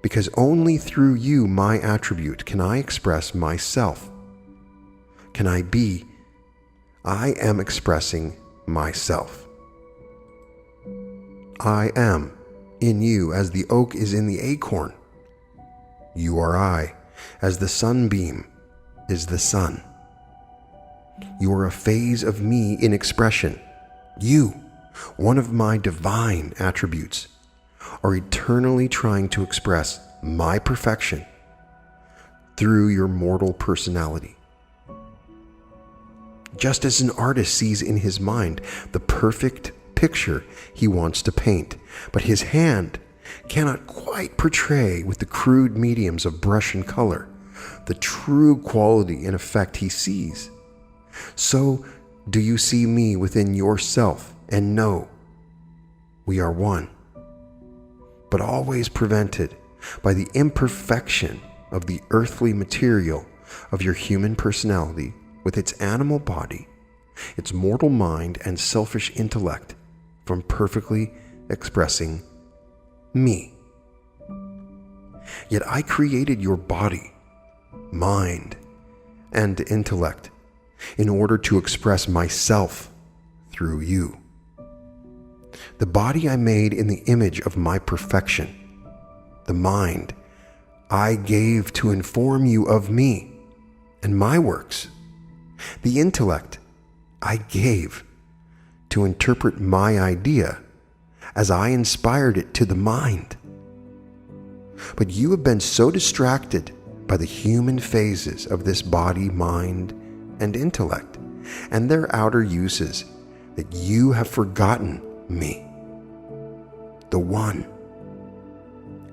Because only through you, my attribute, can I express myself. Can I be? I am expressing myself. I am in you as the oak is in the acorn. You are I, as the sunbeam is the sun. You are a phase of me in expression. You, one of my divine attributes, are eternally trying to express my perfection through your mortal personality. Just as an artist sees in his mind the perfect picture he wants to paint, but his hand cannot quite portray with the crude mediums of brush and color the true quality and effect he sees. so do you see me within yourself and know we are one, but always prevented by the imperfection of the earthly material of your human personality with its animal body, its mortal mind and selfish intellect from perfectly expressing me. Yet I created your body, mind, and intellect in order to express myself through you. The body I made in the image of my perfection. The mind I gave to inform you of me and my works. The intellect I gave to interpret my idea as I inspired it to the mind. But you have been so distracted by the human phases of this body, mind, and intellect, and their outer uses, that you have forgotten me, the one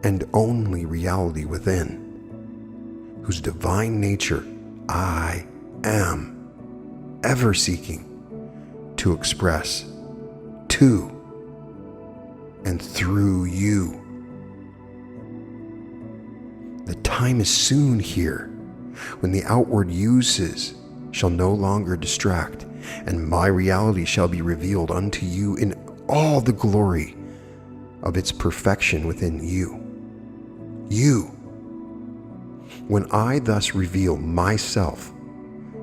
and only reality within, whose divine nature I am, ever seeking to express to and through you. The time is soon here when the outward uses shall no longer distract, and my reality shall be revealed unto you in all the glory of its perfection within you. You, when I thus reveal myself,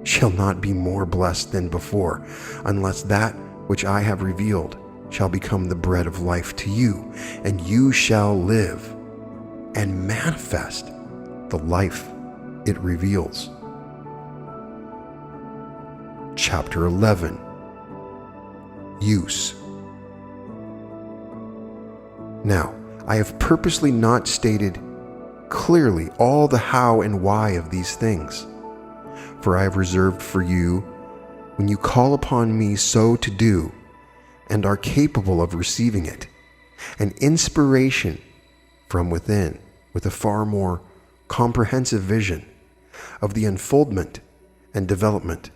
shall not be more blessed than before, unless that which I have revealed shall become the bread of life to you, and you shall live and manifest the life it reveals. Chapter 11. Use. Now, I have purposely not stated clearly all the how and why of these things, for I have reserved for you, when you call upon me so to do, and are capable of receiving it, an inspiration from within with a far more comprehensive vision of the unfoldment and development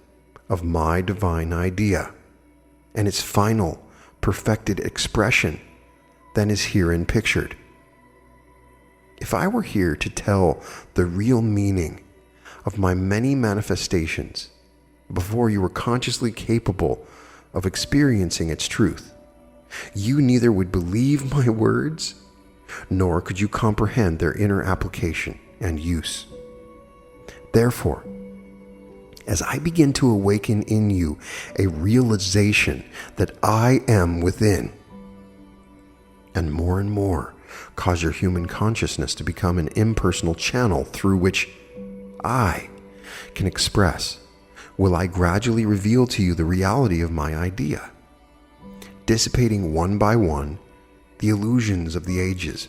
of my divine idea and its final perfected expression than is herein pictured. If I were here to tell the real meaning of my many manifestations before you were consciously capable of experiencing its truth, you neither would believe my words, nor could you comprehend their inner application and use. Therefore, as I begin to awaken in you a realization that I am within, and more cause your human consciousness to become an impersonal channel through which I can express, will I gradually reveal to you the reality of my idea, dissipating one by one the illusions of the ages,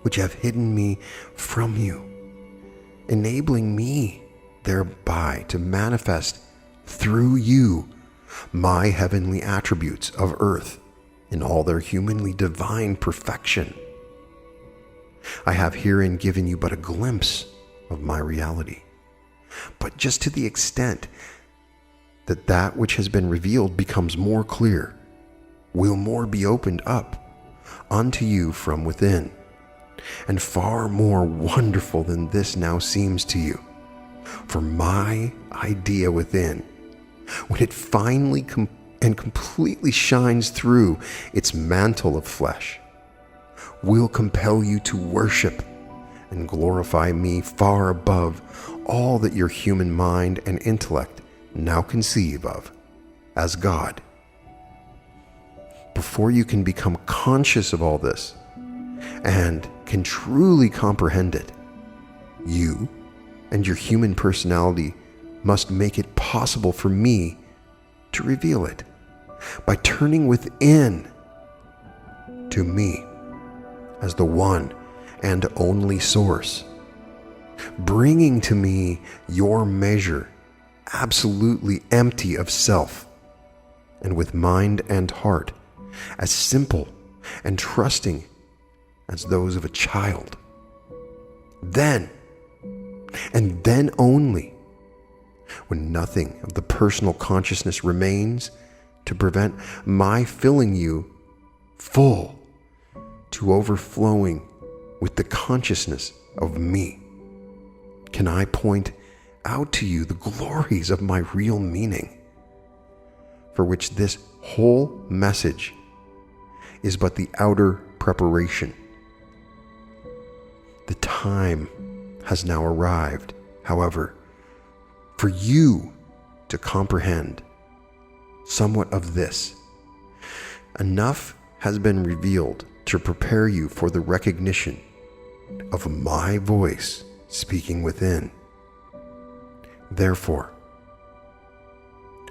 which have hidden me from you, enabling me thereby to manifest through you my heavenly attributes of earth in all their humanly divine perfection. I have herein given you but a glimpse of my reality, but just to the extent that that which has been revealed becomes more clear, will more be opened up unto you from within, and far more wonderful than this now seems to you. For my idea within, when it finally and completely shines through its mantle of flesh, will compel you to worship and glorify me far above all that your human mind and intellect now conceive of as God. Before you can become conscious of all this and can truly comprehend it, you and your human personality must make it possible for me to reveal it by turning within to me as the one and only source, bringing to me your measure absolutely empty of self, and with mind and heart as simple and trusting as those of a child. Then, and then only, when nothing of the personal consciousness remains to prevent my filling you full to overflowing with the consciousness of me, can I point out to you the glories of my real meaning, for which this whole message is but the outer preparation. The time has now arrived, however, for you to comprehend somewhat of this. Enough has been revealed to prepare you for the recognition of my voice speaking within. Therefore,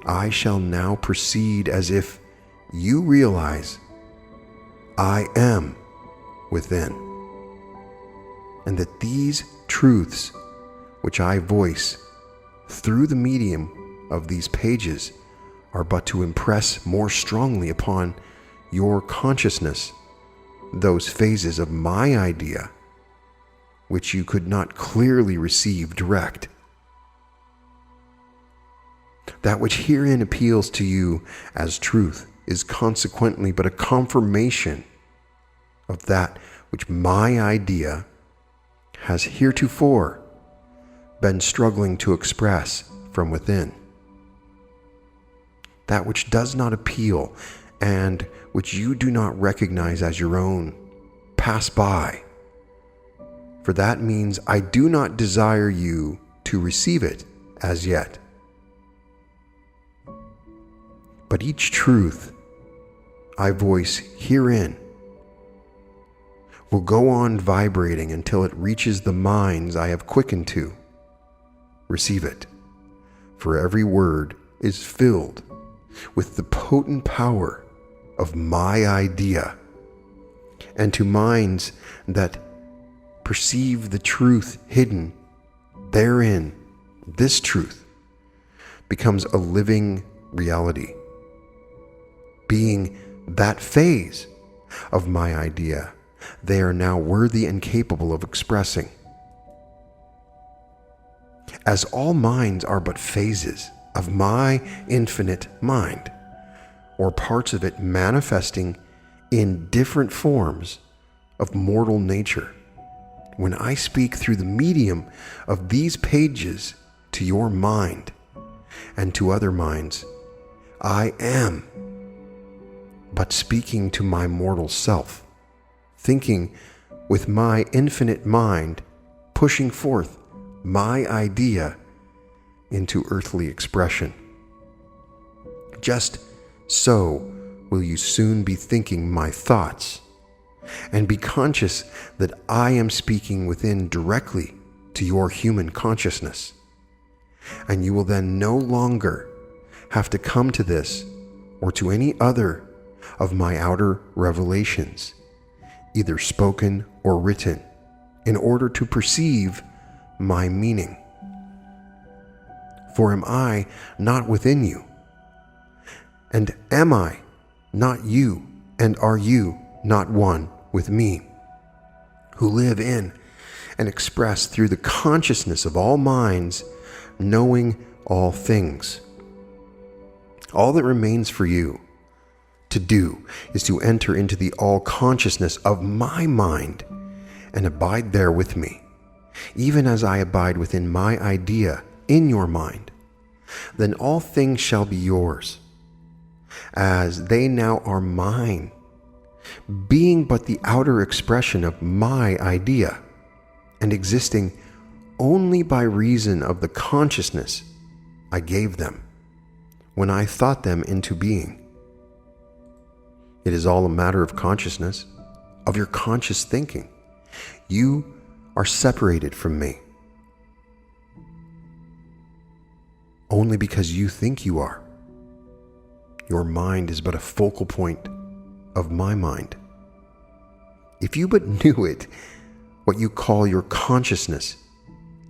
I shall now proceed as if you realize I am within, and that these truths which I voice through the medium of these pages are but to impress more strongly upon your consciousness those phases of my idea which you could not clearly receive direct. That which herein appeals to you as truth is consequently but a confirmation of that which my idea has heretofore been struggling to express from within. That which does not appeal and which you do not recognize as your own, pass by. For that means I do not desire you to receive it as yet. But each truth I voice herein will go on vibrating until it reaches the minds I have quickened to. Receive it, for every word is filled with the potent power of my idea, and to minds that perceive the truth hidden therein, this truth becomes a living reality, being that phase of my idea they are now worthy and capable of expressing. As all minds are but phases of my infinite mind, or parts of it manifesting in different forms of mortal nature, when I speak through the medium of these pages to your mind and to other minds, I am but speaking to my mortal self, thinking with my infinite mind, pushing forth my idea into earthly expression. Just so will you soon be thinking my thoughts, and be conscious that I am speaking within directly to your human consciousness. And you will then no longer have to come to this or to any other of my outer revelations, either spoken or written, in order to perceive my meaning. For am I not within you? And am I not you? And are you not one with me, who live in and express through the consciousness of all minds, knowing all things? All that remains for you to do is to enter into the all-consciousness of my mind and abide there with me, even as I abide within my idea in your mind. Then all things shall be yours, as they now are mine, being but the outer expression of my idea, and existing only by reason of the consciousness I gave them when I thought them into being. It is all a matter of consciousness, of your conscious thinking. You are separated from me only because you think you are. Your mind is but a focal point of my mind. If you but knew it, what you call your consciousness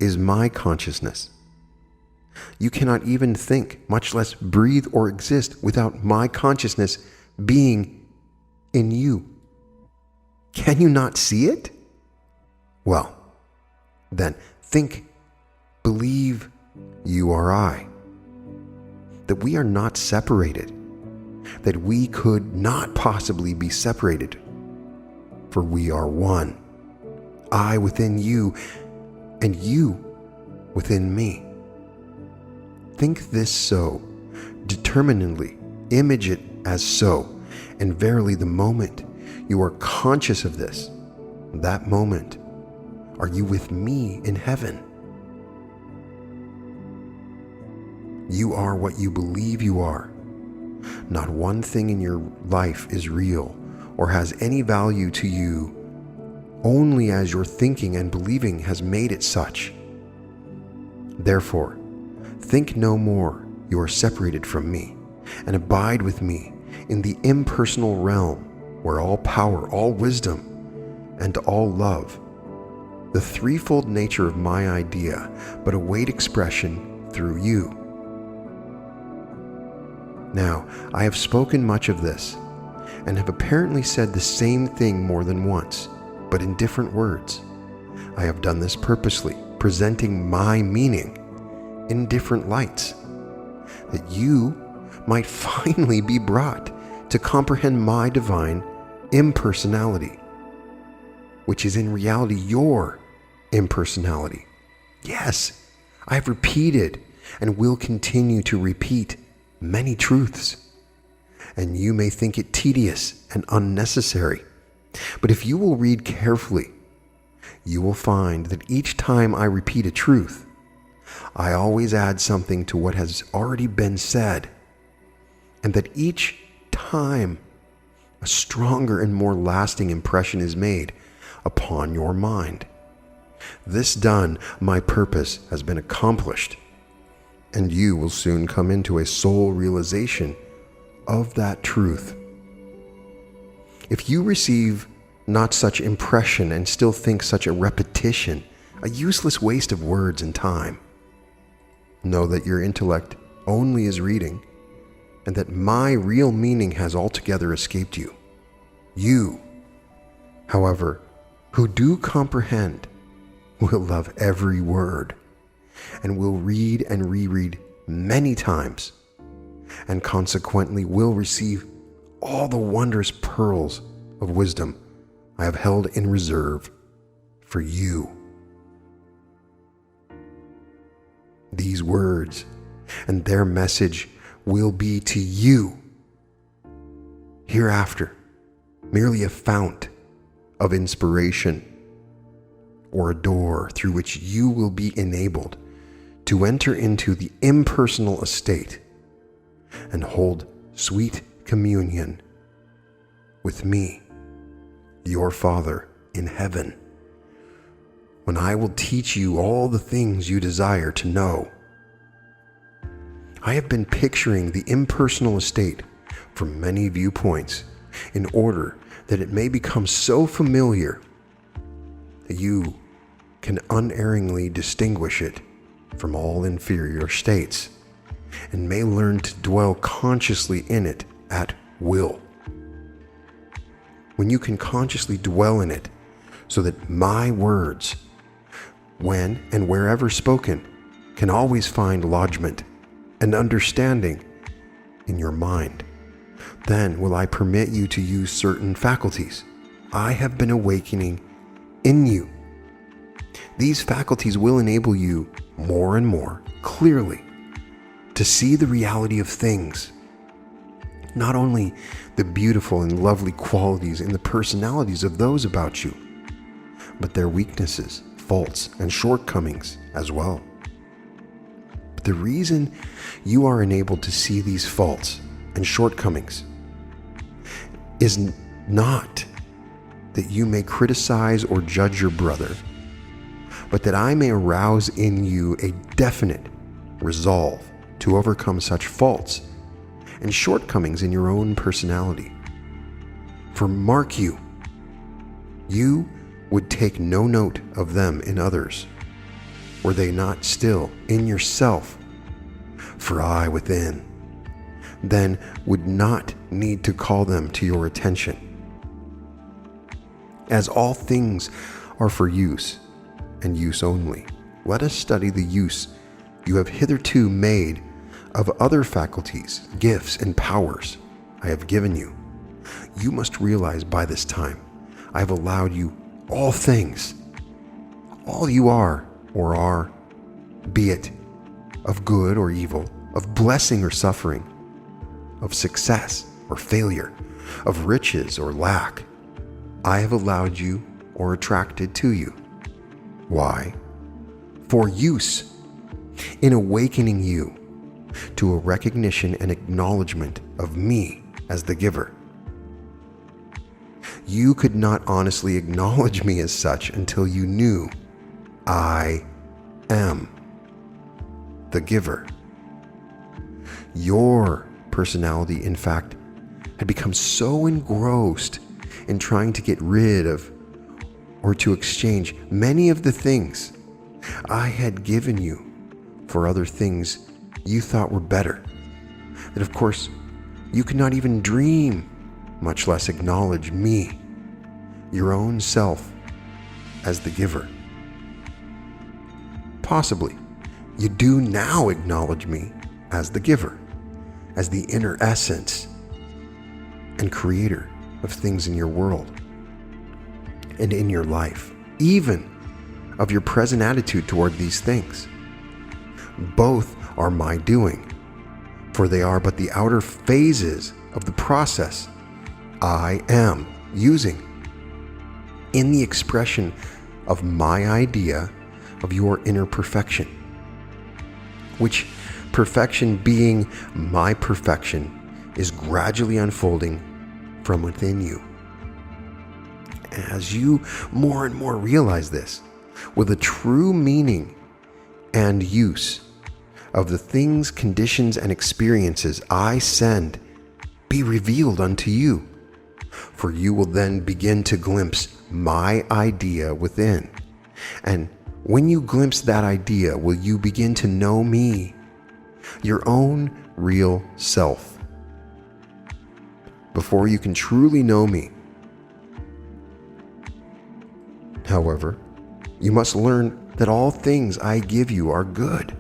is my consciousness. You cannot even think, much less breathe or exist, without my consciousness being in you. Can you not see it? Well, then think, believe, you are I. That we are not separated. That we could not possibly be separated. For we are one. I within you, and you within me. Think this so, determinedly image it as so, and verily the moment you are conscious of this, that moment, are you with me in heaven. You are what you believe you are. Not one thing in your life is real or has any value to you only as your thinking and believing has made it such. Therefore, think no more you are separated from me, and abide with me in the impersonal realm where all power, all wisdom, and all love, the threefold nature of my idea, but await expression through you. Now, I have spoken much of this, and have apparently said the same thing more than once, but in different words. I have done this purposely, presenting my meaning in different lights, that you might finally be brought to comprehend my divine impersonality, which is in reality your impersonality. Yes, I have repeated and will continue to repeat many truths, and you may think it tedious and unnecessary. But if you will read carefully, you will find that each time I repeat a truth, I always add something to what has already been said, and that each time a stronger and more lasting impression is made upon your mind. This done, my purpose has been accomplished, and you will soon come into a soul realization of that truth. If you receive not such impression and still think such a repetition a useless waste of words and time, know that your intellect only is reading, and that my real meaning has altogether escaped you. You, however, who do comprehend, will love every word, and will read and reread many times, and consequently will receive all the wondrous pearls of wisdom I have held in reserve for you. These words and their message will be to you hereafter merely a fount of inspiration, or a door through which you will be enabled to enter into the impersonal estate and hold sweet communion with me, your Father in heaven, when I will teach you all the things you desire to know. I have been picturing the impersonal estate from many viewpoints in order that it may become so familiar that you can unerringly distinguish it from all inferior states, and may learn to dwell consciously in it at will. When you can consciously dwell in it, so that my words, when and wherever spoken, can always find lodgment and understanding in your mind, then will I permit you to use certain faculties I have been awakening in you. These faculties will enable you more and more clearly to see the reality of things, not only the beautiful and lovely qualities in the personalities of those about you, but their weaknesses, faults, and shortcomings as well. But the reason you are enabled to see these faults and shortcomings is not that you may criticize or judge your brother, but that I may arouse in you a definite resolve to overcome such faults and shortcomings in your own personality. For mark you, you would take no note of them in others, were they not still in yourself. For I within then would not need to call them to your attention. As all things are for use, and use only, let us study the use you have hitherto made of other faculties, gifts, and powers I have given you. You must realize by this time I have allowed you all things, all you are or are, be it of good or evil, of blessing or suffering, of success or failure, of riches or lack. I have allowed you or attracted to you. Why? For use, in awakening you to a recognition and acknowledgement of me as the giver. You could not honestly acknowledge me as such until you knew I am the giver. Your personality, in fact, had become so engrossed in trying to get rid of or to exchange many of the things I had given you for other things you thought were better, that of course you could not even dream, much less acknowledge me, your own self, as the giver. Possibly, you do now acknowledge me as the giver, as the inner essence and creator of things in your world and in your life, even of your present attitude toward these things. Both are my doing, for they are but the outer phases of the process I am using in the expression of my idea of your inner perfection, which perfection being my perfection is gradually unfolding from within you. As you more and more realize this, with the true meaning and use of the things, conditions, and experiences I send be revealed unto you, for you will then begin to glimpse my idea within. And when you glimpse that idea, will you begin to know me, your own real self. Before you can truly know me, however, you must learn that all things I give you are good,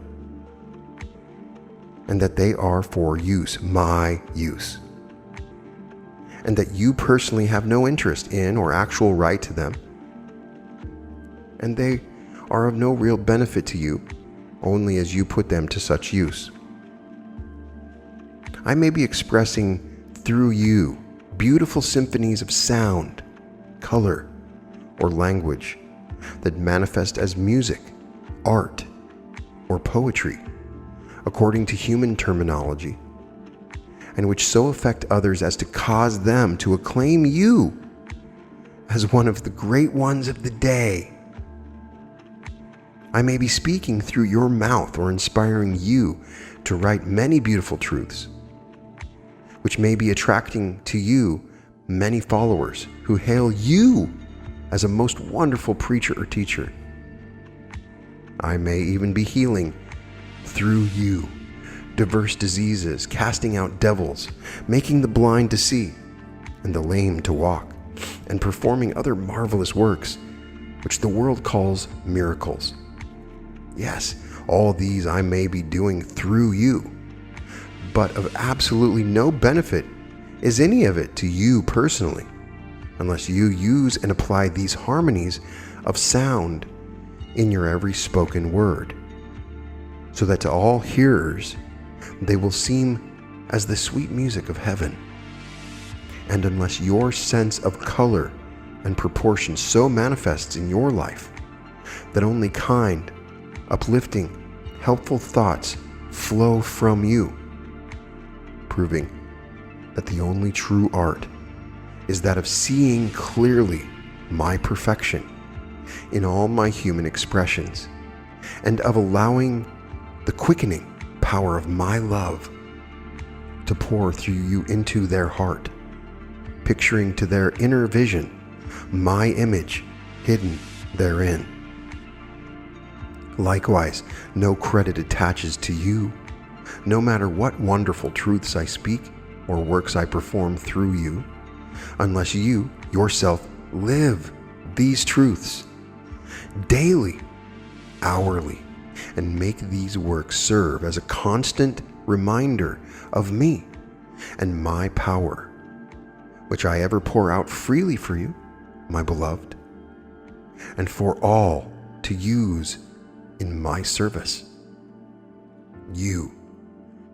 and that they are for use, my use, and that you personally have no interest in or actual right to them, and they are of no real benefit to you, only as you put them to such use. I may be expressing through you beautiful symphonies of sound, color, or language that manifest as music, art, or poetry, according to human terminology, and which so affect others as to cause them to acclaim you as one of the great ones of the day. I may be speaking through your mouth or inspiring you to write many beautiful truths, which may be attracting to you many followers who hail you as a most wonderful preacher or teacher. I may even be healing through you diverse diseases, casting out devils, making the blind to see and the lame to walk, and performing other marvelous works which the world calls miracles. Yes, all these I may be doing through you, but of absolutely no benefit is any of it to you personally, unless you use and apply these harmonies of sound in your every spoken word, so that to all hearers they will seem as the sweet music of heaven. And unless your sense of color and proportion so manifests in your life that only kind, uplifting, helpful thoughts flow from you, proving that the only true art is that of seeing clearly my perfection in all my human expressions, and of allowing the quickening power of my love to pour through you into their heart, picturing to their inner vision my image hidden therein. Likewise, no credit attaches to you, no matter what wonderful truths I speak or works I perform through you, unless you yourself live these truths daily, hourly, and make these works serve as a constant reminder of me and my power, which I ever pour out freely for you, my beloved, and for all to use in my service. You,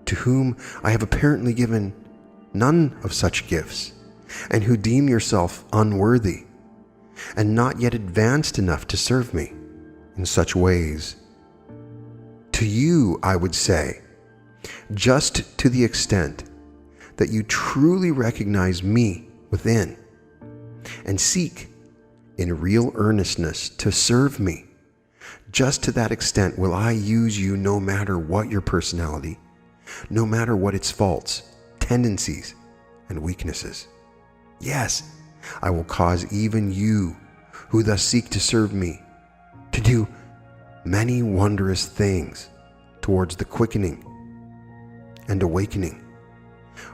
to whom I have apparently given none of such gifts, and who deem yourself unworthy, and not yet advanced enough to serve me in such ways. To you, I would say, just to the extent that you truly recognize me within, and seek in real earnestness to serve me, just to that extent will I use you, no matter what your personality, no matter what its faults, tendencies, and weaknesses. Yes, I will cause even you, who thus seek to serve me, to do many wondrous things towards the quickening and awakening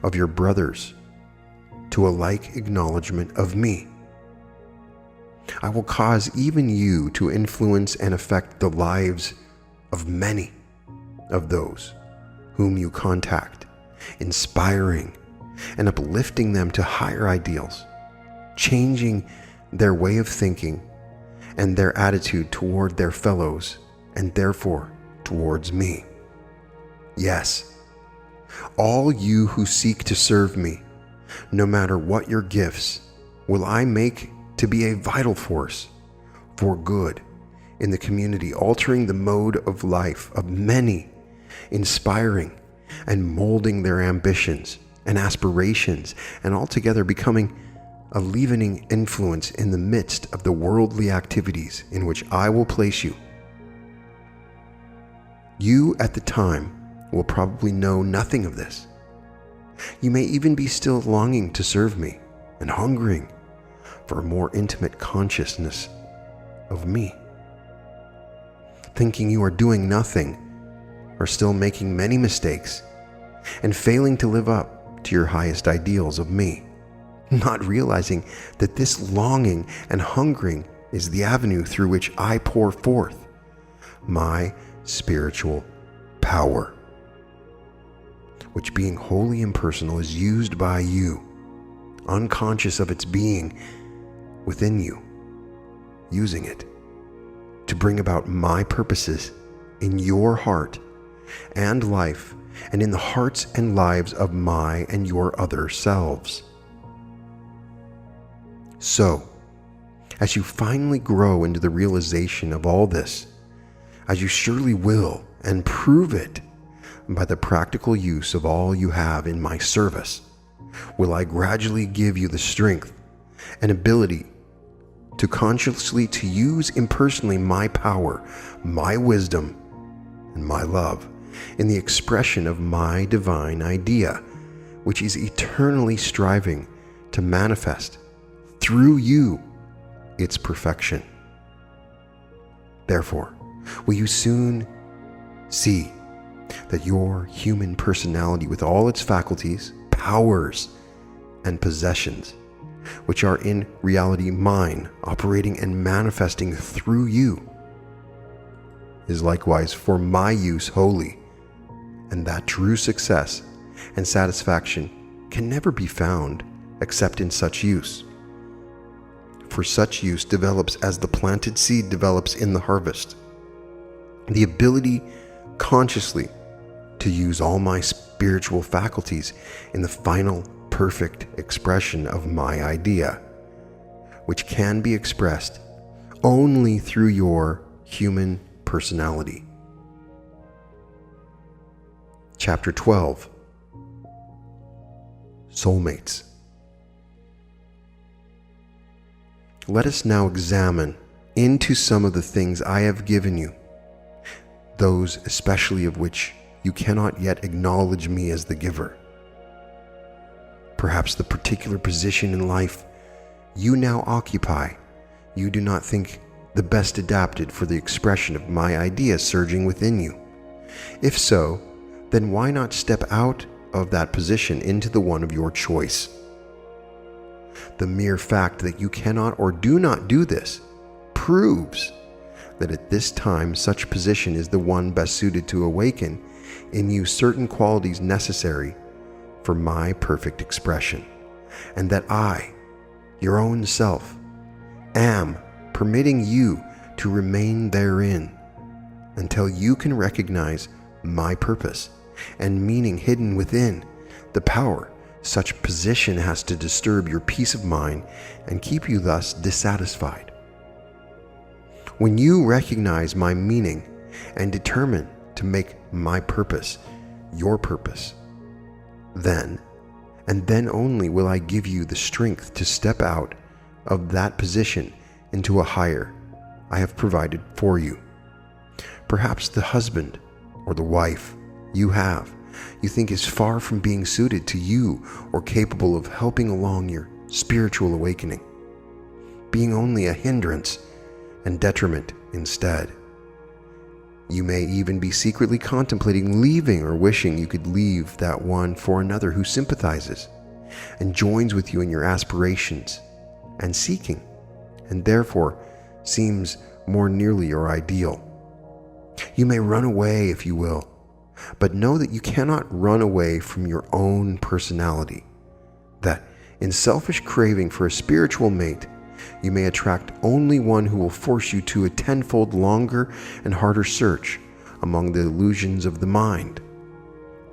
of your brothers to a like acknowledgement of me. I will cause even you to influence and affect the lives of many of those whom you contact, inspiring and uplifting them to higher ideals, changing their way of thinking and their attitude toward their fellows, and therefore towards me. Yes, all you who seek to serve me, no matter what your gifts, will I make to be a vital force for good in the community, altering the mode of life of many, inspiring and molding their ambitions and aspirations, and altogether becoming a leavening influence in the midst of the worldly activities in which I will place you. You at the time will probably know nothing of this. You may even be still longing to serve me and hungering for a more intimate consciousness of me, thinking you are doing nothing or still making many mistakes and failing to live up to your highest ideals of me, not realizing that this longing and hungering is the avenue through which I pour forth my spiritual power, which, being wholly impersonal, is used by you, unconscious of its being within you, using it to bring about my purposes in your heart and life, and in the hearts and lives of my and your other selves. So, as you finally grow into the realization of all this, as you surely will, and prove it by the practical use of all you have in my service, will I gradually give you the strength and ability to consciously to use impersonally my power, my wisdom, and my love in the expression of my divine idea, which is eternally striving to manifest through you its perfection. Therefore, will you soon see that your human personality, with all its faculties, powers, and possessions, which are in reality mine, operating and manifesting through you, is likewise for my use wholly, and that true success and satisfaction can never be found except in such use. For such use develops as the planted seed develops in the harvest, the ability consciously to use all my spiritual faculties in the final perfect expression of my idea, which can be expressed only through your human personality. Chapter 12. Soulmates. Let us now examine into some of the things I have given you, those especially of which you cannot yet acknowledge me as the giver. Perhaps the particular position in life you now occupy, you do not think the best adapted for the expression of my idea surging within you. If so, then why not step out of that position into the one of your choice? The mere fact that you cannot or do not do this proves that at this time such position is the one best suited to awaken in you certain qualities necessary for my perfect expression, and that I, your own self, am permitting you to remain therein until you can recognize my purpose and meaning hidden within the power such position has to disturb your peace of mind and keep you thus dissatisfied. When you recognize my meaning and determine to make my purpose your purpose, then, and then only, will I give you the strength to step out of that position into a higher I have provided for you. Perhaps the husband or the wife you think is far from being suited to you or capable of helping along your spiritual awakening, being only a hindrance and detriment instead. You may even be secretly contemplating leaving or wishing you could leave that one for another who sympathizes and joins with you in your aspirations and seeking, and therefore seems more nearly your ideal. You may run away if you will, but know that you cannot run away from your own personality, that in selfish craving for a spiritual mate, you may attract only one who will force you to a tenfold longer and harder search among the illusions of the mind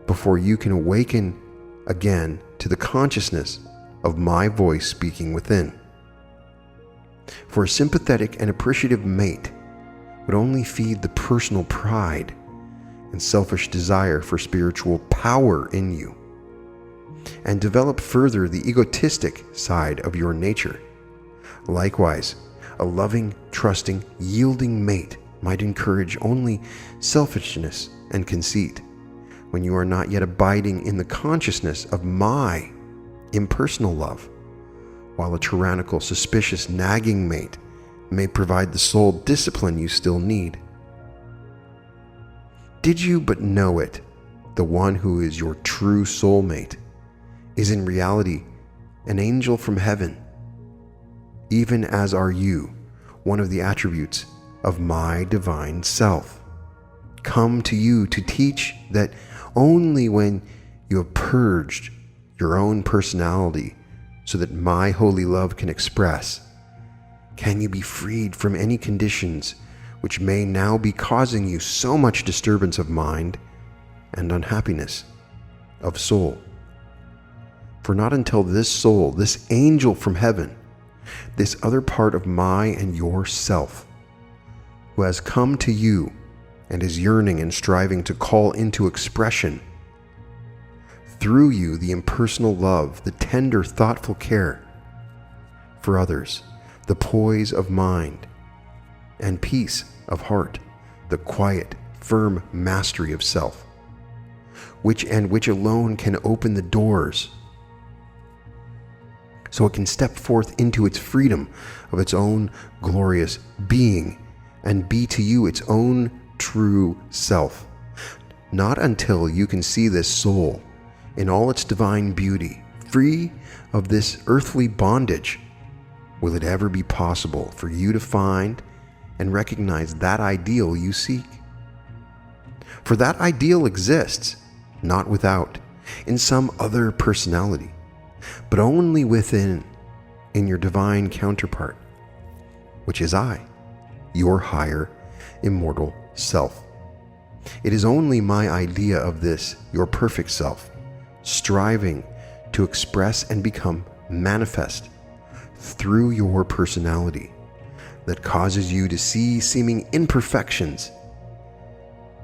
before you can awaken again to the consciousness of my voice speaking within. For a sympathetic and appreciative mate would only feed the personal pride and selfish desire for spiritual power in you, and develop further the egotistic side of your nature. Likewise, a loving, trusting, yielding mate might encourage only selfishness and conceit when you are not yet abiding in the consciousness of my impersonal love, while a tyrannical, suspicious, nagging mate may provide the soul discipline you still need. Did you but know it, the one who is your true soulmate is in reality an angel from heaven, even as are you, one of the attributes of my divine self, come to you to teach that only when you have purged your own personality so that my holy love can express, can you be freed from any conditions which may now be causing you so much disturbance of mind and unhappiness of soul. For not until this soul, this angel from heaven, this other part of my and your self, who has come to you and is yearning and striving to call into expression through you the impersonal love, the tender, thoughtful care for others, the poise of mind and peace of heart, the quiet, firm mastery of self, which alone can open the doors so it can step forth into its freedom of its own glorious being and be to you its own true self. Not until you can see this soul in all its divine beauty, free of this earthly bondage, will it ever be possible for you to find and recognize that ideal you seek. For that ideal exists, not without, in some other personality, but only within, in your divine counterpart, which is I, your higher, immortal self. It is only my idea of this, your perfect self, striving to express and become manifest through your personality, that causes you to see seeming imperfections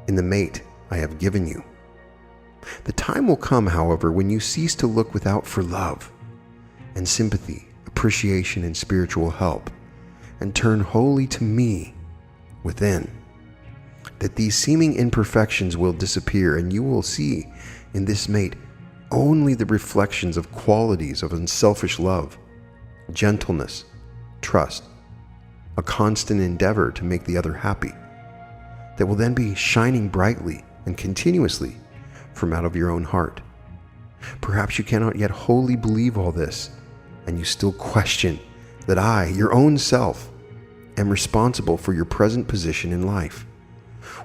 in the mate I have given you. The time will come, however, when you cease to look without for love and sympathy, appreciation and spiritual help, and turn wholly to me within, that these seeming imperfections will disappear, and you will see in this mate only the reflections of qualities of unselfish love, gentleness, trust, a constant endeavor to make the other happy, that will then be shining brightly and continuously from out of your own heart. Perhaps you cannot yet wholly believe all this, and you still question that I, your own self, am responsible for your present position in life,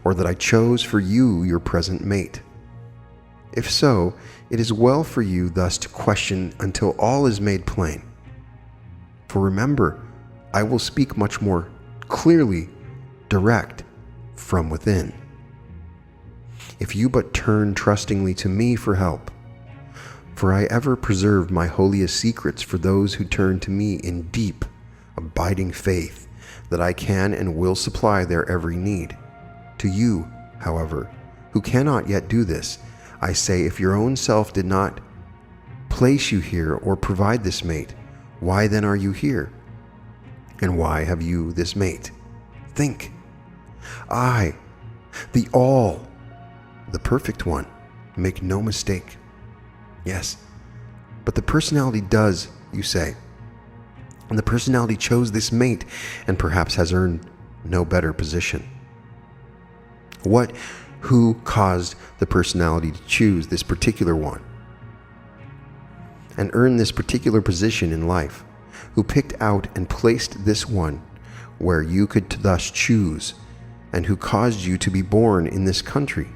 or that I chose for you your present mate. If so, it is well for you thus to question until all is made plain. For remember, I will speak much more clearly, direct, from within. If you but turn trustingly to me for help, for I ever preserve my holiest secrets for those who turn to me in deep, abiding faith that I can and will supply their every need. To you, however, who cannot yet do this, I say, if your own self did not place you here or provide this mate, why then are you here? And why have you this mate? Think. I, the all, the perfect one, make no mistake. Yes, but the personality does, you say. And the personality chose this mate and perhaps has earned no better position. Who caused the personality to choose this particular one and earn this particular position in life? Who picked out and placed this one where you could thus choose, and who caused you to be born in this country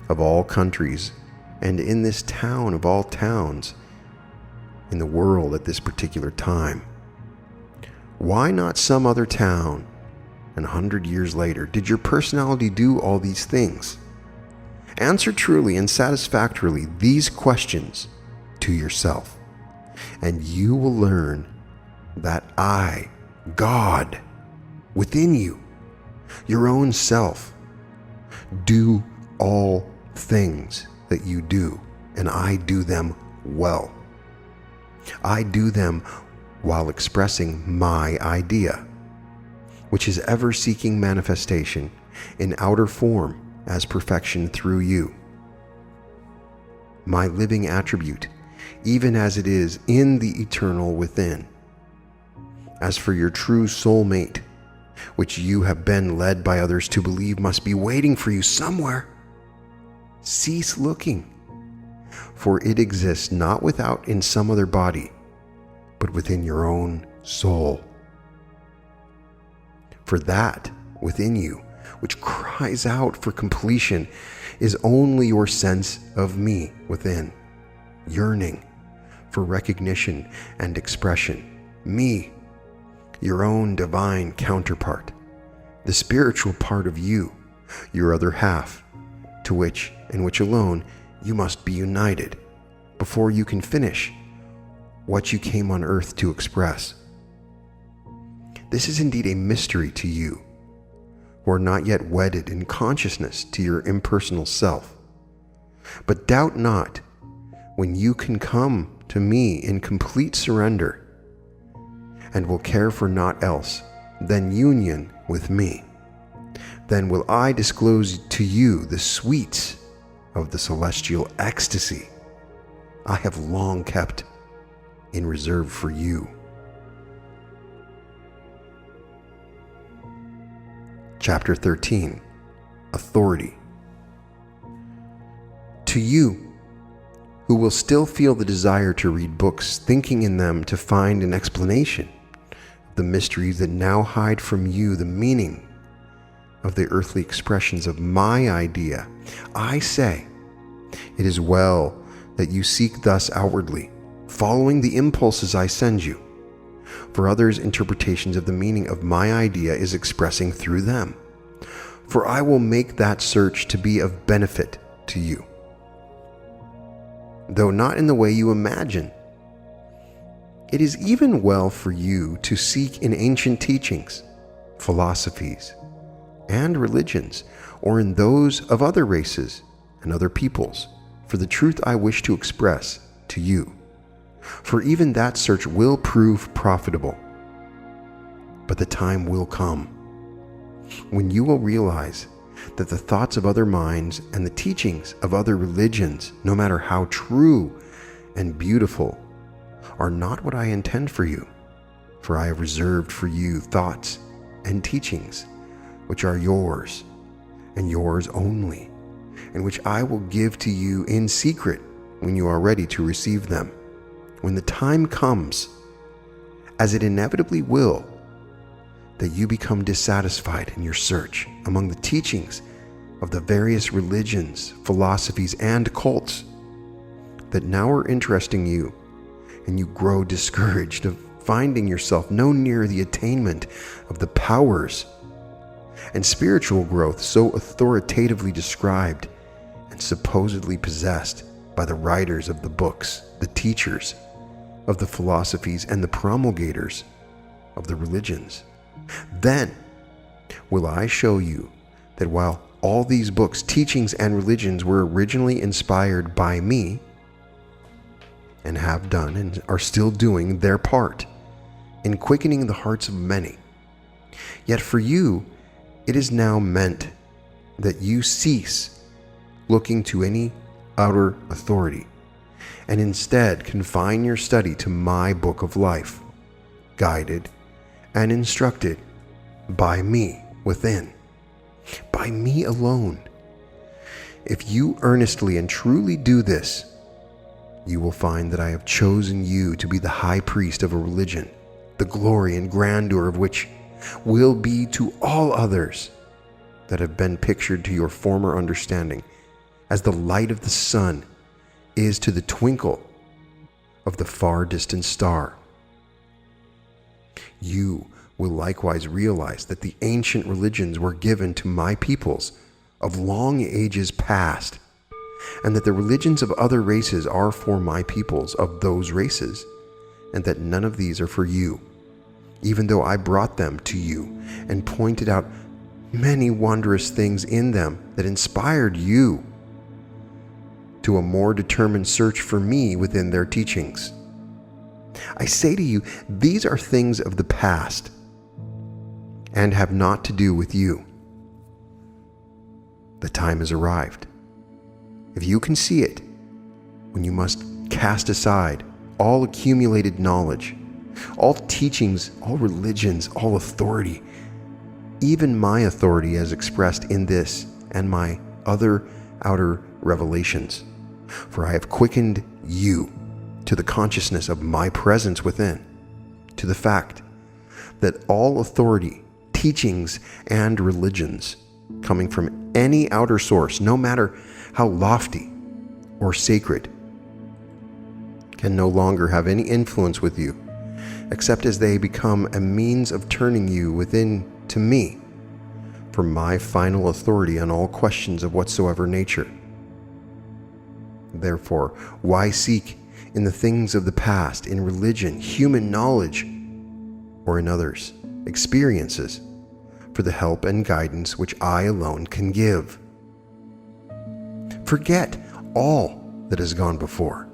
of all countries, and in this town of all towns in the world at this particular time? Why not some other town? And 100 years later, did your personality do all these things? Answer truly and satisfactorily these questions to yourself, and you will learn that I, God, within you, your own self, do all things that you do, and I do them well. I do them while expressing my idea, which is ever seeking manifestation in outer form as perfection through you. My living attribute, even as it is in the eternal within. As for your true soulmate, which you have been led by others to believe must be waiting for you somewhere, cease looking, for it exists not without in some other body, but within your own soul. For that within you, which cries out for completion, is only your sense of me within, yearning for recognition and expression. Me, your own divine counterpart, the spiritual part of you, your other half, to which and which alone you must be united before you can finish what you came on earth to express. This is indeed a mystery to you, who are not yet wedded in consciousness to your impersonal self. But doubt not, when you can come to me in complete surrender, and will care for naught else than union with me, then will I disclose to you the sweets of the celestial ecstasy I have long kept in reserve for you. Chapter 13. Authority. To you, who will still feel the desire to read books, thinking in them to find an explanation of the mysteries that now hide from you the meaning of the earthly expressions of my idea, I say, it is well that you seek thus outwardly, following the impulses I send you. For others' interpretations of the meaning of my idea is expressing through them. For I will make that search to be of benefit to you, though not in the way you imagine. It is even well for you to seek in ancient teachings, philosophies, and religions, or in those of other races and other peoples, for the truth I wish to express to you. For even that search will prove profitable. But the time will come when you will realize that the thoughts of other minds and the teachings of other religions, no matter how true and beautiful, are not what I intend for you. For I have reserved for you thoughts and teachings which are yours and yours only, and which I will give to you in secret when you are ready to receive them. When the time comes, as it inevitably will, that you become dissatisfied in your search among the teachings of the various religions, philosophies, and cults that now are interesting you, and you grow discouraged of finding yourself no nearer the attainment of the powers and spiritual growth so authoritatively described and supposedly possessed by the writers of the books, the teachers of the philosophies, and the promulgators of the religions. Then will I show you that while all these books, teachings, and religions were originally inspired by me, and have done and are still doing their part in quickening the hearts of many, yet for you it is now meant that you cease looking to any outer authority, and instead confine your study to my book of life, guided and instructed by me within, by me alone. If you earnestly and truly do this, you will find that I have chosen you to be the high priest of a religion, the glory and grandeur of which will be to all others that have been pictured to your former understanding as the light of the sun is to the twinkle of the far distant star. You will likewise realize that the ancient religions were given to my peoples of long ages past, and that the religions of other races are for my peoples of those races, and that none of these are for you, even though I brought them to you and pointed out many wondrous things in them that inspired you to a more determined search for me within their teachings. I say to you, these are things of the past and have not to do with you. The time has arrived. If you can see it, when you must cast aside all accumulated knowledge, all teachings, all religions, all authority, even my authority as expressed in this and my other outer revelations, for I have quickened you to the consciousness of my presence within, to the fact that all authority, teachings, and religions coming from any outer source, no matter how lofty or sacred, can no longer have any influence with you, except as they become a means of turning you within to me for my final authority on all questions of whatsoever nature. Therefore, why seek in the things of the past, in religion, human knowledge, or in others' experiences, for the help and guidance which I alone can give? Forget all that has gone before.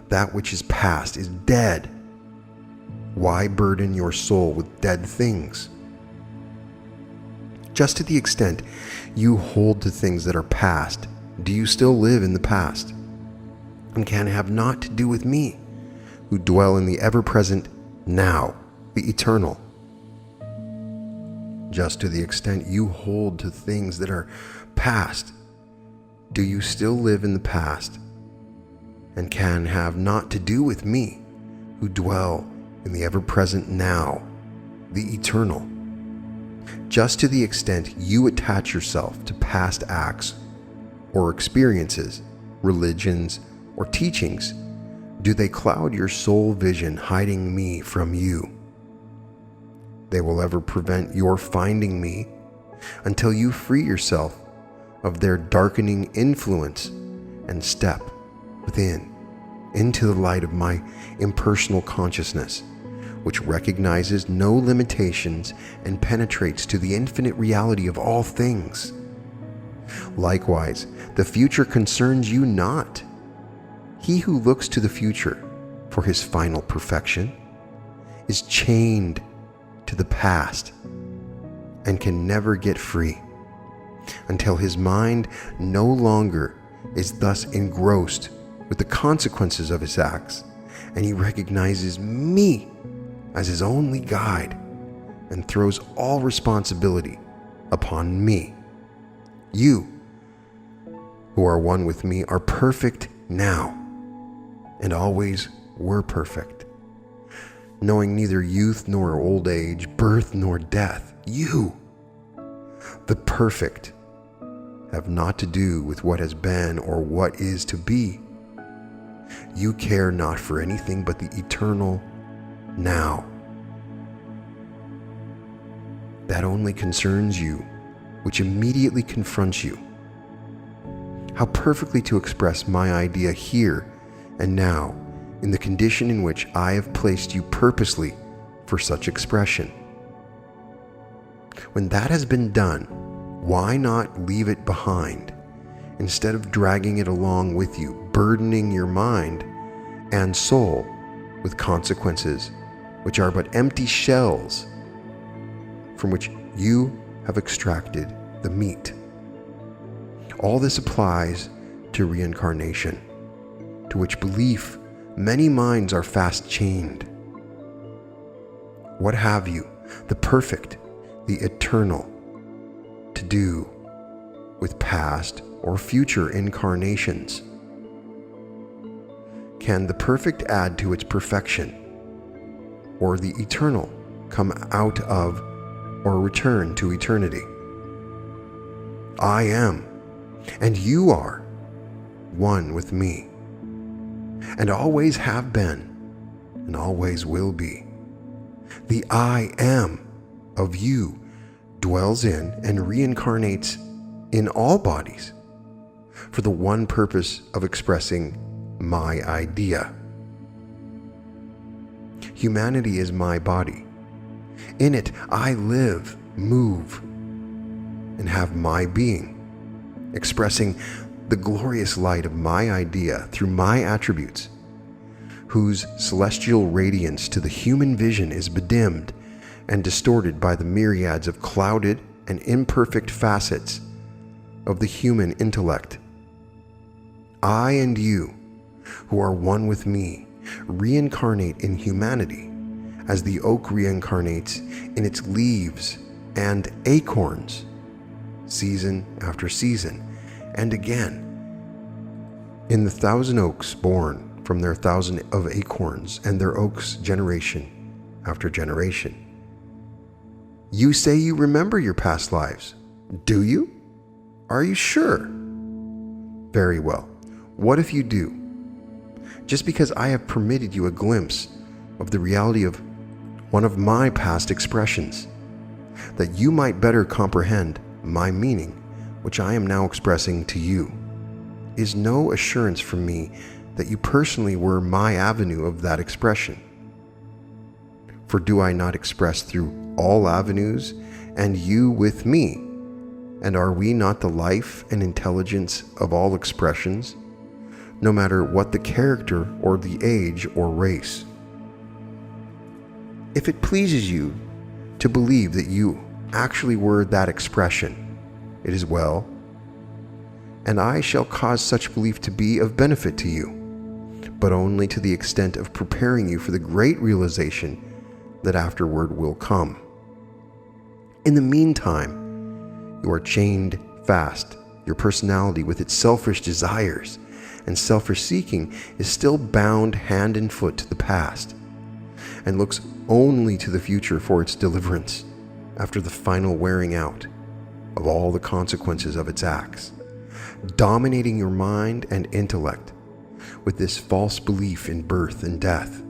That which is past is dead. Why burden your soul with dead things? Just to the extent you hold to things that are past, do you still live in the past, and can have naught to do with me, who dwell in the ever-present now, the eternal? Just to the extent you hold to things that are past, do you still live in the past, and can have naught to do with me, who dwell in the ever-present now, the eternal? Just to the extent you attach yourself to past acts or experiences, religions, or teachings, do they cloud your soul vision, hiding me from you. They will ever prevent your finding me until you free yourself of their darkening influence and step within into the light of my impersonal consciousness, which recognizes no limitations and penetrates to the infinite reality of all things. Likewise, the future concerns you not. He who looks to the future for his final perfection is chained to the past and can never get free until his mind no longer is thus engrossed with the consequences of his acts, and he recognizes me as his only guide and throws all responsibility upon me. You, who are one with me, are perfect now and always were perfect. knowing neither youth nor old age, birth nor death. You, the perfect, have naught to do with what has been or what is to be. You care not for anything but the eternal now. That only concerns you, which immediately confronts you. How perfectly to express my idea here and now in the condition in which I have placed you purposely for such expression. When that has been done, why not leave it behind, instead of dragging it along with you, burdening your mind and soul with consequences which are but empty shells from which you have extracted the meat. All this applies to reincarnation, to which belief many minds are fast chained. What have you, the perfect, the eternal, to do with past or future incarnations? Can the perfect add to its perfection, or the eternal come out of or return to eternity? I am, and you are, one with me, and always have been, and always will be. The I am of you dwells in and reincarnates in all bodies for the one purpose of expressing my idea. Humanity is my body. In it I live, move, and have my being, expressing the glorious light of my idea through my attributes, whose celestial radiance to the human vision is bedimmed and distorted by the myriads of clouded and imperfect facets of the human intellect. I and you, who are one with me, reincarnate in humanity as the oak reincarnates in its leaves and acorns, season after season, and again, in the 1,000 oaks born from their 1,000 of acorns, and their oaks generation after generation. You say you remember your past lives. Do you? Are you sure? Very well. What if you do? Just because I have permitted you a glimpse of the reality of one of my past expressions, that you might better comprehend my meaning, which I am now expressing to you, is no assurance from me that you personally were my avenue of that expression. For do I not express through all avenues, and you with me? And are we not the life and intelligence of all expressions, no matter what the character or the age or race? If it pleases you to believe that you actually were that expression, it is well, and I shall cause such belief to be of benefit to you, but only to the extent of preparing you for the great realization that afterward will come. In the meantime, you are chained fast, your personality with its selfish desires and selfish seeking is still bound hand and foot to the past, and looks only to the future for its deliverance after the final wearing out of all the consequences of its acts, dominating your mind and intellect with this false belief in birth and death,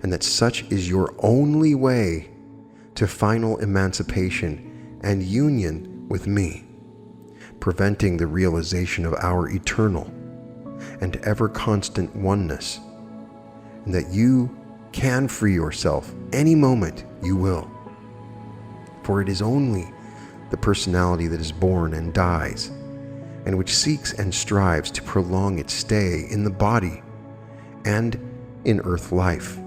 and that such is your only way to final emancipation and union with me, preventing the realization of our eternal and ever-constant oneness, and that you can free yourself any moment you will. For it is only the personality that is born and dies, and which seeks and strives to prolong its stay in the body and in earth life,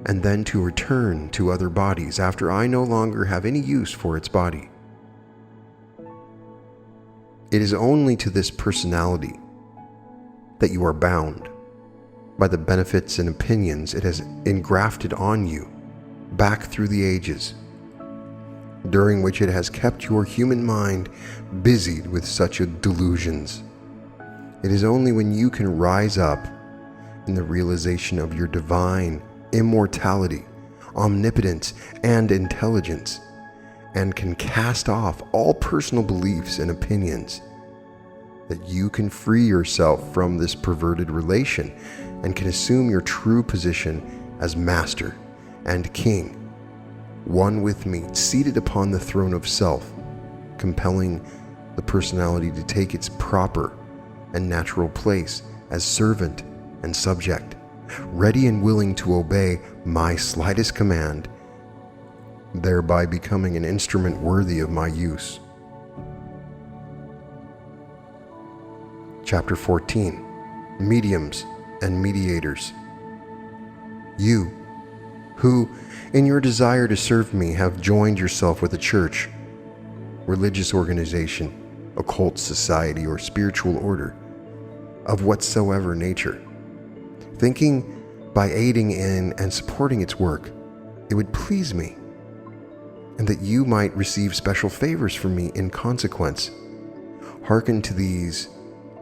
and then to return to other bodies after I no longer have any use for its body. It is only to this personality that you are bound by the benefits and opinions it has engrafted on you back through the ages, during which it has kept your human mind busied with such delusions. It is only when you can rise up in the realization of your divine immortality omnipotence, and intelligence, and can cast off all personal beliefs and opinions, that you can free yourself from this perverted relation and can assume your true position as master and king, one with me, seated upon the throne of self, compelling the personality to take its proper and natural place as servant and subject, ready and willing to obey my slightest command, thereby becoming an instrument worthy of my use. Chapter 14. Mediums and Mediators. You, who, in your desire to serve me, have joined yourself with a church, religious organization, occult society, or spiritual order, of whatsoever nature, thinking by aiding in and supporting its work, it would please me, and that you might receive special favors from me in consequence. Hearken to these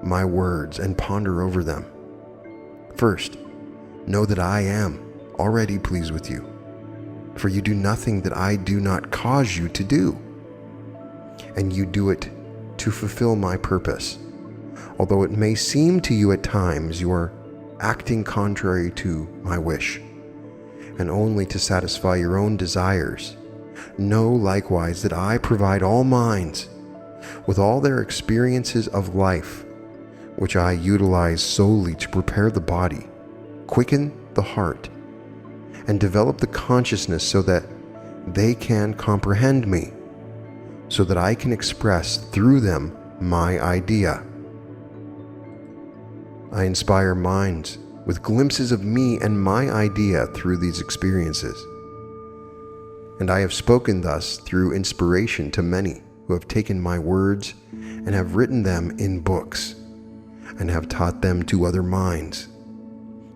my words and ponder over them. First, know that I am already pleased with you, for you do nothing that I do not cause you to do, and you do it to fulfill my purpose. Although it may seem to you at times you are acting contrary to my wish, and only to satisfy your own desires, know likewise that I provide all minds with all their experiences of life, which I utilize solely to prepare the body, quicken the heart, and develop the consciousness so that they can comprehend me, so that I can express through them my idea. I inspire minds with glimpses of me and my idea through these experiences. And I have spoken thus through inspiration to many who have taken my words and have written them in books, and have taught them to other minds.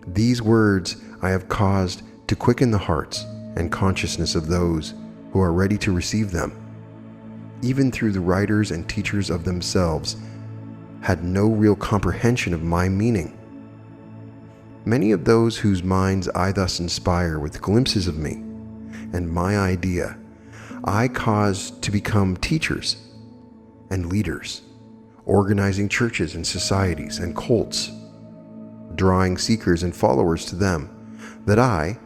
These words I have caused to quicken the hearts and consciousness of those who are ready to receive them, even through the writers and teachers of themselves had no real comprehension of my meaning. Many of those whose minds I thus inspire with glimpses of me and my idea, I cause to become teachers and leaders, organizing churches and societies and cults, drawing seekers and followers to them, that I,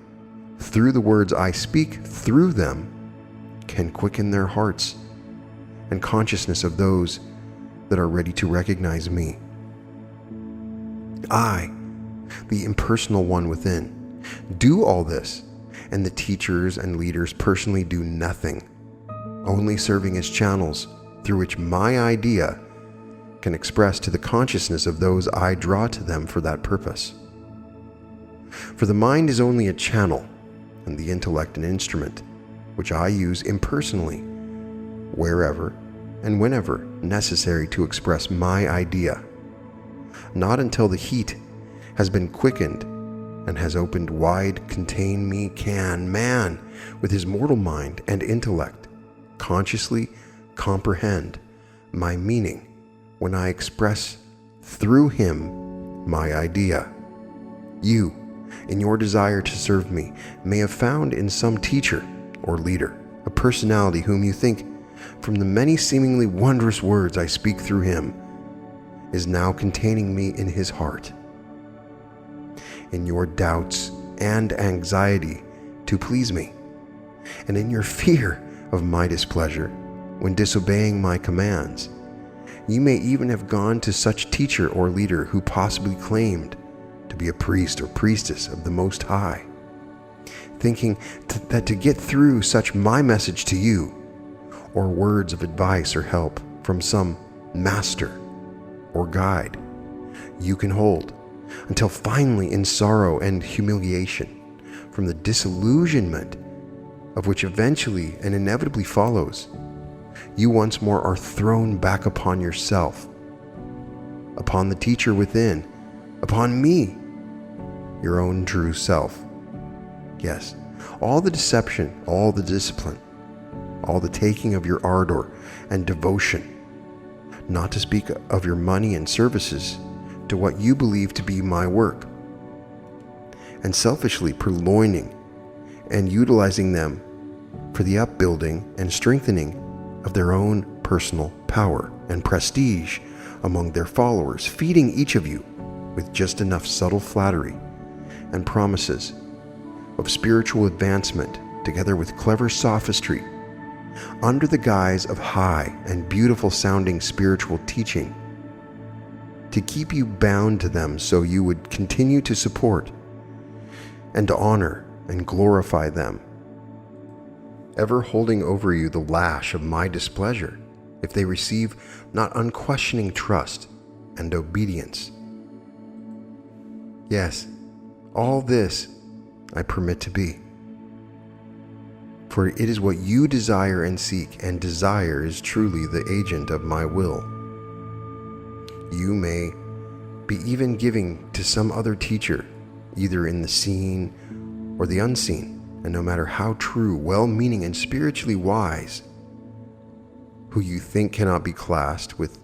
through the words I speak through them, can quicken their hearts and consciousness of those that are ready to recognize me. I, the impersonal one within, do all this, and the teachers and leaders personally do nothing, only serving as channels through which my idea can express to the consciousness of those I draw to them for that purpose. For the mind is only a channel, and the intellect an instrument, which I use impersonally, wherever and whenever necessary to express my idea. Not until the heat has been quickened and has opened wide contain me can man, with his mortal mind and intellect, consciously comprehend my meaning when I express through him my idea. You, in your desire to serve me, may have found in some teacher or leader a personality whom you think, from the many seemingly wondrous words I speak through him, is now containing me in his heart. In your doubts and anxiety to please me, and in your fear of my displeasure when disobeying my commands, you may even have gone to such teacher or leader who possibly claimed to be a priest or priestess of the Most High, thinking that to get through such my message to you, or words of advice or help from some master or guide, you can hold, until finally in sorrow and humiliation, from the disillusionment of which eventually and inevitably follows, you once more are thrown back upon yourself, upon the teacher within, upon me, your own true self. Yes, all the deception, all the discipline, all the taking of your ardor and devotion, not to speak of your money and services to what you believe to be my work, and selfishly purloining and utilizing them for the upbuilding and strengthening of their own personal power and prestige among their followers, feeding each of you with just enough subtle flattery and promises of spiritual advancement, together with clever sophistry, under the guise of high and beautiful sounding spiritual teaching, to keep you bound to them so you would continue to support and to honor and glorify them, ever holding over you the lash of my displeasure if they receive not unquestioning trust and obedience. Yes, all this I permit to be, for it is what you desire and seek, and desire is truly the agent of my will. You may be even giving to some other teacher, either in the seen or the unseen, and no matter how true, well-meaning, and spiritually wise, who you think cannot be classed with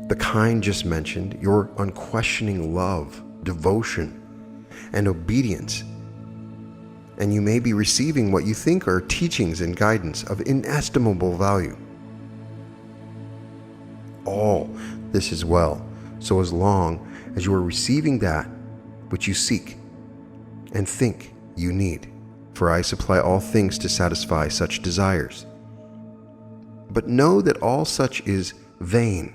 the kind just mentioned, your unquestioning love, devotion, and obedience, and you may be receiving what you think are teachings and guidance of inestimable value. All this is well, so as long as you are receiving that which you seek and think you need, for I supply all things to satisfy such desires. But know that all such is vain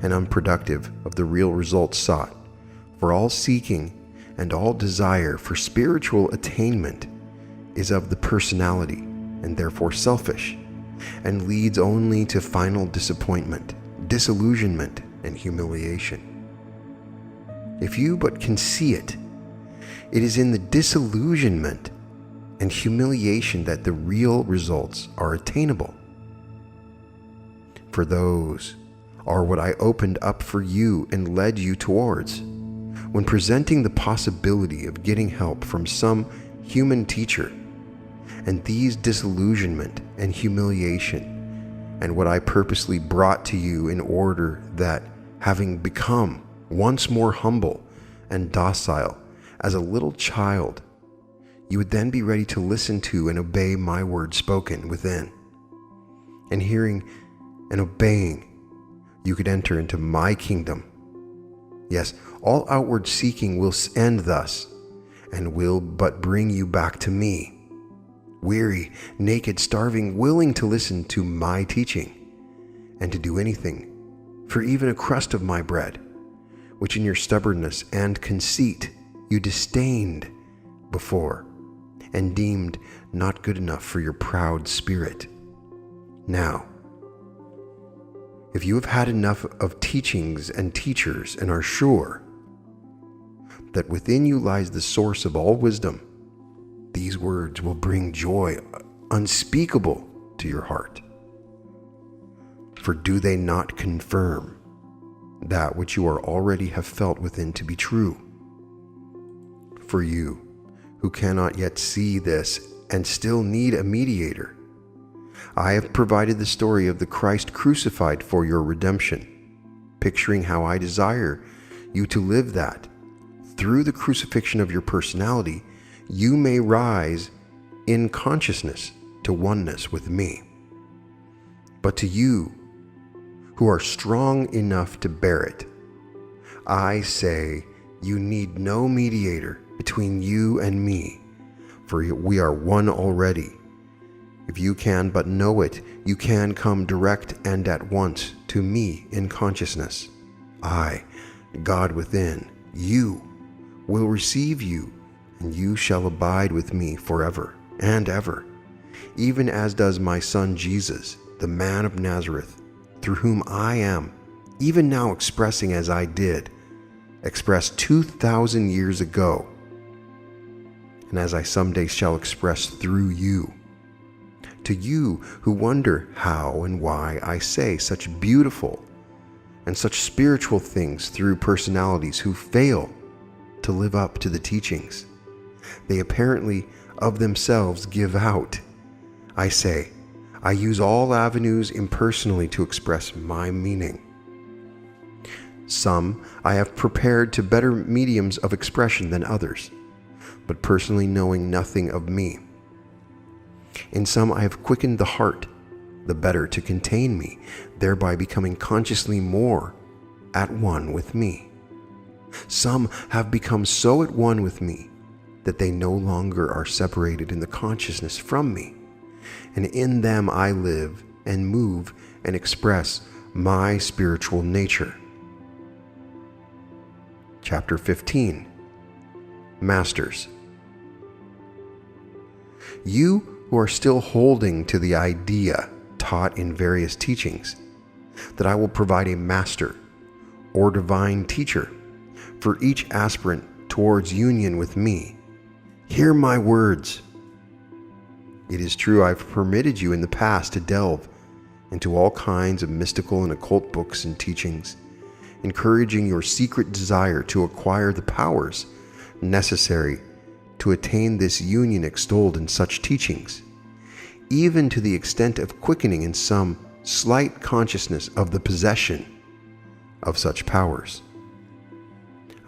and unproductive of the real results sought, for all seeking and all desire for spiritual attainment is of the personality, and therefore selfish, and leads only to final disappointment, disillusionment, and humiliation. If you but can see it, it is in the disillusionment and humiliation that the real results are attainable. For those are what I opened up for you and led you towards, when presenting the possibility of getting help from some human teacher, and these disillusionment and humiliation, and what I purposely brought to you in order that, having become once more humble and docile as a little child, you would then be ready to listen to and obey my word spoken within. And hearing and obeying, you could enter into my kingdom. Yes, all outward seeking will end thus, and will but bring you back to me, weary, naked, starving, willing to listen to my teaching, and to do anything for even a crust of my bread, which in your stubbornness and conceit you disdained before, and deemed not good enough for your proud spirit. Now, if you have had enough of teachings and teachers, and are sure that within you lies the source of all wisdom, these words will bring joy unspeakable to your heart. For do they not confirm that which you already have felt within to be true? For you, who cannot yet see this and still need a mediator, I have provided the story of the Christ crucified for your redemption, picturing how I desire you to live that, through the crucifixion of your personality, you may rise in consciousness to oneness with me. But to you, who are strong enough to bear it, I say you need no mediator between you and me, for we are one already. If you can but know it, you can come direct and at once to me in consciousness. I, God within, you, will receive you, and you shall abide with me forever and ever, even as does my Son Jesus, the man of Nazareth, through whom I am, even now expressing as I did, expressed 2,000 years ago, and as I someday shall express through you. To you who wonder how and why I say such beautiful and such spiritual things through personalities who fail to live up to the teachings they apparently of themselves give out, I say, I use all avenues impersonally to express my meaning. Some I have prepared to better mediums of expression than others, but personally knowing nothing of me. In some I have quickened the heart, the better to contain me, thereby becoming consciously more at one with me. Some have become so at one with me that they no longer are separated in the consciousness from me, and in them I live and move and express my spiritual nature. Chapter 15. Masters. You who are still holding to the idea taught in various teachings that I will provide a master or divine teacher for each aspirant towards union with me, hear my words. It is true I've permitted you in the past to delve into all kinds of mystical and occult books and teachings, encouraging your secret desire to acquire the powers necessary to attain this union extolled in such teachings, even to the extent of quickening in some slight consciousness of the possession of such powers.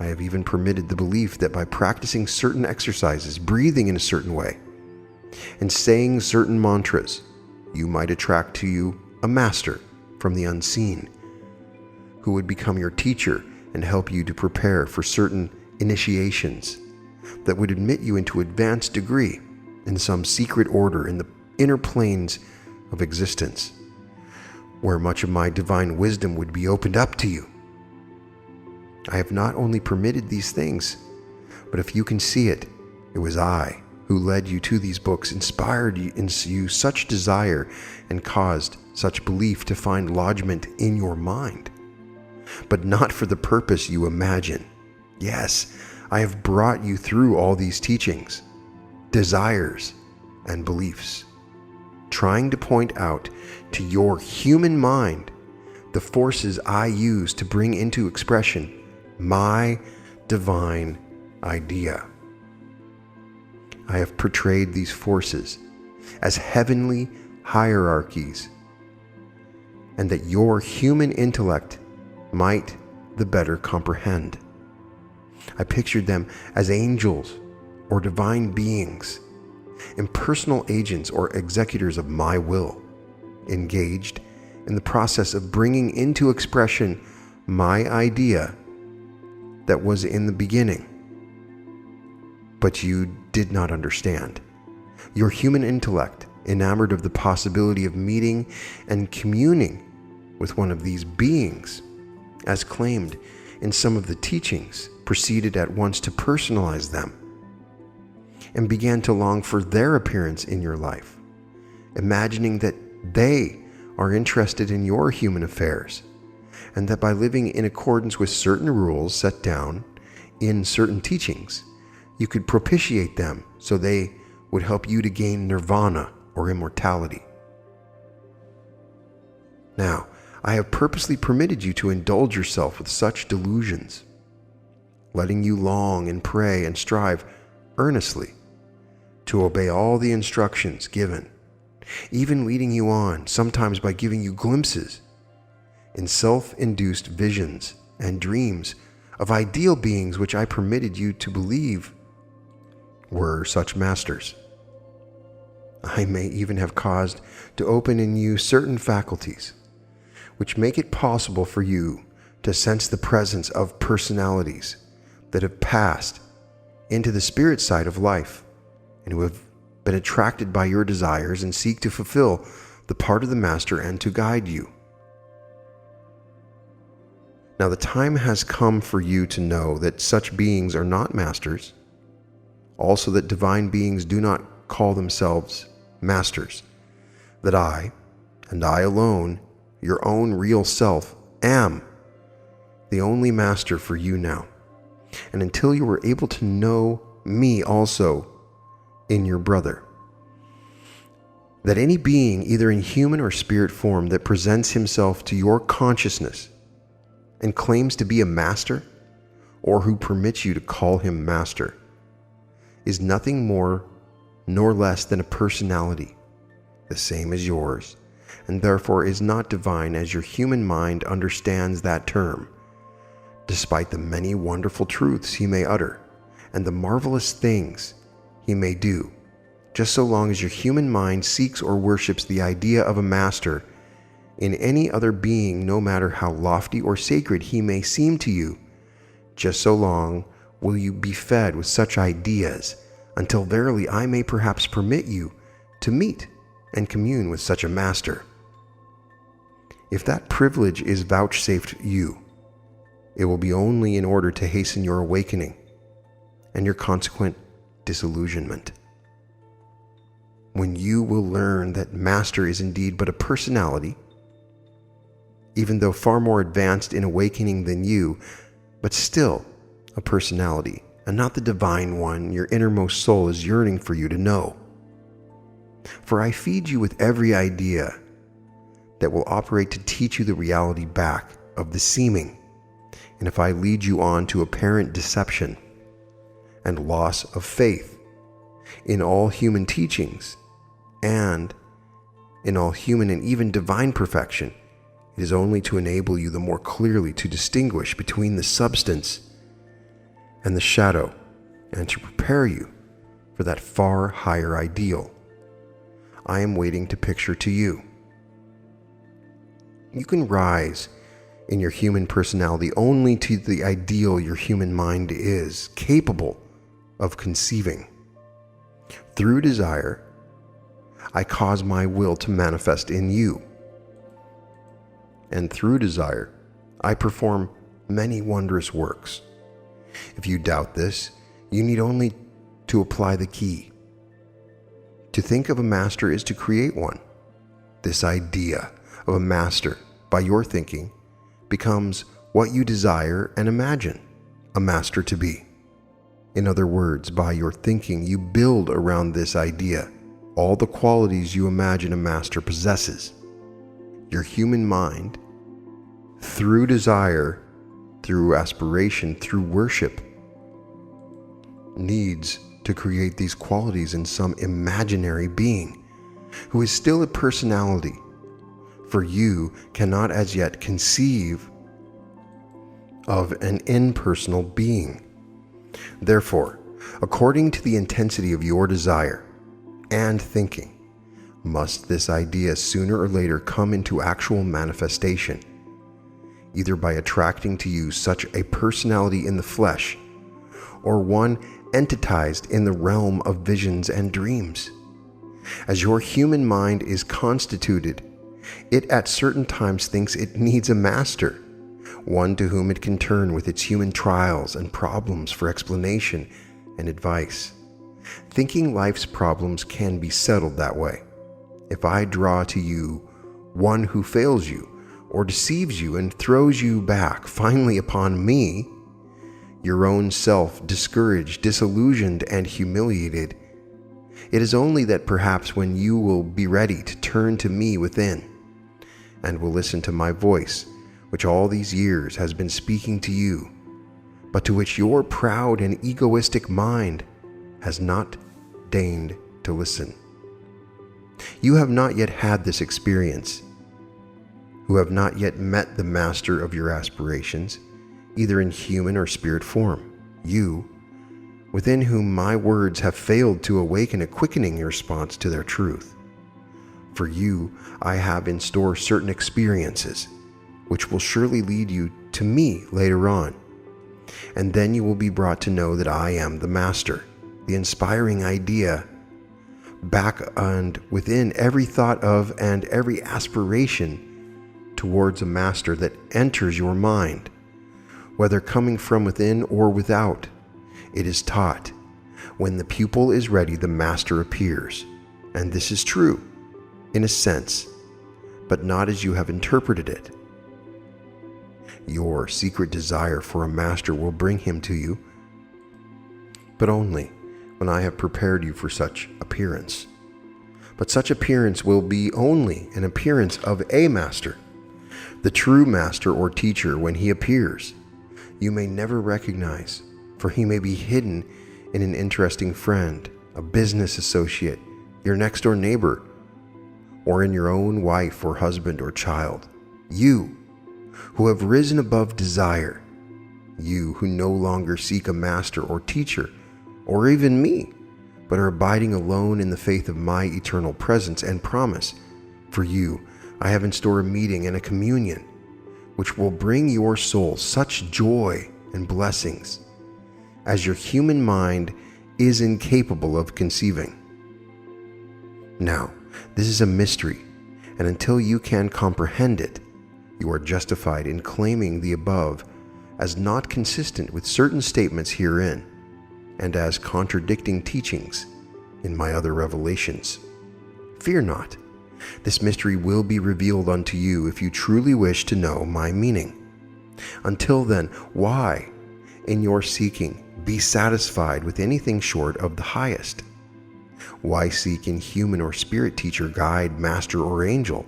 I have even permitted the belief that by practicing certain exercises, breathing in a certain way, and saying certain mantras, you might attract to you a master from the unseen, who would become your teacher and help you to prepare for certain initiations that would admit you into advanced degree in some secret order in the inner planes of existence, where much of my divine wisdom would be opened up to you. I have not only permitted these things, but if you can see it, it was I who led you to these books, inspired in you such desire, and caused such belief to find lodgment in your mind, but not for the purpose you imagine. Yes, I have brought you through all these teachings, desires, and beliefs, trying to point out to your human mind the forces I use to bring into expression my divine idea. I have portrayed these forces as heavenly hierarchies, and that your human intellect might the better comprehend. I pictured them as angels or divine beings, impersonal agents or executors of my will, engaged in the process of bringing into expression my idea that was in the beginning. But you did not understand. Your human intellect, enamored of the possibility of meeting and communing with one of these beings, as claimed in some of the teachings, proceeded at once to personalize them and began to long for their appearance in your life, imagining that they are interested in your human affairs, and that by living in accordance with certain rules set down in certain teachings, you could propitiate them so they would help you to gain nirvana or immortality. Now, I have purposely permitted you to indulge yourself with such delusions, letting you long and pray and strive earnestly to obey all the instructions given, even leading you on, sometimes by giving you glimpses in self-induced visions and dreams of ideal beings which I permitted you to believe were such masters. I may even have caused to open in you certain faculties which make it possible for you to sense the presence of personalities that have passed into the spirit side of life and who have been attracted by your desires and seek to fulfill the part of the master and to guide you. Now the time has come for you to know that such beings are not masters, also that divine beings do not call themselves masters, that I, and I alone, your own real self, am the only master for you now, and until you are able to know me also in your brother. That any being, either in human or spirit form, that presents himself to your consciousness and claims to be a master, or who permits you to call him master, is nothing more nor less than a personality, the same as yours, and therefore is not divine as your human mind understands that term, despite the many wonderful truths he may utter, and the marvelous things he may do, just so long as your human mind seeks or worships the idea of a master in any other being, no matter how lofty or sacred he may seem to you. Just so long will you be fed with such ideas, until verily I may perhaps permit you to meet and commune with such a master. If that privilege is vouchsafed you, it will be only in order to hasten your awakening and your consequent disillusionment. When you will learn that master is indeed but a personality, even though far more advanced in awakening than you, but still a personality, and not the divine one your innermost soul is yearning for you to know. For I feed you with every idea that will operate to teach you the reality back of the seeming, and if I lead you on to apparent deception and loss of faith in all human teachings and in all human and even divine perfection, it is only to enable you the more clearly to distinguish between the substance and the shadow, and to prepare you for that far higher ideal I am waiting to picture to you. You can rise in your human personality only to the ideal your human mind is capable of conceiving. Through desire, I cause my will to manifest in you. And through desire, I perform many wondrous works. If you doubt this, you need only to apply the key. To think of a master is to create one. This idea of a master, by your thinking, becomes what you desire and imagine a master to be. In other words, by your thinking, you build around this idea all the qualities you imagine a master possesses. Your human mind, through desire, through aspiration, through worship, needs to create these qualities in some imaginary being who is still a personality, for you cannot as yet conceive of an impersonal being. Therefore, according to the intensity of your desire and thinking, must this idea sooner or later come into actual manifestation, either by attracting to you such a personality in the flesh, or one entitized in the realm of visions and dreams. As your human mind is constituted, it at certain times thinks it needs a master, one to whom it can turn with its human trials and problems for explanation and advice. Thinking life's problems can be settled that way. If I draw to you one who fails you or deceives you and throws you back finally upon me, your own self discouraged, disillusioned, and humiliated, it is only that perhaps when you will be ready to turn to me within and will listen to my voice, which all these years has been speaking to you, but to which your proud and egoistic mind has not deigned to listen. You have not yet had this experience, who have not yet met the master of your aspirations, either in human or spirit form. You, within whom my words have failed to awaken a quickening response to their truth. For you, I have in store certain experiences, which will surely lead you to me later on. And then you will be brought to know that I am the master, the inspiring idea, back and within every thought of and every aspiration towards a master that enters your mind. Whether coming from within or without, it is taught. When the pupil is ready, the master appears. And this is true, in a sense, but not as you have interpreted it. Your secret desire for a master will bring him to you, but only when I have prepared you for such appearance. But such appearance will be only an appearance of a master. The true master or teacher, when he appears, you may never recognize, for he may be hidden in an interesting friend, a business associate, your next-door neighbor, or in your own wife or husband or child. You, who have risen above desire, you who no longer seek a master or teacher, or even me, but are abiding alone in the faith of my eternal presence and promise. For you, I have in store a meeting and a communion, which will bring your soul such joy and blessings as your human mind is incapable of conceiving. Now, this is a mystery, and until you can comprehend it, you are justified in claiming the above as not consistent with certain statements herein, and as contradicting teachings in my other revelations. Fear not. This mystery will be revealed unto you if you truly wish to know my meaning. Until then, why, in your seeking, be satisfied with anything short of the highest? Why seek in human or spirit teacher, guide, master, or angel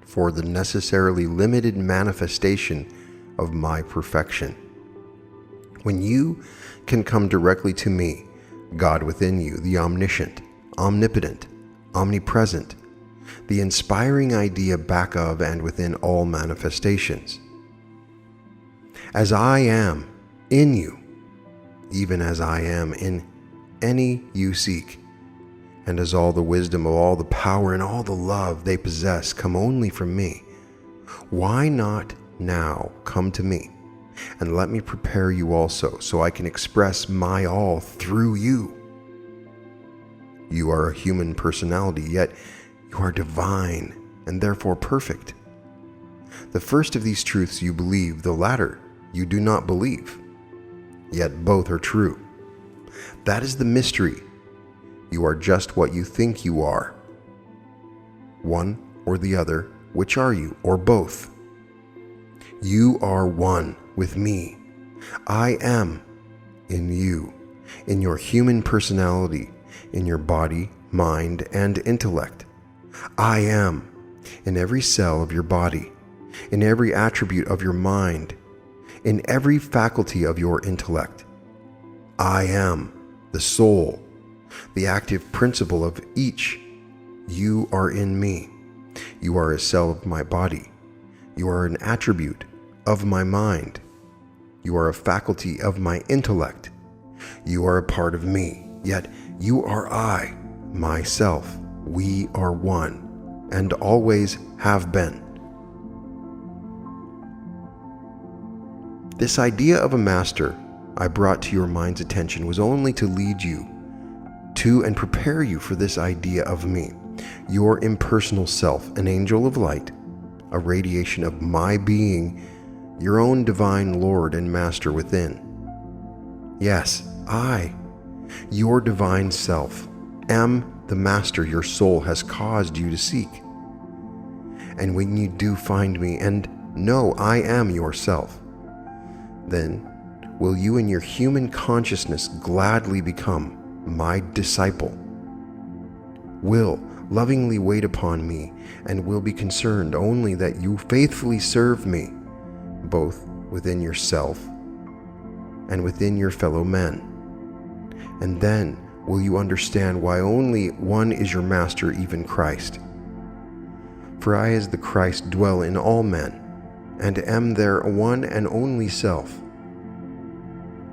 for the necessarily limited manifestation of my perfection, when you can come directly to me, God within you, the omniscient, omnipotent, omnipresent, the inspiring idea back of and within all manifestations? As I am in you, even as I am in any you seek, and as all the wisdom of all the power and all the love they possess come only from me, why not now come to me and let me prepare you also, so I can express my all through you? You are a human personality, yet you are divine and therefore perfect. The first of these truths you believe, the latter you do not believe, yet both are true. That is the mystery. You are just what you think you are. One or the other, which are you, or both? You are one with me. I am in you, in your human personality, in your body, mind, and intellect. I am in every cell of your body, in every attribute of your mind, in every faculty of your intellect. I am the soul, the active principle of each. You are in me. You are a cell of my body. You are an attribute of my mind. You are a faculty of my intellect. You are a part of me, yet you are I, myself. We are one, and always have been. This idea of a master I brought to your mind's attention was only to lead you to and prepare you for this idea of me, your impersonal self, an angel of light, a radiation of my being, your own divine Lord and Master within. Yes, I, your divine self, am the master your soul has caused you to seek. And when you do find me and know I am yourself, then will you in your human consciousness gladly become my disciple, will lovingly wait upon me, and will be concerned only that you faithfully serve me, both within yourself and within your fellow men. And then will you understand why only one is your master, even Christ. For I, as the Christ, dwell in all men, and am their one and only self.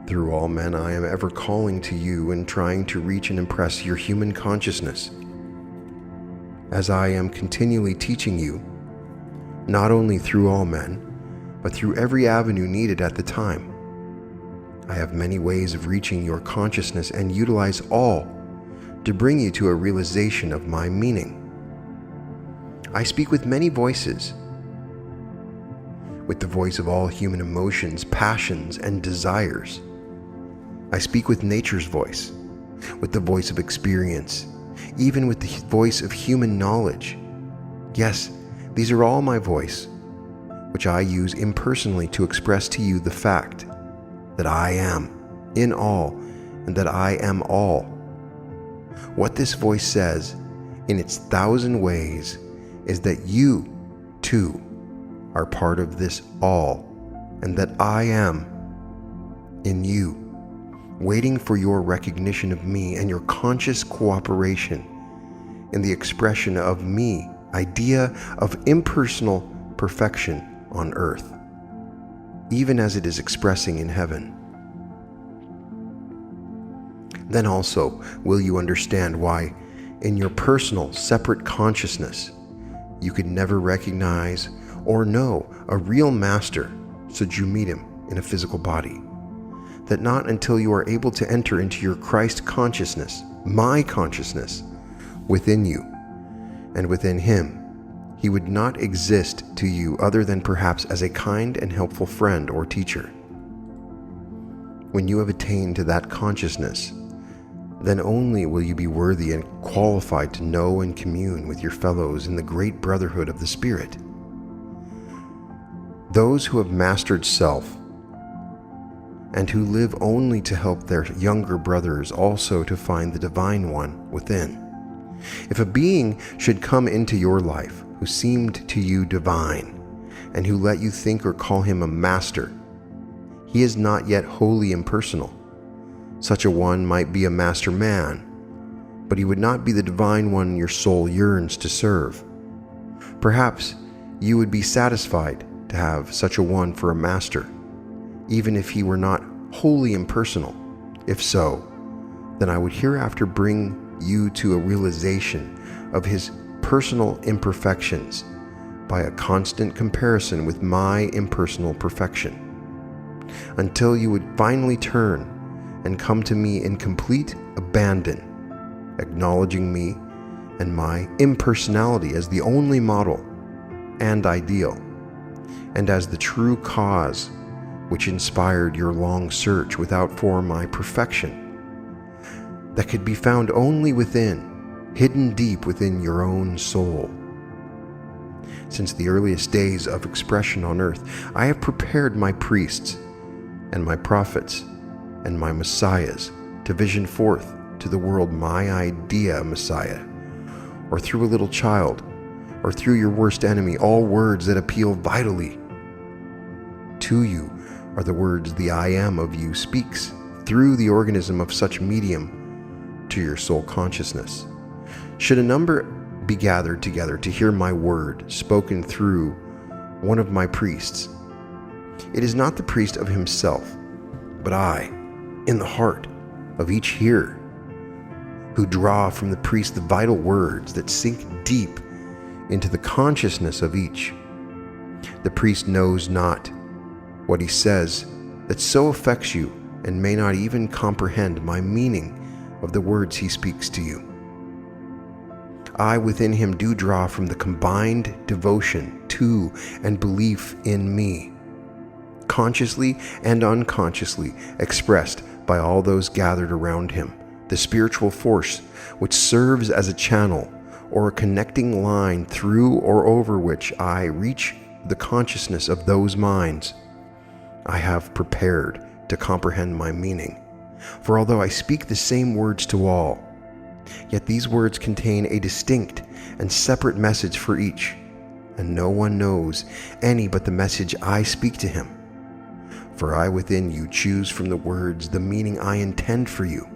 Through all men I am ever calling to you and trying to reach and impress your human consciousness, as I am continually teaching you, not only through all men, but through every avenue needed at the time. I have many ways of reaching your consciousness and utilize all to bring you to a realization of my meaning. I speak with many voices, with the voice of all human emotions, passions, and desires. I speak with nature's voice, with the voice of experience, even with the voice of human knowledge. Yes, these are all my voice, which I use impersonally to express to you the fact that I am in all and that I am all. What this voice says in its 1,000 ways is that you, too, are part of this all, and that I am in you, waiting for your recognition of me and your conscious cooperation in the expression of me, idea of impersonal perfection on earth, even as it is expressing in heaven. Then also will you understand why, in your personal, separate consciousness, you could never recognize or know a real master should you meet him in a physical body. That not until you are able to enter into your Christ consciousness, my consciousness, within you and within him, he would not exist to you other than perhaps as a kind and helpful friend or teacher. When you have attained to that consciousness, then only will you be worthy and qualified to know and commune with your fellows in the great brotherhood of the Spirit. Those who have mastered self and who live only to help their younger brothers also to find the Divine One within. If a being should come into your life who seemed to you divine and who let you think or call him a master, he is not yet wholly impersonal. Such a one might be a master man, but he would not be the Divine One your soul yearns to serve. Perhaps you would be satisfied to have such a one for a master, even if he were not wholly impersonal. If so, then I would hereafter bring you to a realization of his personal imperfections by a constant comparison with my impersonal perfection, until you would finally turn and come to me in complete abandon, acknowledging me and my impersonality as the only model and ideal, and as the true cause which inspired your long search without for my perfection, that could be found only within, hidden deep within your own soul. Since the earliest days of expression on earth, I have prepared my priests and my prophets and my messiahs to vision forth to the world my idea Messiah, or through a little child, or through your worst enemy, all words that appeal vitally to you are the words the I am of you speaks through the organism of such medium to your soul consciousness. Should a number be gathered together to hear my word spoken through one of my priests, it is not the priest of himself, but I, in the heart of each hearer, who draw from the priest the vital words that sink deep into the consciousness of each. The priest knows not what he says that so affects you and may not even comprehend my meaning of the words he speaks to you. I within him do draw from the combined devotion to and belief in me, consciously and unconsciously expressed by all those gathered around him, the spiritual force which serves as a channel or a connecting line through or over which I reach the consciousness of those minds I have prepared to comprehend my meaning. For although I speak the same words to all, yet these words contain a distinct and separate message for each, and no one knows any but the message I speak to him. For I within you choose from the words the meaning I intend for you,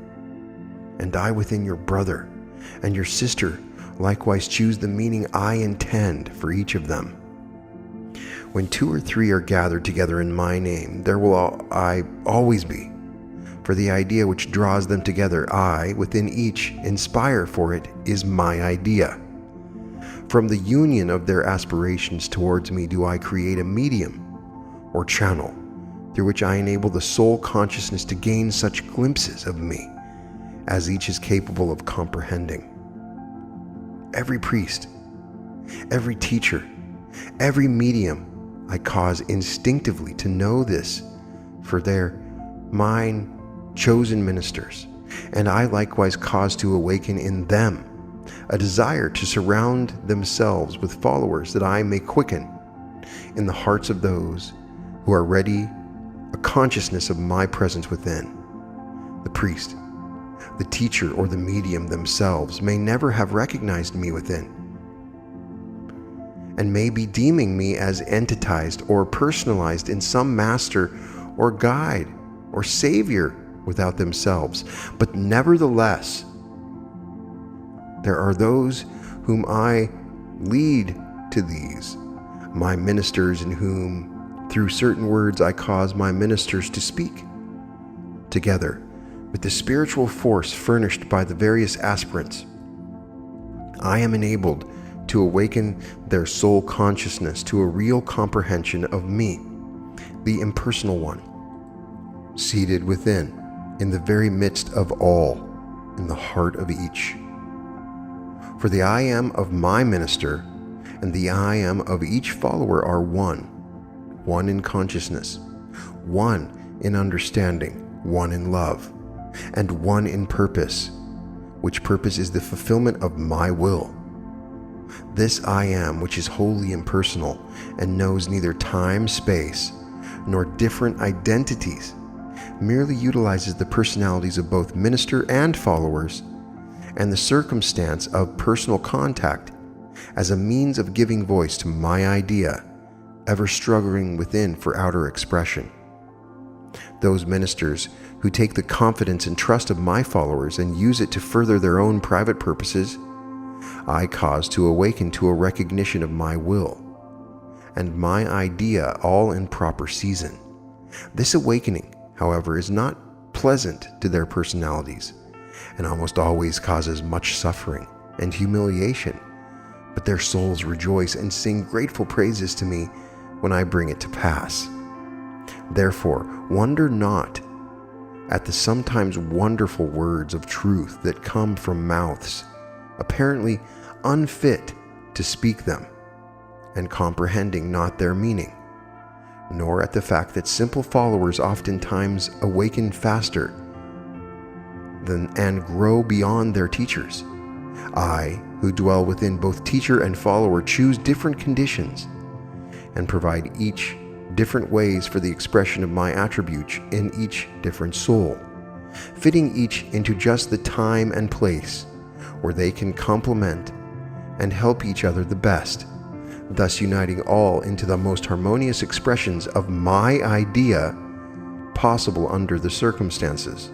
and I within your brother and your sister likewise choose the meaning I intend for each of them. When 2 or 3 are gathered together in my name, there will I always be. For the idea which draws them together, I, within each, inspire for it is my idea. From the union of their aspirations towards me do I create a medium or channel through which I enable the soul consciousness to gain such glimpses of me as each is capable of comprehending. Every priest, every teacher, every medium I cause instinctively to know this, for they're mine chosen ministers, and I likewise cause to awaken in them a desire to surround themselves with followers, that I may quicken in the hearts of those who are ready a consciousness of my presence within. The priest, the teacher, or the medium themselves may never have recognized me within, and may be deeming me as entitized or personalized in some master or guide or savior without themselves. But nevertheless, there are those whom I lead to these, my ministers, in whom through certain words I cause my ministers to speak together with the spiritual force furnished by the various aspirants, I am enabled to awaken their soul consciousness to a real comprehension of me, the impersonal one, seated within, in the very midst of all, in the heart of each. For the I am of my minister and the I am of each follower are one in consciousness, one in understanding, one in love, and one in purpose, which purpose is the fulfillment of my will. This I am, which is wholly impersonal and knows neither time, space, nor different identities, merely utilizes the personalities of both minister and followers and the circumstance of personal contact as a means of giving voice to my idea, ever struggling within for outer expression. Those ministers who take the confidence and trust of my followers and use it to further their own private purposes, I cause to awaken to a recognition of my will and my idea all in proper season. This awakening, however, is not pleasant to their personalities and almost always causes much suffering and humiliation, but their souls rejoice and sing grateful praises to me when I bring it to pass. Therefore, wonder not at the sometimes wonderful words of truth that come from mouths apparently unfit to speak them, and comprehending not their meaning, nor at the fact that simple followers oftentimes awaken faster than and grow beyond their teachers. I, who dwell within both teacher and follower, choose different conditions and provide each different ways for the expression of my attributes in each different soul, fitting each into just the time and place where they can complement and help each other the best, thus uniting all into the most harmonious expressions of my idea possible under the circumstances.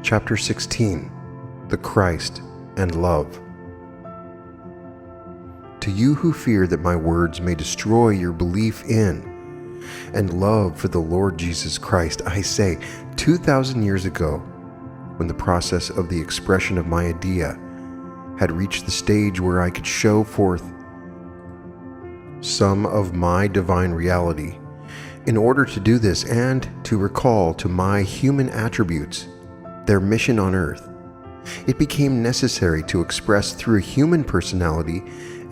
Chapter 16. The Christ and Love. To you who fear that my words may destroy your belief in and love for the Lord Jesus Christ, I say, 2,000 years ago, when the process of the expression of my idea had reached the stage where I could show forth some of my divine reality, in order to do this and to recall to my human attributes their mission on earth, it became necessary to express through a human personality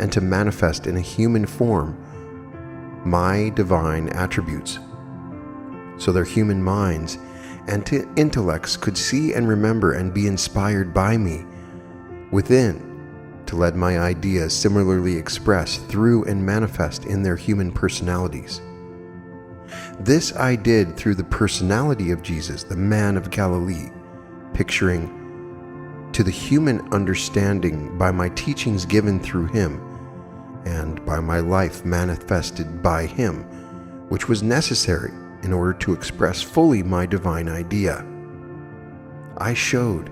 and to manifest in a human form my divine attributes, so their human minds and intellects could see and remember and be inspired by me within to let my ideas similarly express through and manifest in their human personalities. This I did through the personality of Jesus, the man of Galilee, picturing to the human understanding by my teachings given through him and by my life manifested by him, which was necessary in order to express fully my divine idea. I showed,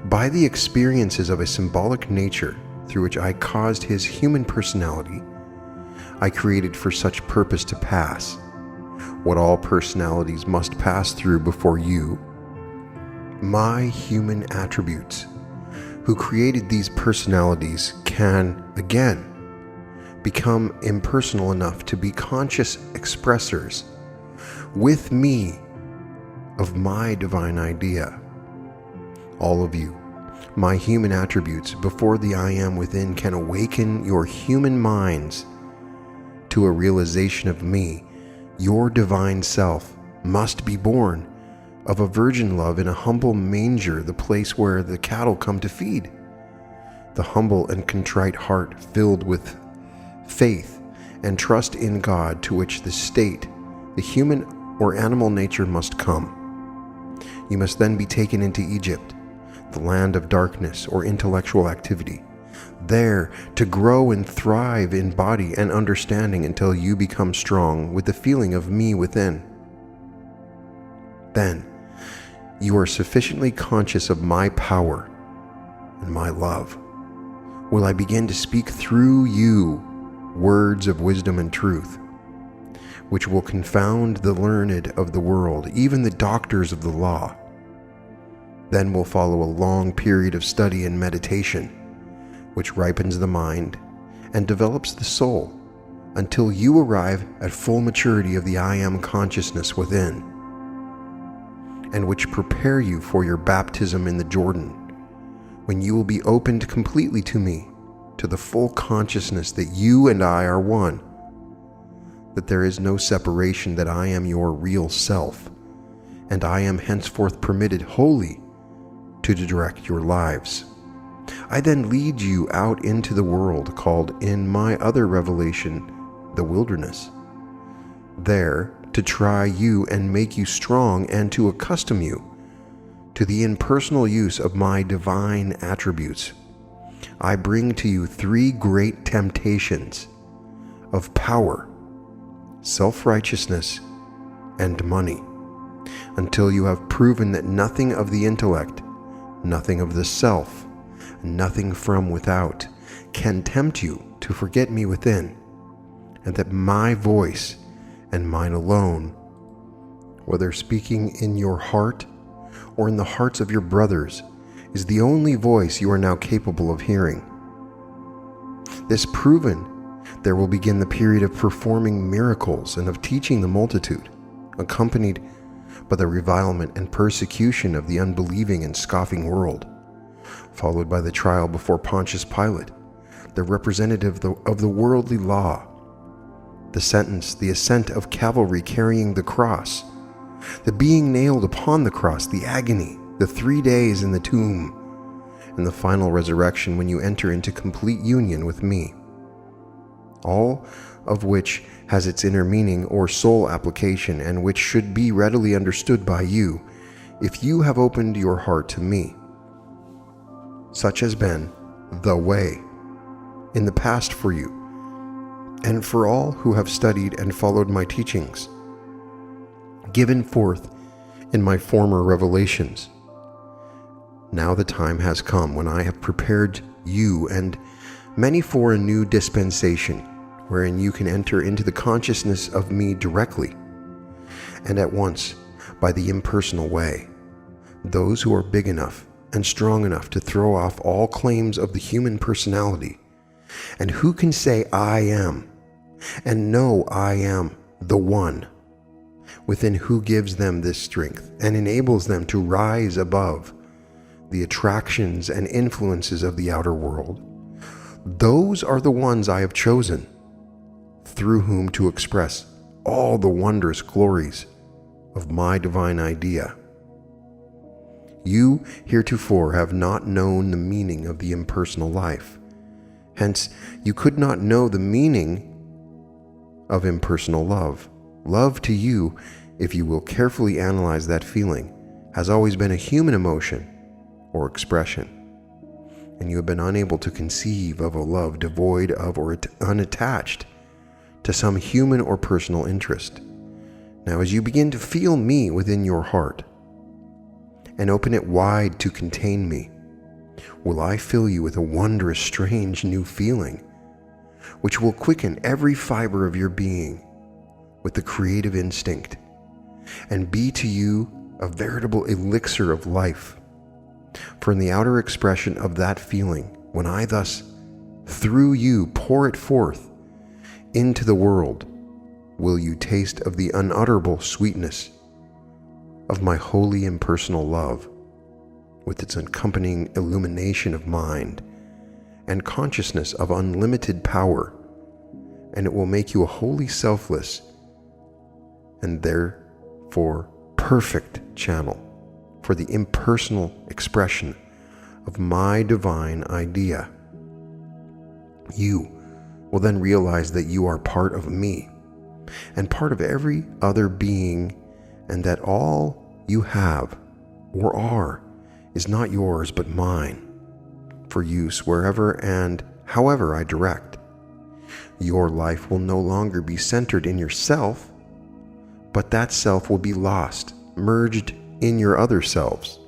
by the experiences of a symbolic nature through which I caused his human personality, I created for such purpose to pass what all personalities must pass through before you, my human attributes, who created these personalities, can again become impersonal enough to be conscious expressors with me of my divine idea. All of you, my human attributes, before the I am within can awaken your human minds to a realization of me, your divine self must be born of a virgin love in a humble manger, the place where the cattle come to feed. The humble and contrite heart filled with faith and trust in God, to which the state, the human or animal nature, must come. You must then be taken into Egypt, the land of darkness or intellectual activity, there to grow and thrive in body and understanding until you become strong with the feeling of me within. Then you are sufficiently conscious of my power and my love. Will I begin to speak through you words of wisdom and truth, which will confound the learned of the world, even the doctors of the law. Then will follow a long period of study and meditation, which ripens the mind and develops the soul until you arrive at full maturity of the I Am consciousness within, and which prepare you for your baptism in the Jordan, when you will be opened completely to me, to the full consciousness that you and I are one, that there is no separation, that I am your real self, and I am henceforth permitted wholly to direct your lives. I then lead you out into the world called in my other revelation the wilderness, there to try you and make you strong and to accustom you to the impersonal use of my divine attributes. I bring to you 3 great temptations of power, self-righteousness, and money, until you have proven that nothing of the intellect, nothing of the self, nothing from without can tempt you to forget me within, and that my voice and mine alone, whether speaking in your heart or in the hearts of your brothers, is the only voice you are now capable of hearing. This proven, there will begin the period of performing miracles and of teaching the multitude, accompanied by the revilement and persecution of the unbelieving and scoffing world, followed by the trial before Pontius Pilate, the representative of the worldly law, the sentence, the ascent of cavalry carrying the cross, the being nailed upon the cross, the agony, the 3 days in the tomb, and the final resurrection when you enter into complete union with me, all of which has its inner meaning or soul application, and which should be readily understood by you if you have opened your heart to me. Such has been the way in the past for you, and for all who have studied and followed my teachings, given forth in my former revelations. Now the time has come when I have prepared you and many for a new dispensation, wherein you can enter into the consciousness of me directly and at once by the impersonal way. Those who are big enough and strong enough to throw off all claims of the human personality, and who can say I am, and know I am the one, within who gives them this strength and enables them to rise above the attractions and influences of the outer world. Those are the ones I have chosen, through whom to express all the wondrous glories of my divine idea. You heretofore have not known the meaning of the impersonal life. Hence, you could not know the meaning of impersonal love. Love to you, if you will carefully analyze that feeling, has always been a human emotion or expression, and you have been unable to conceive of a love devoid of or unattached to some human or personal interest. Now, as you begin to feel me within your heart and open it wide to contain me, will I fill you with a wondrous, strange new feeling, which will quicken every fiber of your being with the creative instinct, and be to you a veritable elixir of life. For in the outer expression of that feeling, when I thus, through you, pour it forth into the world, will you taste of the unutterable sweetness of my holy impersonal love, with its accompanying illumination of mind and consciousness of unlimited power, and it will make you a wholly selfless and therefore perfect channel for the impersonal expression of my divine idea. You will then realize that you are part of me and part of every other being, and that all you have or are is not yours but mine, for use wherever and however I direct. Your life will no longer be centered in yourself, but that self will be lost, merged in your other selves,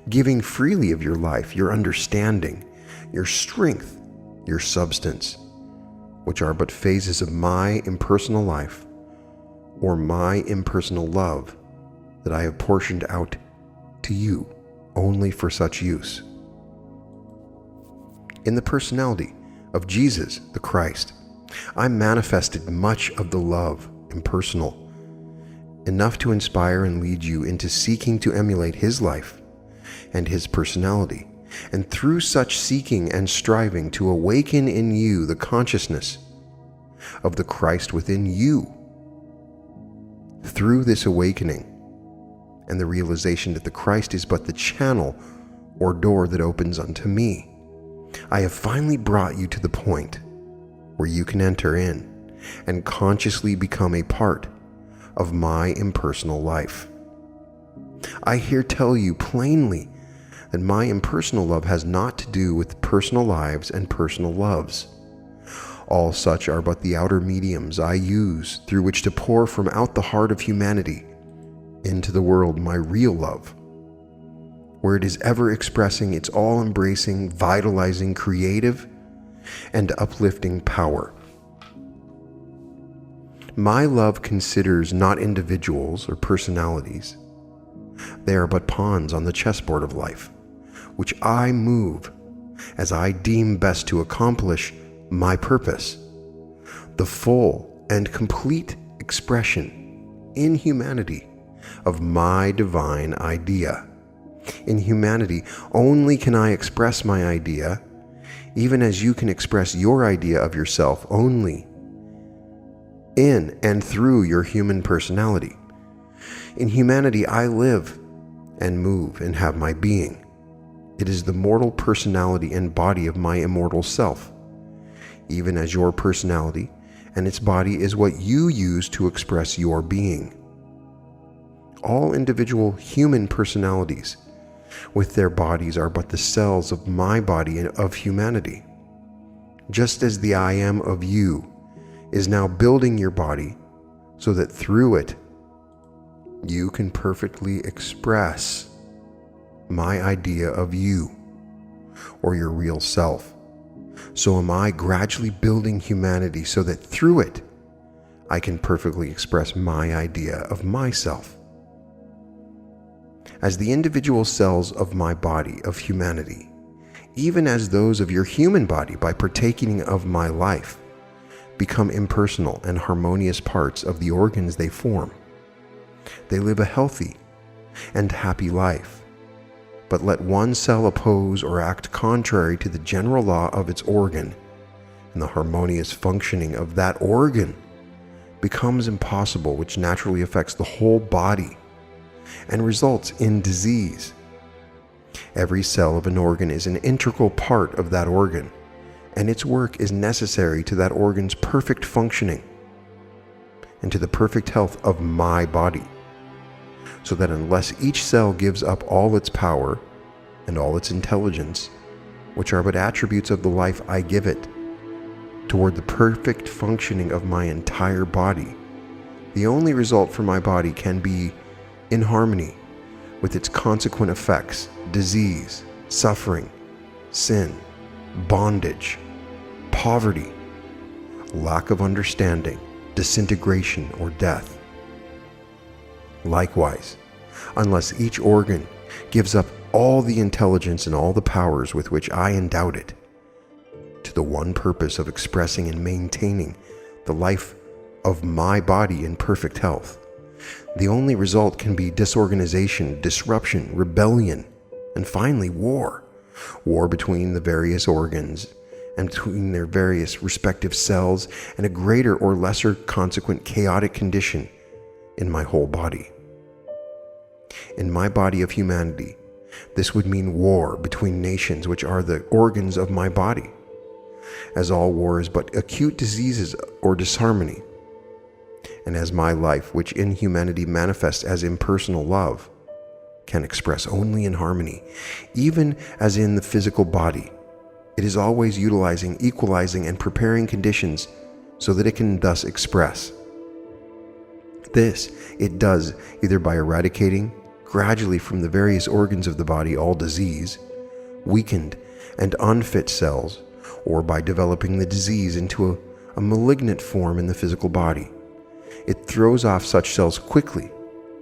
giving freely of your life, your understanding, your strength, your substance, which are but phases of my impersonal life, or my impersonal love that I have portioned out to you only for such use. In the personality of Jesus the Christ, I manifested much of the love, impersonal, enough to inspire and lead you into seeking to emulate his life and his personality, and through such seeking and striving to awaken in you the consciousness of the Christ within you. Through this awakening and the realization that the Christ is but the channel or door that opens unto me, I have finally brought you to the point where you can enter in and consciously become a part of my impersonal life. I here tell you plainly that my impersonal love has naught to do with personal lives and personal loves. All such are but the outer mediums I use through which to pour from out the heart of humanity into the world my real love, where it is ever expressing its all-embracing, vitalizing, creative, and uplifting power. My love considers not individuals or personalities. They are but pawns on the chessboard of life, which I move as I deem best to accomplish my purpose, the full and complete expression in humanity of my divine idea. In humanity only can I express my idea, even as you can express your idea of yourself only in and through your human personality. In humanity I live and move and have my being. It is the mortal personality and body of my immortal self, even as your personality and its body is what you use to express your being. All individual human personalities with their bodies are but the cells of my body and of humanity. Just as the I am of you is now building your body so that through it you can perfectly express my idea of you or your real self, so am I gradually building humanity so that through it I can perfectly express my idea of myself. As the individual cells of my body of humanity, even as those of your human body by partaking of my life, become impersonal and harmonious parts of the organs they form, they live a healthy and happy life. But let one cell oppose or act contrary to the general law of its organ, and the harmonious functioning of that organ becomes impossible, which naturally affects the whole body and results in disease. Every cell of an organ is an integral part of that organ, and its work is necessary to that organ's perfect functioning and to the perfect health of my body. So that unless each cell gives up all its power and all its intelligence, which are but attributes of the life I give it, toward the perfect functioning of my entire body, the only result for my body can be in harmony with its consequent effects: disease, suffering, sin, bondage, poverty, lack of understanding, disintegration, or death. Likewise, unless each organ gives up all the intelligence and all the powers with which I endowed it, to the one purpose of expressing and maintaining the life of my body in perfect health, the only result can be disorganization, disruption, rebellion, and finally war. War between the various organs and between their various respective cells, and a greater or lesser consequent chaotic condition in my whole body. In my body of humanity, this would mean war between nations, which are the organs of my body, as all war is but acute diseases or disharmony, and as my life, which in humanity manifests as impersonal love, can express only in harmony, even as in the physical body, it is always utilizing, equalizing, and preparing conditions so that it can thus express. This it does either by eradicating gradually from the various organs of the body all disease, weakened and unfit cells, or by developing the disease into a malignant form in the physical body. It throws off such cells quickly,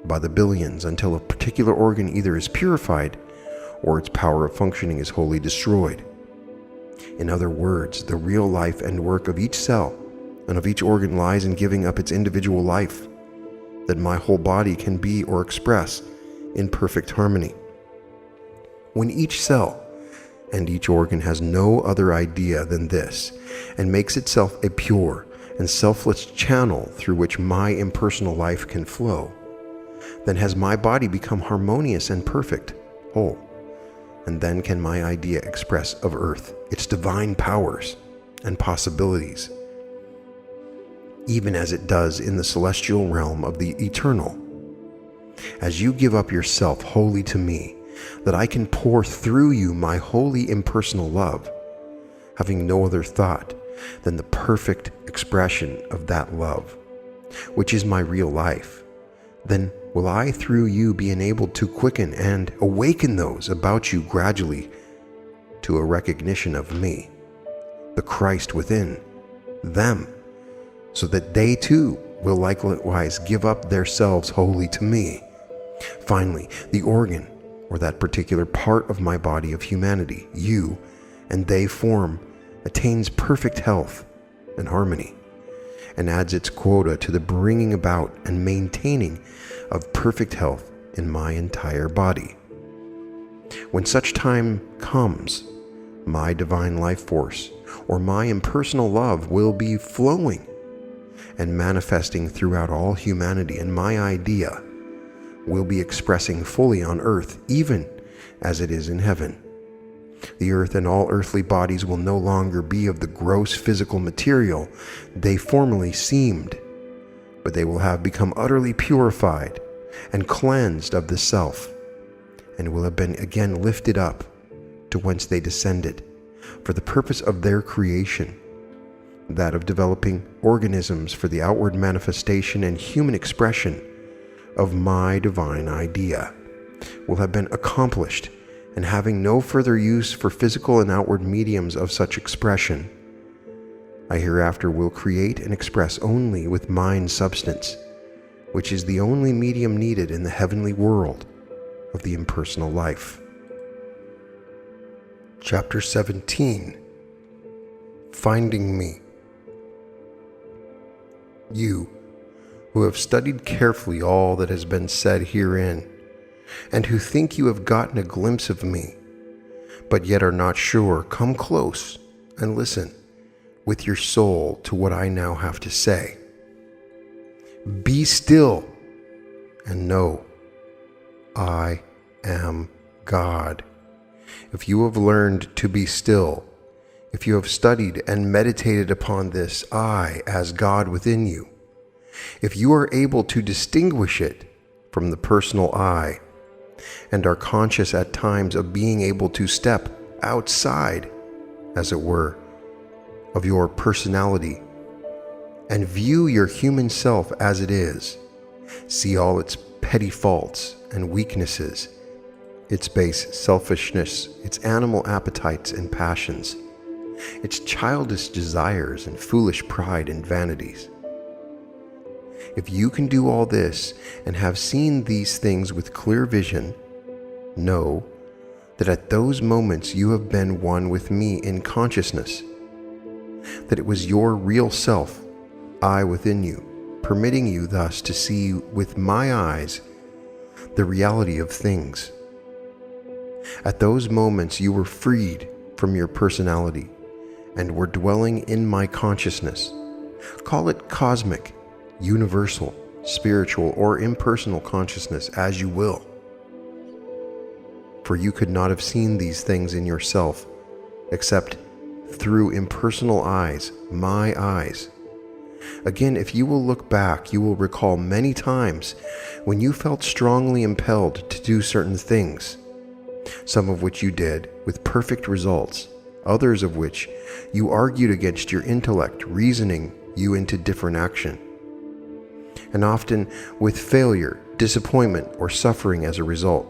by the billions, until a particular organ either is purified or its power of functioning is wholly destroyed. In other words, the real life and work of each cell and of each organ lies in giving up its individual life, that my whole body can be or express in perfect harmony. When each cell and each organ has no other idea than this, and makes itself a pure and selfless channel through which my impersonal life can flow, then has my body become harmonious and perfect, whole, and then can my idea express of earth its divine powers and possibilities, even as it does in the celestial realm of the eternal. As you give up yourself wholly to me, that I can pour through you my holy impersonal love, having no other thought than the perfect expression of that love, which is my real life, then will I through you be enabled to quicken and awaken those about you gradually to a recognition of me, the Christ within them, so that they too will likewise give up their selves wholly to me. Finally, the organ, or that particular part of my body of humanity, you and they form, attains perfect health and harmony, and adds its quota to the bringing about and maintaining of perfect health in my entire body. When such time comes, my divine life force, or my impersonal love, will be flowing and manifesting throughout all humanity, and my idea will be expressing fully on earth, even as it is in heaven. The earth and all earthly bodies will no longer be of the gross physical material they formerly seemed, but they will have become utterly purified and cleansed of the self, and will have been again lifted up to whence they descended, for the purpose of their creation, that of developing organisms for the outward manifestation and human expression of my divine idea, will have been accomplished, and having no further use for physical and outward mediums of such expression, I hereafter will create and express only with mind substance, which is the only medium needed in the heavenly world of the impersonal life. Chapter 17. Finding Me. You, who have studied carefully all that has been said herein, and who think you have gotten a glimpse of me, but yet are not sure, come close and listen with your soul to what I now have to say. Be still and know I am God. If you have learned to be still, if you have studied and meditated upon this I as God within you, if you are able to distinguish it from the personal I, and are conscious at times of being able to step outside, as it were, of your personality, and view your human self as it is, see all its petty faults and weaknesses, its base selfishness, its animal appetites and passions, its childish desires and foolish pride and vanities. If you can do all this and have seen these things with clear vision, know that at those moments you have been one with me in consciousness, that it was your real self, I within you, permitting you thus to see with my eyes the reality of things. At those moments you were freed from your personality and were dwelling in my consciousness. Call it cosmic, universal, spiritual, or impersonal consciousness, as you will. For you could not have seen these things in yourself except through impersonal eyes, my eyes. Again, if you will look back, you will recall many times when you felt strongly impelled to do certain things, some of which you did with perfect results, others of which you argued against your intellect, reasoning you into different action, and often with failure, disappointment, or suffering as a result.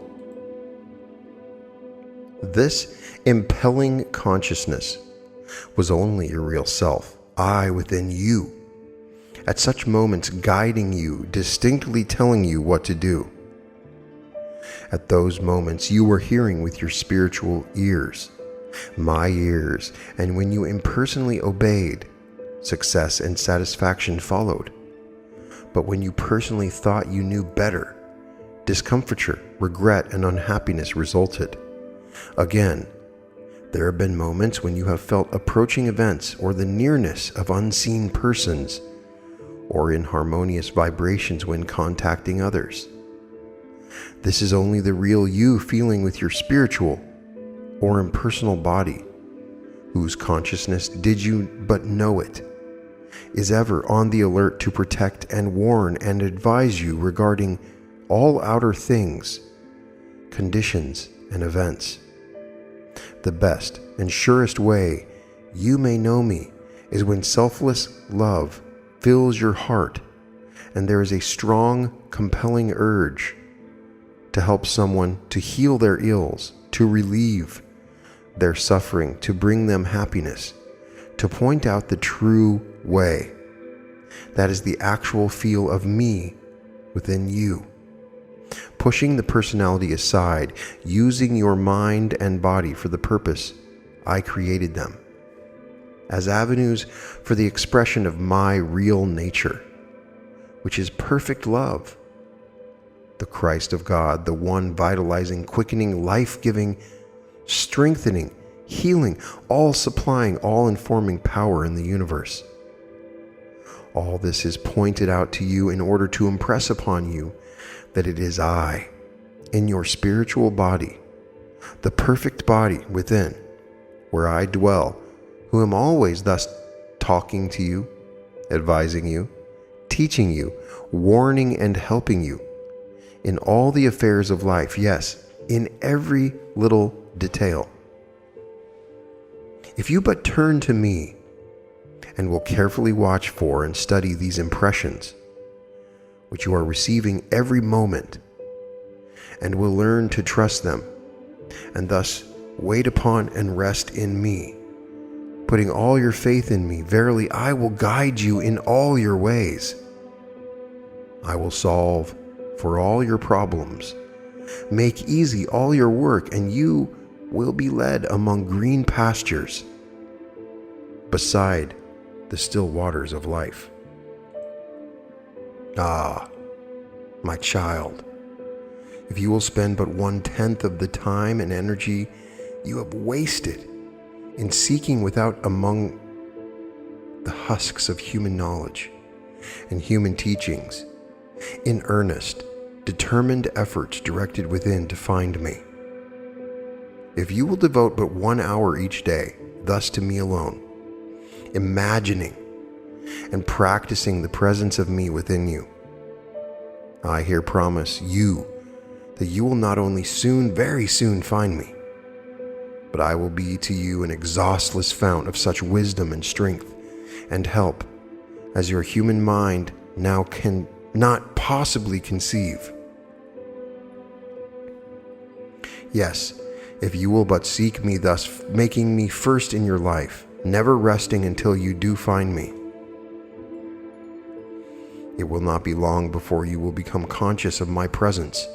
This impelling consciousness was only your real self, I within you, at such moments guiding you, distinctly telling you what to do. At those moments, you were hearing with your spiritual ears, my ears, and when you impersonally obeyed, success and satisfaction followed. But when you personally thought you knew better, discomfiture, regret, and unhappiness resulted. Again, there have been moments when you have felt approaching events or the nearness of unseen persons, or inharmonious vibrations when contacting others. This is only the real you feeling with your spiritual or impersonal body, whose consciousness, did you but know it, is ever on the alert to protect and warn and advise you regarding all outer things, conditions, and events. The best and surest way you may know me is when selfless love fills your heart and there is a strong, compelling urge to help someone, to heal their ills, to relieve their suffering, to bring them happiness, to point out the true way. That is the actual feel of me within you. Pushing the personality aside, using your mind and body for the purpose I created them, as avenues for the expression of my real nature, which is perfect love, the Christ of God, the one vitalizing, quickening, life-giving, strengthening, healing, all-supplying, all-informing power in the universe. All this is pointed out to you in order to impress upon you that it is I, in your spiritual body, the perfect body within, where I dwell, who am always thus talking to you, advising you, teaching you, warning and helping you in all the affairs of life, yes, in every little detail. If you but turn to me and will carefully watch for and study these impressions, which you are receiving every moment, and will learn to trust them, and thus wait upon and rest in me, putting all your faith in me, verily I will guide you in all your ways. I will solve for all your problems, make easy all your work, and you will be led among green pastures, beside the still waters of life. Ah, my child, if you will spend but 1/10 of the time and energy you have wasted in seeking without among the husks of human knowledge and human teachings, in earnest, determined efforts directed within to find me, if you will devote but 1 hour each day thus to me alone, imagining and practicing the presence of me within you, I here promise you that you will not only soon, very soon find me, but I will be to you an exhaustless fount of such wisdom and strength and help as your human mind now can not possibly conceive. Yes, if you will but seek me, thus making me first in your life, never resting until you do find me, it will not be long before you will become conscious of my presence,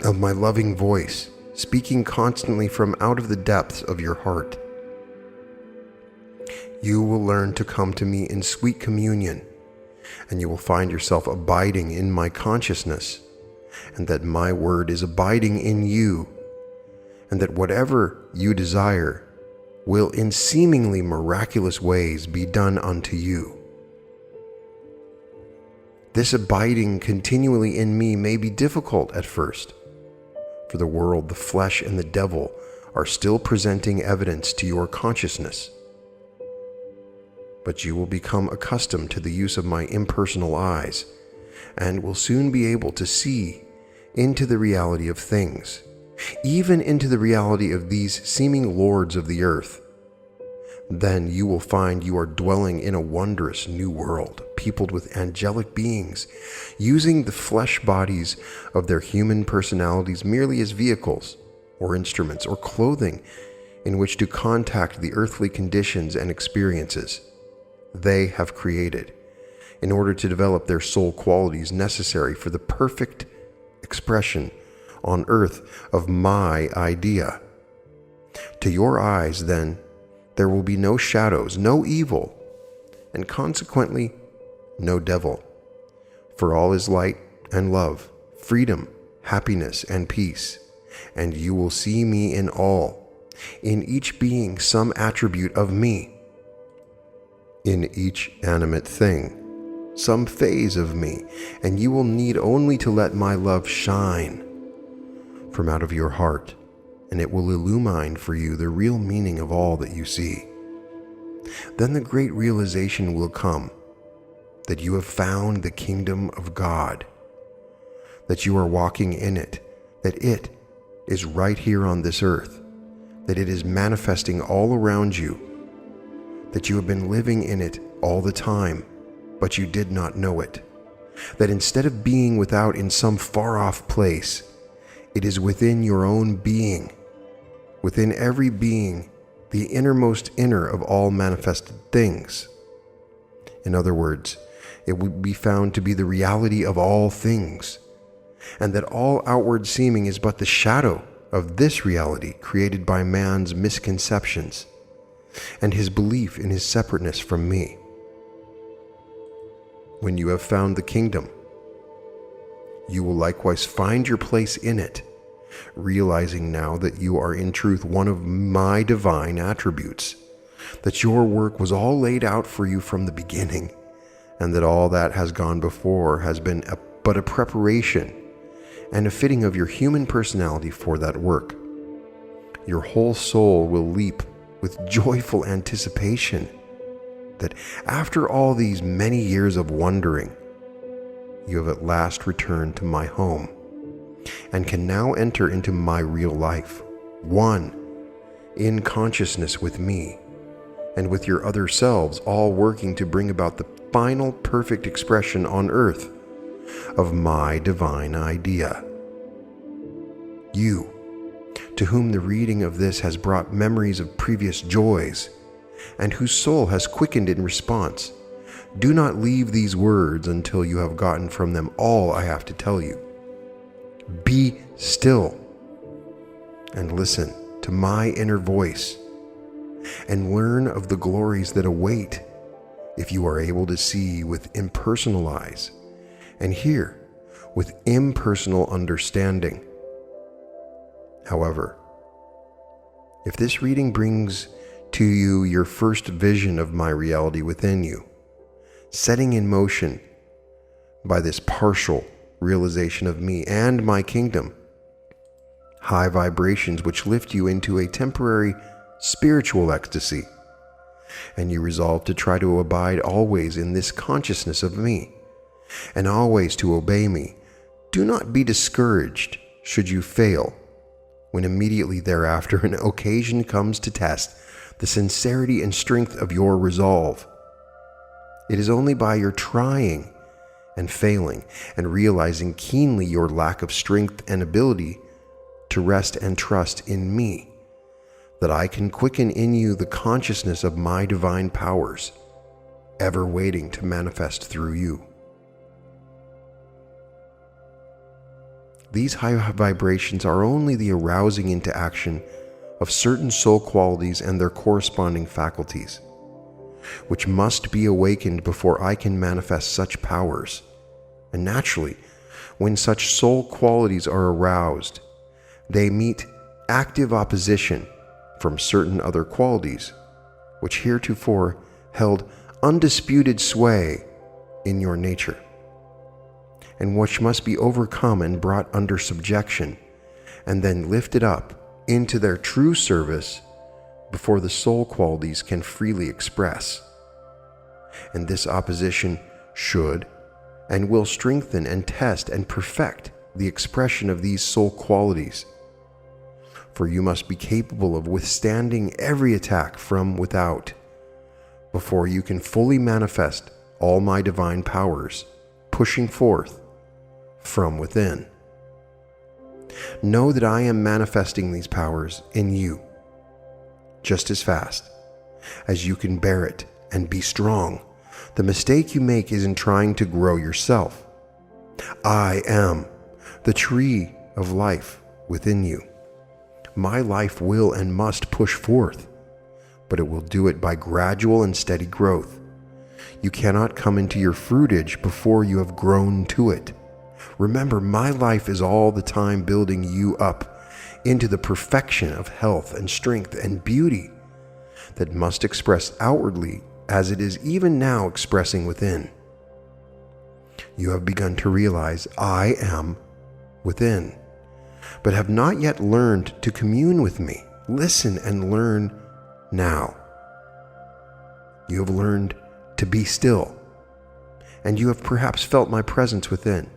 of my loving voice, speaking constantly from out of the depths of your heart. You will learn to come to me in sweet communion, and you will find yourself abiding in my consciousness, and that my word is abiding in you, and that whatever you desire will in seemingly miraculous ways be done unto you. This abiding continually in me may be difficult at first, for the world, the flesh, and the devil are still presenting evidence to your consciousness. But you will become accustomed to the use of my impersonal eyes, and will soon be able to see into the reality of things, even into the reality of these seeming lords of the earth. Then you will find you are dwelling in a wondrous new world, peopled with angelic beings, using the flesh bodies of their human personalities merely as vehicles, or instruments, or clothing in which to contact the earthly conditions and experiences they have created, in order to develop their soul qualities necessary for the perfect expression on earth of my idea. To your eyes, then, there will be no shadows, no evil, and consequently, no devil. For all is light and love, freedom, happiness, and peace. And you will see me in all, in each being some attribute of me, in each animate thing some phase of me, and you will need only to let my love shine from out of your heart, and it will illumine for you the real meaning of all that you see. Then the great realization will come that you have found the kingdom of God, that you are walking in it, that it is right here on this earth, that it is manifesting all around you, that you have been living in it all the time, but you did not know it, that instead of being without in some far-off place, it is within your own being, within every being, the innermost inner of all manifested things. In other words, it would be found to be the reality of all things, and that all outward seeming is but the shadow of this reality created by man's misconceptions and his belief in his separateness from me. When you have found the kingdom, you will likewise find your place in it, realizing now that you are in truth one of my divine attributes, that your work was all laid out for you from the beginning, and that all that has gone before has been but a preparation and a fitting of your human personality for that work. Your whole soul will leap with joyful anticipation that after all these many years of wandering, you have at last returned to my home and can now enter into my real life, one in consciousness with me and with your other selves, all working to bring about the final perfect expression on earth of my divine idea. You, to whom the reading of this has brought memories of previous joys, and whose soul has quickened in response, do not leave these words until you have gotten from them all I have to tell you. Be still and listen to my inner voice, and learn of the glories that await if you are able to see with impersonal eyes and hear with impersonal understanding. However, if this reading brings to you your first vision of my reality within you, setting in motion by this partial realization of me and my kingdom, high vibrations which lift you into a temporary spiritual ecstasy, and you resolve to try to abide always in this consciousness of me, and always to obey me, do not be discouraged should you fail, when immediately thereafter an occasion comes to test the sincerity and strength of your resolve. It is only by your trying and failing and realizing keenly your lack of strength and ability to rest and trust in me that I can quicken in you the consciousness of my divine powers, ever waiting to manifest through you. These high vibrations are only the arousing into action of certain soul qualities and their corresponding faculties, which must be awakened before I can manifest such powers. And naturally, when such soul qualities are aroused, they meet active opposition from certain other qualities, which heretofore held undisputed sway in your nature, and which must be overcome and brought under subjection, and then lifted up into their true service before the soul qualities can freely express. And this opposition should and will strengthen and test and perfect the expression of these soul qualities. For you must be capable of withstanding every attack from without before you can fully manifest all my divine powers, pushing forth from within. Know that I am manifesting these powers in you just as fast as you can bear it, and be strong, The mistake you make is in trying to grow yourself. I am the tree of life within you. My life will and must push forth, but it will do it by gradual and steady growth. You cannot come into your fruitage before you have grown to it. Remember, my life is all the time building you up into the perfection of health and strength and beauty that must express outwardly as it is even now expressing within. You have begun to realize I am within, but have not yet learned to commune with me. Listen and learn now. You have learned to be still, and you have perhaps felt my presence within.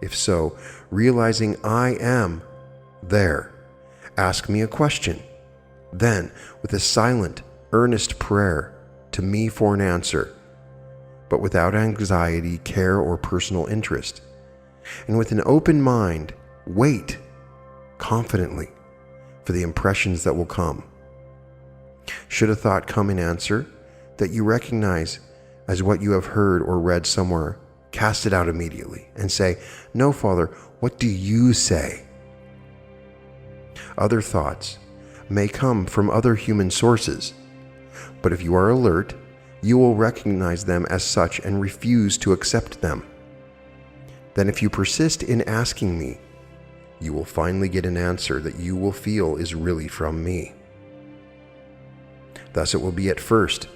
If so, realizing I am there, ask me a question. Then, with a silent, earnest prayer to me for an answer, but without anxiety, care, or personal interest, and with an open mind, wait confidently for the impressions that will come. Should a thought come in answer that you recognize as what you have heard or read somewhere, cast it out immediately and say, "No, Father, what do you say?" Other thoughts may come from other human sources, but if you are alert, you will recognize them as such and refuse to accept them. Then if you persist in asking me, you will finally get an answer that you will feel is really from me. Thus it will be at first,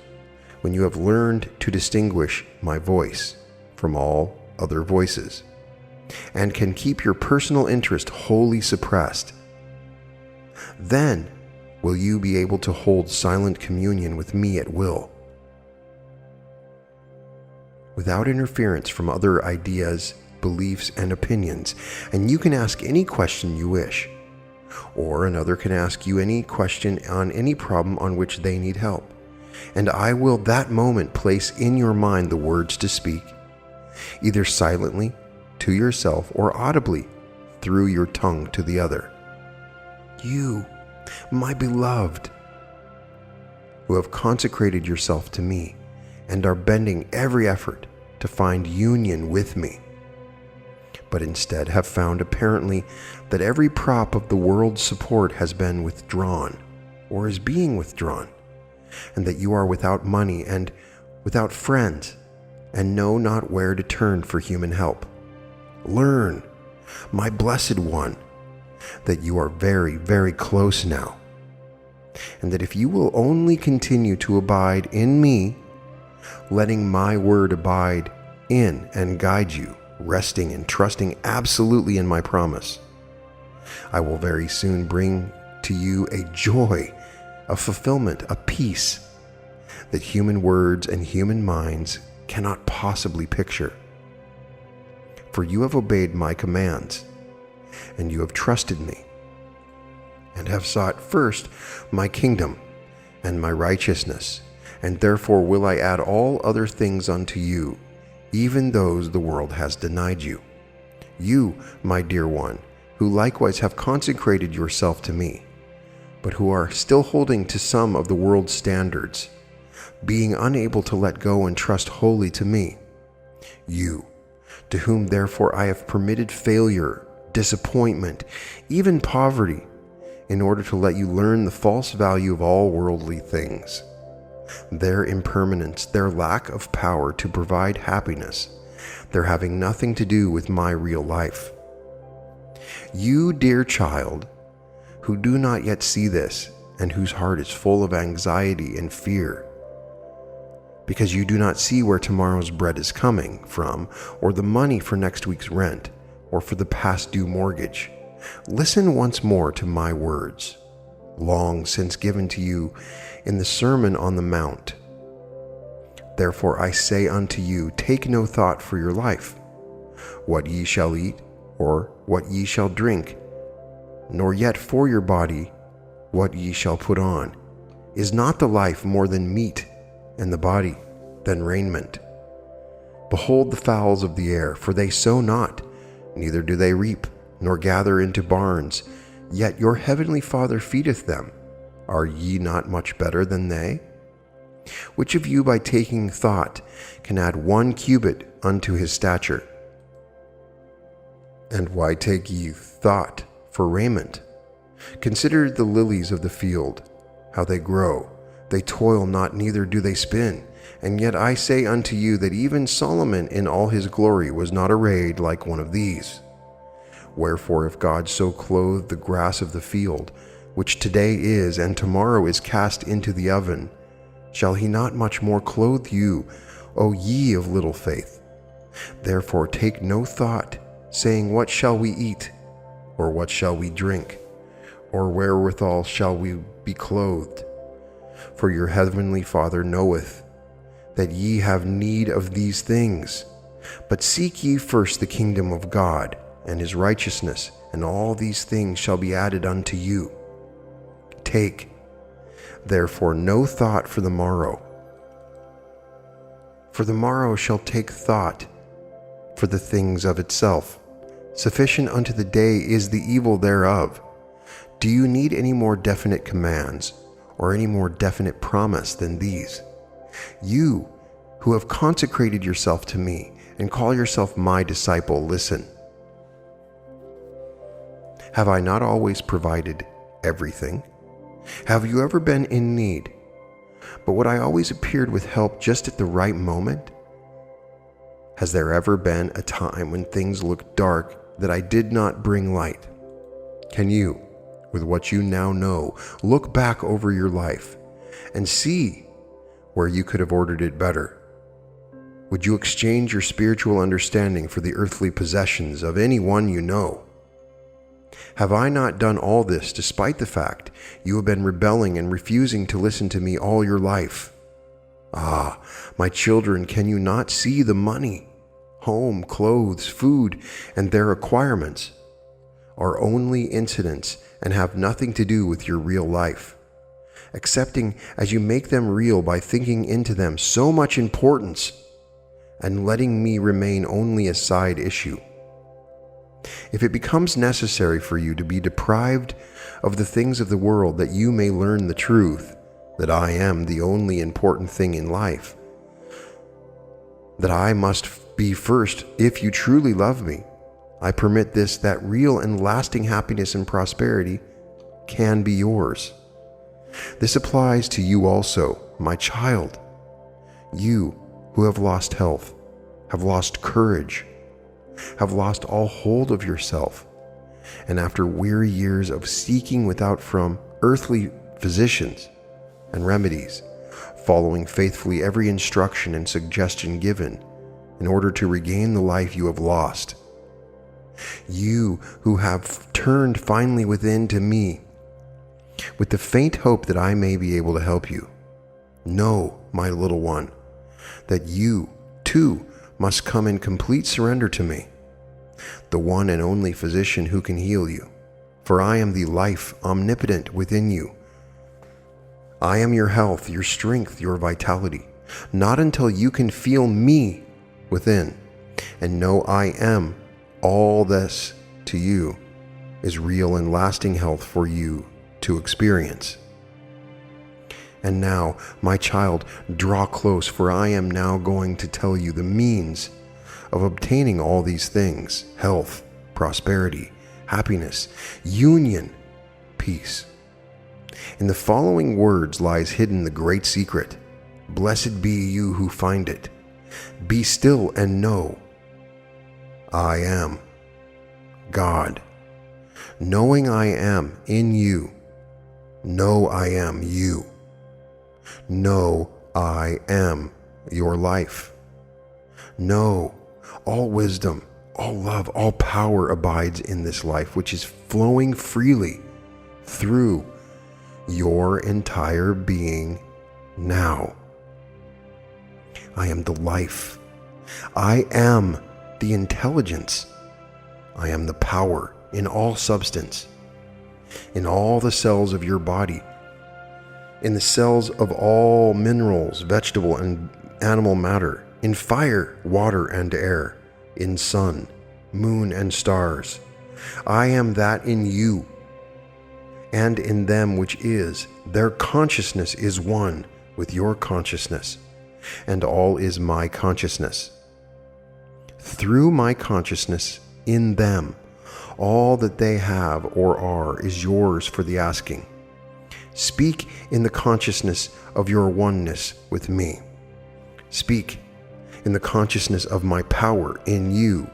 when you have learned to distinguish my voice from all other voices, and can keep your personal interest wholly suppressed. Then will you be able to hold silent communion with me at will, without interference from other ideas, beliefs, and opinions, and you can ask any question you wish, or another can ask you any question on any problem on which they need help, and I will that moment place in your mind the words to speak, either silently to yourself or audibly through your tongue to the other. You, my beloved, who have consecrated yourself to me and are bending every effort to find union with me, but instead have found apparently that every prop of the world's support has been withdrawn or is being withdrawn, and that you are without money and without friends and know not where to turn for human help. Learn, my blessed one, that you are very, very close now, and that if you will only continue to abide in me, letting my word abide in and guide you, resting and trusting absolutely in my promise, I will very soon bring to you a joy, a fulfillment, a peace that human words and human minds cannot possibly picture. For you have obeyed my commands, and you have trusted me, and have sought first my kingdom and my righteousness, and therefore will I add all other things unto you, even those the world has denied you. You, my dear one, who likewise have consecrated yourself to me, but who are still holding to some of the world's standards, being unable to let go and trust wholly to me. You, to whom therefore I have permitted failure, disappointment, even poverty, in order to let you learn the false value of all worldly things, their impermanence, their lack of power to provide happiness, their having nothing to do with my real life. You, dear child, who do not yet see this, and whose heart is full of anxiety and fear, because you do not see where tomorrow's bread is coming from, or the money for next week's rent, or for the past due mortgage, listen once more to my words, long since given to you in the Sermon on the Mount. Therefore I say unto you, take no thought for your life, what ye shall eat, or what ye shall drink, nor yet for your body, what ye shall put on. Is not the life more than meat, and the body than raiment? Behold the fowls of the air, for they sow not, neither do they reap, nor gather into barns, yet your heavenly Father feedeth them. Are ye not much better than they? Which of you by taking thought can add 1 cubit unto his stature? And why take ye thought for raiment? Consider the lilies of the field, how they grow. They toil not, neither do they spin. And yet I say unto you that even Solomon in all his glory was not arrayed like one of these. Wherefore if God so clothe the grass of the field, which today is and tomorrow is cast into the oven, shall he not much more clothe you, O ye of little faith? Therefore take no thought, saying, What shall we eat? Or what shall we drink? Or wherewithal shall we be clothed? For your heavenly Father knoweth that ye have need of these things. But seek ye first the kingdom of God and his righteousness, and all these things shall be added unto you. Take, therefore, no thought for the morrow. For the morrow shall take thought for the things of itself. Sufficient unto the day is the evil thereof. Do you need any more definite commands, or any more definite promise than these? You, who have consecrated yourself to me, and call yourself my disciple, listen. Have I not always provided everything? Have you ever been in need? But would I always appeared with help just at the right moment? Has there ever been a time when things looked dark that I did not bring light? Can you, with what you now know, look back over your life and see where you could have ordered it better? Would you exchange your spiritual understanding for the earthly possessions of any one you know? Have I not done all this despite the fact you have been rebelling and refusing to listen to me all your life? Ah, my children, can you not see the money, home, clothes, food, and their acquirements are only incidents and have nothing to do with your real life, excepting as you make them real by thinking into them so much importance and letting me remain only a side issue? If it becomes necessary for you to be deprived of the things of the world that you may learn the truth, that I am the only important thing in life, that I must be first if you truly love me, I permit this, that real and lasting happiness and prosperity can be yours. This applies to you also, my child. You who have lost health, have lost courage, have lost all hold of yourself, and after weary years of seeking without from earthly physicians and remedies, following faithfully every instruction and suggestion given in order to regain the life you have lost. You who have turned finally within to me, with the faint hope that I may be able to help you, know, my little one, that you, too, must come in complete surrender to me, the one and only physician who can heal you, for I am the life omnipotent within you. I am your health, your strength, your vitality, not until you can feel me within and know I am all this to you is real and lasting health for you to experience. And now, my child, draw close, for I am now going to tell you the means of obtaining all these things: health, prosperity, happiness, union, peace. In the following words lies hidden the great secret. Blessed be you who find it. Be still and know I am God. Knowing I am in you, know I am you. Know I am your life. Know all wisdom, all love, all power abides in this life, which is flowing freely through your entire being now. I am the life. I am the intelligence. I am the power in all substance, in all the cells of your body, in the cells of all minerals, vegetable and animal matter, in fire, water, and air, in sun, moon, and stars. I am that in you, and in them which is. Their consciousness is one, with your consciousness, and all is my consciousness. Through my consciousness in them, all that they have or are is yours for the asking. Speak in the consciousness of your oneness with me. Speak in the consciousness of my power in you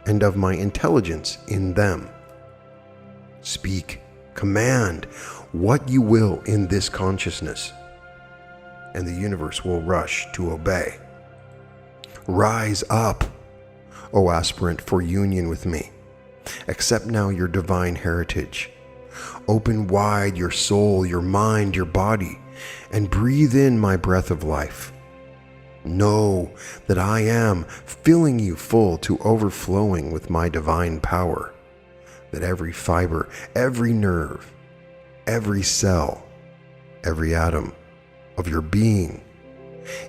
and of my intelligence in them. Speak, command what you will in this consciousness, and the universe will rush to obey. Rise up, O aspirant for union with me. Accept now your divine heritage. Open wide your soul, your mind, your body, and breathe in my breath of life. Know that I am filling you full to overflowing with my divine power, that every fiber, every nerve, every cell, every atom of your being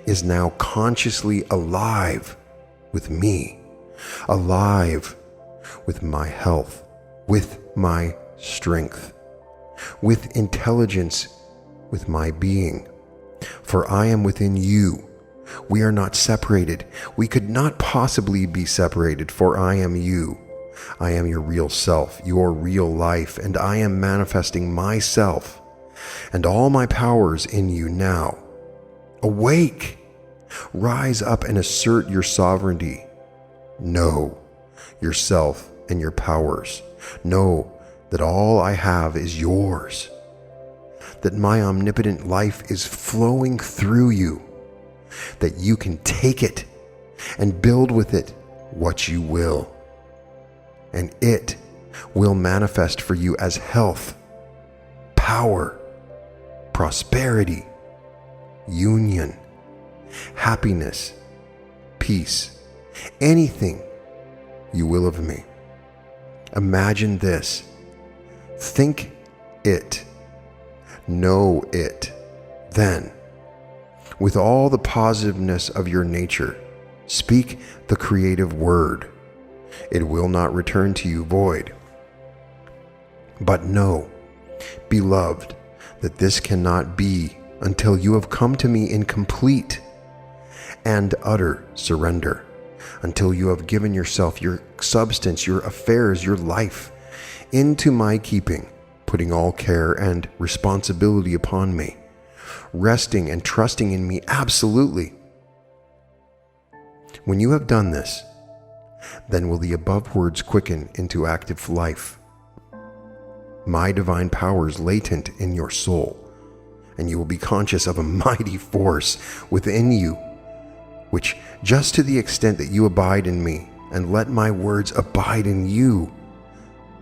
is now consciously alive with me, alive with my health, with my strength, with intelligence, with my being. For I am within you. We are not separated. We could not possibly be separated, for I am you. I am your real self, your real life, and I am manifesting myself and all my powers in you now. Awake! Rise up and assert your sovereignty. Know yourself and your powers. Know that all I have is yours, that my omnipotent life is flowing through you, that you can take it and build with it what you will, and it will manifest for you as health, power, prosperity, union, happiness, peace, anything you will of me. Imagine this. Think it. Know it. Then, with all the positiveness of your nature, speak the creative word. It will not return to you void. But know, beloved, that this cannot be until you have come to me in complete and utter surrender, until you have given yourself, your substance, your affairs, your life into my keeping, putting all care and responsibility upon me, resting and trusting in me absolutely. When you have done this, then will the above words quicken into active life, my divine powers latent in your soul, and you will be conscious of a mighty force within you, which, just to the extent that you abide in me and let my words abide in you,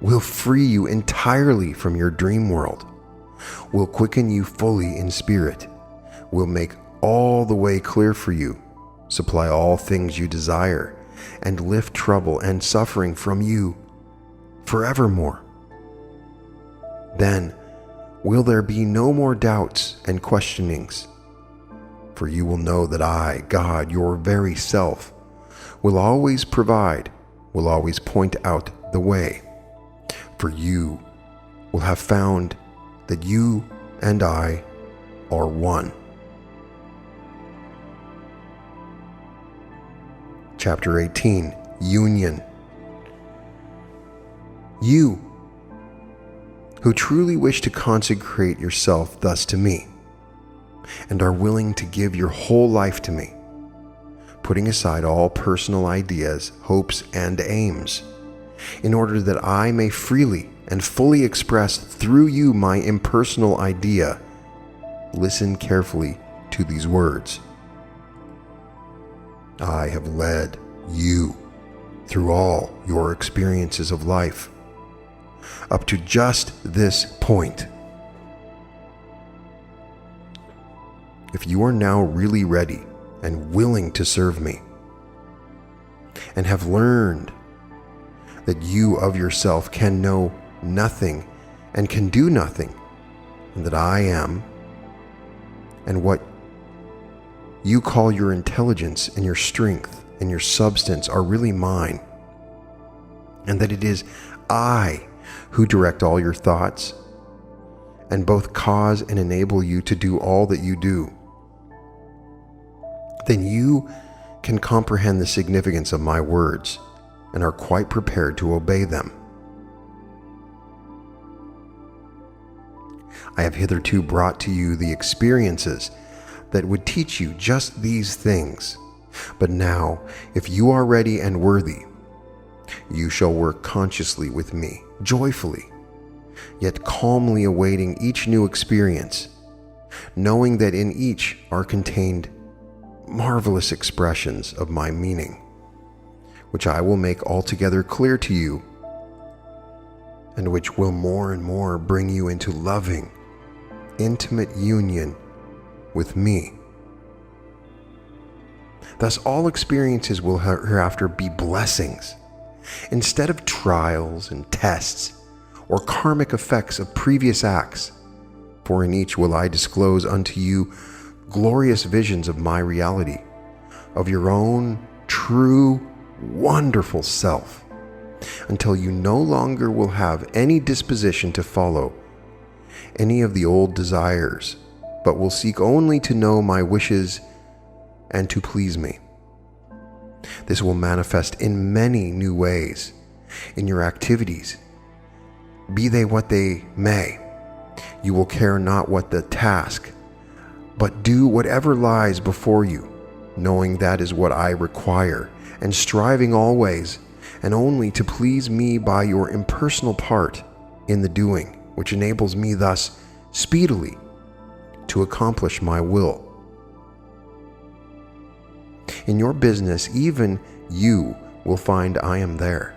will free you entirely from your dream world, will quicken you fully in spirit, will make all the way clear for you, supply all things you desire, and lift trouble and suffering from you forevermore. Then will there be no more doubts and questionings, for you will know that I, God, your very self, will always provide, will always point out the way. For you will have found that you and I are one. Chapter 18, Union. You, who truly wish to consecrate yourself thus to me, and are willing to give your whole life to me, putting aside all personal ideas, hopes, and aims, in order that I may freely and fully express through you my impersonal idea, listen carefully to these words. I have led you through all your experiences of life, up to just this point. If you are now really ready and willing to serve me, and have learned that you of yourself can know nothing and can do nothing, and that I am, and what you call your intelligence and your strength and your substance are really mine, and that it is I who direct all your thoughts, and both cause and enable you to do all that you do, then you can comprehend the significance of my words and are quite prepared to obey them. I have hitherto brought to you the experiences that would teach you just these things. But now, if you are ready and worthy, you shall work consciously with me, joyfully, yet calmly awaiting each new experience, knowing that in each are contained marvelous expressions of my meaning, which I will make altogether clear to you, and which will more and more bring you into loving, intimate union with me. Thus, all experiences will hereafter be blessings, instead of trials and tests or karmic effects of previous acts. For in each will I disclose unto you glorious visions of my reality, of your own true, wonderful self, until you no longer will have any disposition to follow any of the old desires, but will seek only to know my wishes and to please me. This will manifest in many new ways in your activities, be they what they may. You will care not what the task, but do whatever lies before you, knowing that is what I require, and striving always and only to please me by your impersonal part in the doing, which enables me thus speedily to accomplish my will. In your business, even you will find I am there.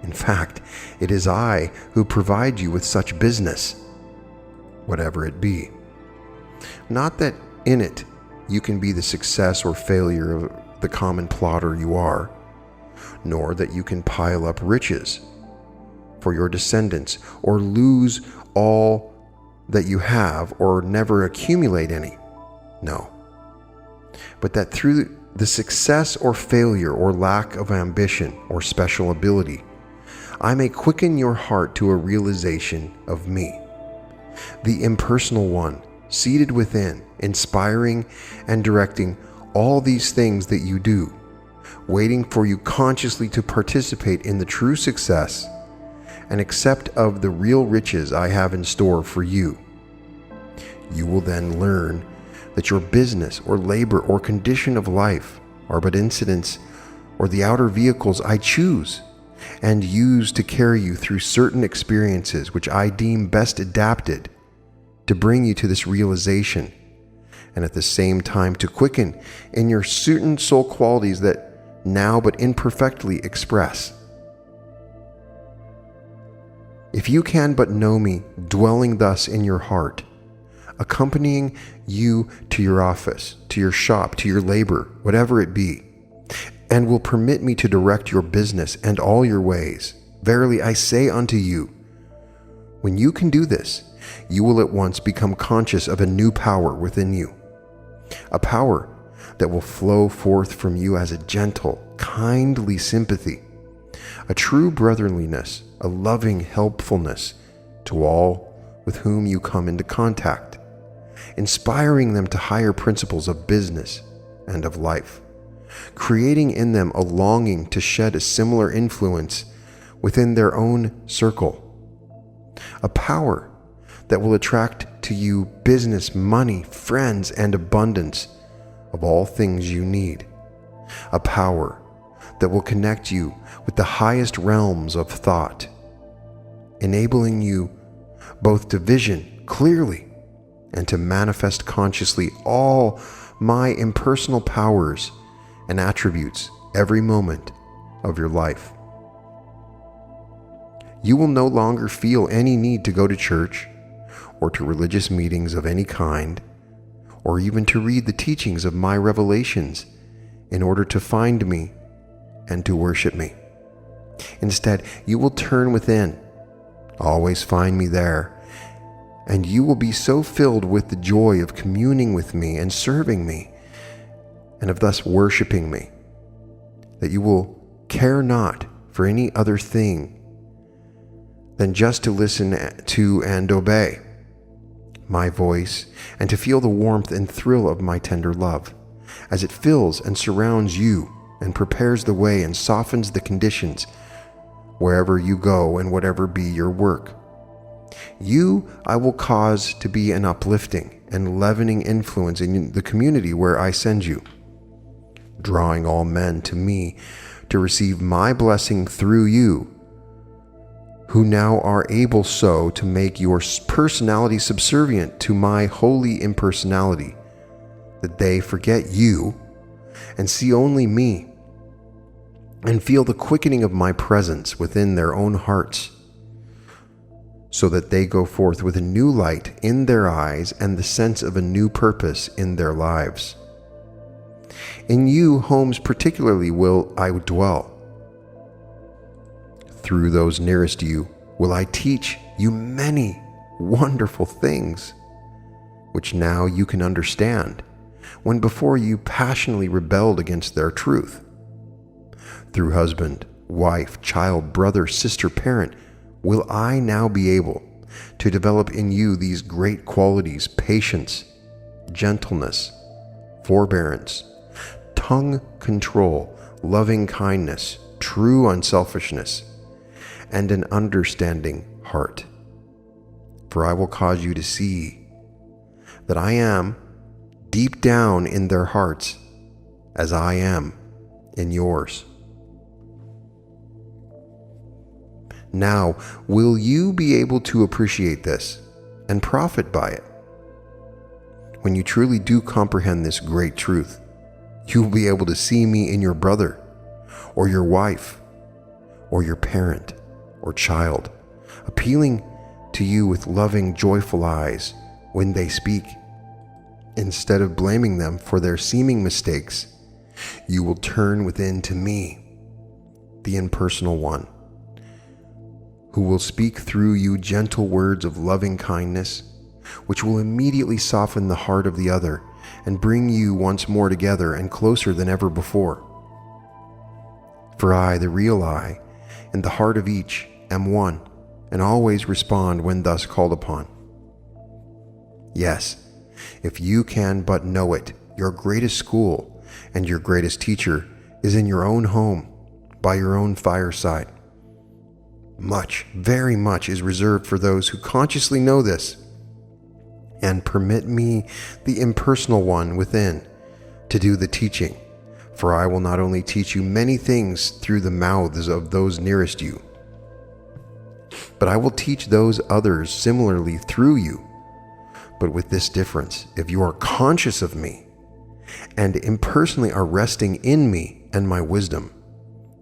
In fact, it is I who provide you with such business, whatever it be. Not that in it you can be the success or failure of the common plotter you are, nor that you can pile up riches for your descendants, or lose all that you have, or never accumulate any. No. But that through the success or failure or lack of ambition or special ability, I may quicken your heart to a realization of me, the impersonal one, seated within, inspiring and directing all these things that you do, waiting for you consciously to participate in the true success and accept of the real riches I have in store for you. You will then learn that your business or labor or condition of life are but incidents or the outer vehicles I choose and use to carry you through certain experiences which I deem best adapted to bring you to this realization, and at the same time to quicken in your certain soul qualities that now but imperfectly express. If you can but know me dwelling thus in your heart, accompanying you to your office, to your shop, to your labor, whatever it be, and will permit me to direct your business and all your ways, verily I say unto you, when you can do this, you will at once become conscious of a new power within you, a power that will flow forth from you as a gentle, kindly sympathy, a true brotherliness, a loving helpfulness to all with whom you come into contact, inspiring them to higher principles of business and of life, creating in them a longing to shed a similar influence within their own circle, a power that will attract to you business, money, friends, and abundance of all things you need, a power that will connect you with the highest realms of thought, enabling you both to vision clearly and to manifest consciously all my impersonal powers and attributes every moment of your life. You will no longer feel any need to go to church or to religious meetings of any kind, or even to read the teachings of my revelations in order to find me and to worship me. Instead, you will turn within, always find me there, and you will be so filled with the joy of communing with me and serving me, and of thus worshiping me, that you will care not for any other thing than just to listen to and obey my voice, and to feel the warmth and thrill of my tender love, as it fills and surrounds you and prepares the way and softens the conditions wherever you go and whatever be your work. You I will cause to be an uplifting and leavening influence in the community where I send you, drawing all men to me to receive my blessing through you, who now are able so to make your personality subservient to my holy impersonality, that they forget you and see only me, and feel the quickening of my presence within their own hearts, so that they go forth with a new light in their eyes and the sense of a new purpose in their lives. In you homes particularly will I dwell. Through those nearest you will I teach you many wonderful things, which now you can understand, when before you passionately rebelled against their truth. Through husband, wife, child, brother, sister, parent, will I now be able to develop in you these great qualities: patience, gentleness, forbearance, tongue control, loving kindness, true unselfishness, and an understanding heart. For I will cause you to see that I am deep down in their hearts as I am in yours. Now, will you be able to appreciate this and profit by it? When you truly do comprehend this great truth, you will be able to see me in your brother, or your wife, or your parent, or child, appealing to you with loving, joyful eyes when they speak. Instead of blaming them for their seeming mistakes, you will turn within to me, the impersonal one, who will speak through you gentle words of loving kindness, which will immediately soften the heart of the other and bring you once more together and closer than ever before. For I, the real I, in the heart of each, am one, and always respond when thus called upon. Yes, if you can but know it, your greatest school and your greatest teacher is in your own home, by your own fireside. Much, very much is reserved for those who consciously know this, and permit me, the impersonal one within, to do the teaching. For I will not only teach you many things through the mouths of those nearest you, but I will teach those others similarly through you, but with this difference: if you are conscious of me and impersonally are resting in me and my wisdom,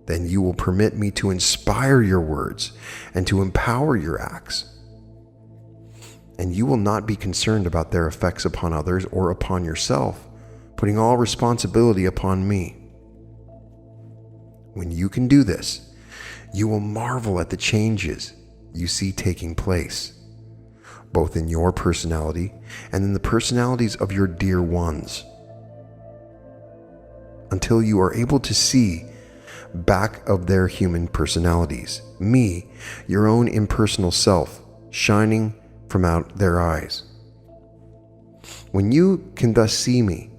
then you will permit me to inspire your words and to empower your acts. And you will not be concerned about their effects upon others or upon yourself, putting all responsibility upon me. When you can do this, you will marvel at the changes you see taking place, both in your personality and in the personalities of your dear ones, until you are able to see back of their human personalities, me, your own impersonal self, shining from out their eyes. When you can thus see me,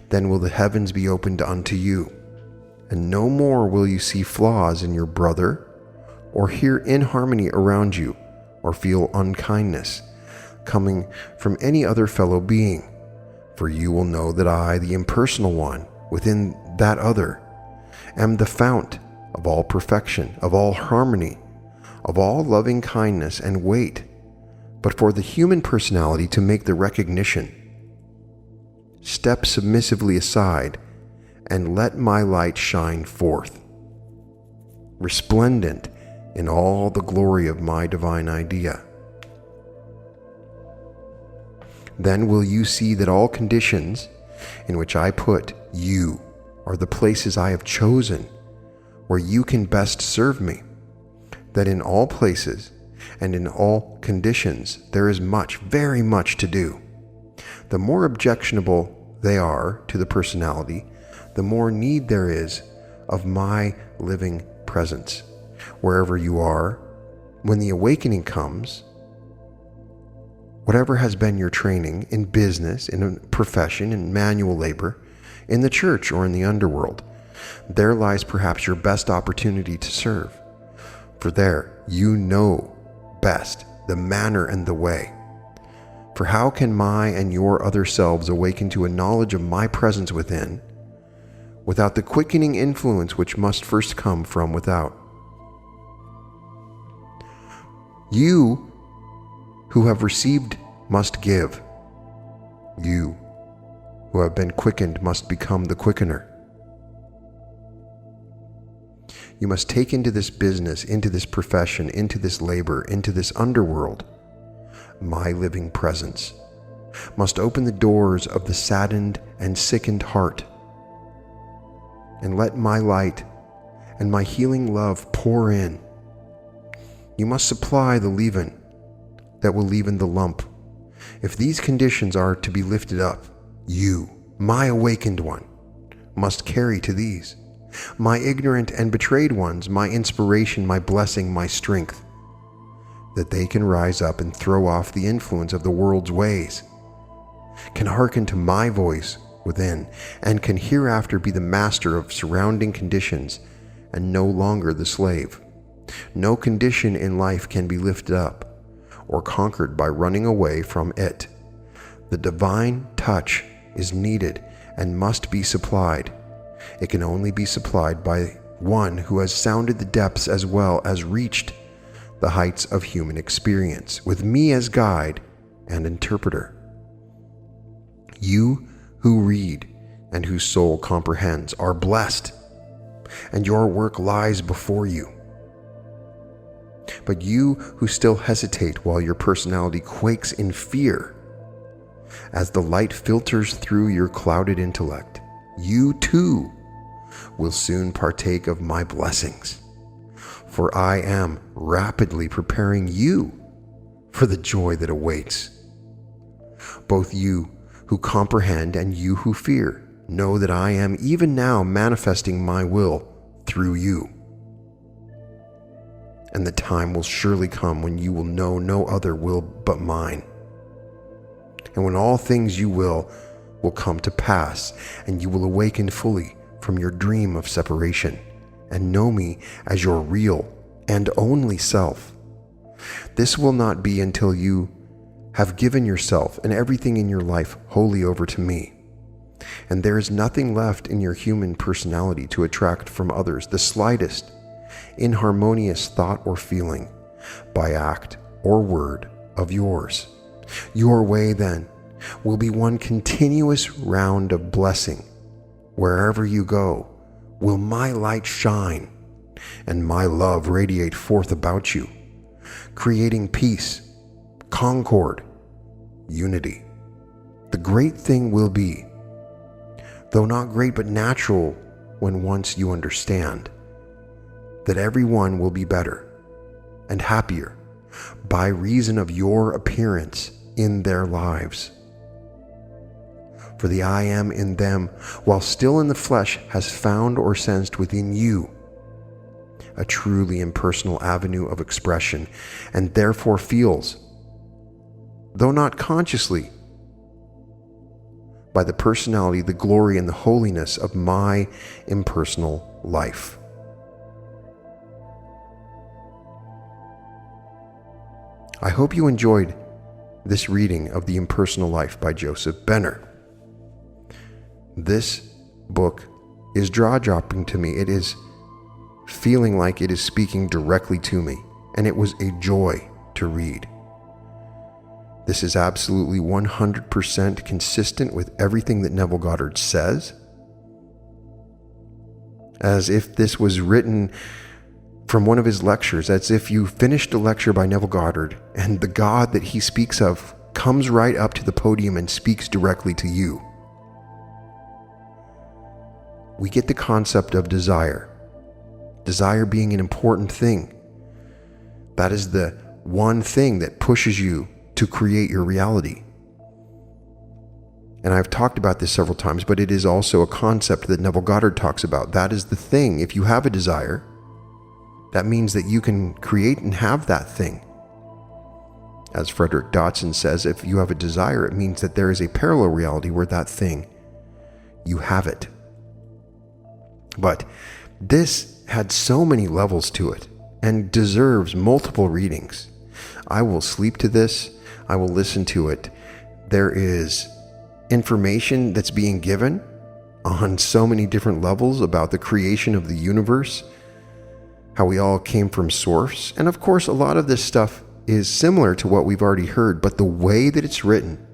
then will the heavens be opened unto you, and no more will you see flaws in your brother, or hear inharmony around you, or feel unkindness coming from any other fellow being, for you will know that I, the impersonal one, within that other, am the fount of all perfection, of all harmony, of all loving kindness, and wait but for the human personality to make the recognition. Step submissively aside and let my light shine forth, resplendent in all the glory of my divine idea. Then will you see that all conditions in which I put you are the places I have chosen where you can best serve me, that in all places and in all conditions there is much, very much to do. The more objectionable they are to the personality, the more need there is of my living presence. Wherever you are, when the awakening comes, whatever has been your training in business, in a profession, in manual labor, in the church or in the underworld. There lies perhaps your best opportunity to serve. For there you know best the manner and the way. For how can my and your other selves awaken to a knowledge of my presence within, without the quickening influence which must first come from without? You who have received must give. You who have been quickened must become the quickener. You must take into this business, into this profession, into this labor, into this underworld, my living presence, must open the doors of the saddened and sickened heart, and let my light and my healing love pour in. You must supply the leaven that will leaven the lump. If these conditions are to be lifted up, you, my awakened one, must carry to these. My ignorant and betrayed ones, my inspiration, my blessing, my strength, that they can rise up and throw off the influence of the world's ways, can hearken to my voice within, and can hereafter be the master of surrounding conditions and no longer the slave. No condition in life can be lifted up or conquered by running away from it. The divine touch is needed and must be supplied. It can only be supplied by one who has sounded the depths as well as reached the heights of human experience, with me as guide and interpreter. You who read and whose soul comprehends are blessed, and your work lies before you. But you who still hesitate while your personality quakes in fear, as the light filters through your clouded intellect, you too will soon partake of my blessings, for I am rapidly preparing you for the joy that awaits. Both you who comprehend and you who fear know that I am even now manifesting my will through you. And the time will surely come when you will know no other will but mine, and when all things you will come to pass, and you will awaken fully from your dream of separation and know me as your real and only self. This will not be until you have given yourself and everything in your life wholly over to me, and there is nothing left in your human personality to attract from others the slightest inharmonious thought or feeling by act or word of yours. Your way, then, will be one continuous round of blessing. Wherever you go, will my light shine and my love radiate forth about you, creating peace, concord, unity. The great thing will be, though not great but natural when once you understand, that everyone will be better and happier by reason of your appearance in their lives. For the I am in them, while still in the flesh, has found or sensed within you a truly impersonal avenue of expression, and therefore feels, though not consciously, by the personality, the glory, and the holiness of my impersonal life. I hope you enjoyed this reading of The Impersonal Life by Sieber Benner. This book is jaw-dropping to me. It is feeling like it is speaking directly to me, and it was a joy to read. This is absolutely 100% consistent with everything that Neville Goddard says, as if this was written from one of his lectures, as if you finished a lecture by Neville Goddard and the God that he speaks of comes right up to the podium and speaks directly to you. We get the concept of desire being an important thing. That is the one thing that pushes you to create your reality. And I've talked about this several times, but it is also a concept that Neville Goddard talks about. That is the thing. If you have a desire, that means that you can create and have that thing. As Frederick Dotson says, if you have a desire, it means that there is a parallel reality where that thing you have it. But this had so many levels to it and deserves multiple readings. I will sleep to this. I will listen to it. There is information that's being given on so many different levels about the creation of the universe, how we all came from source. And of course, a lot of this stuff is similar to what we've already heard, but the way that it's written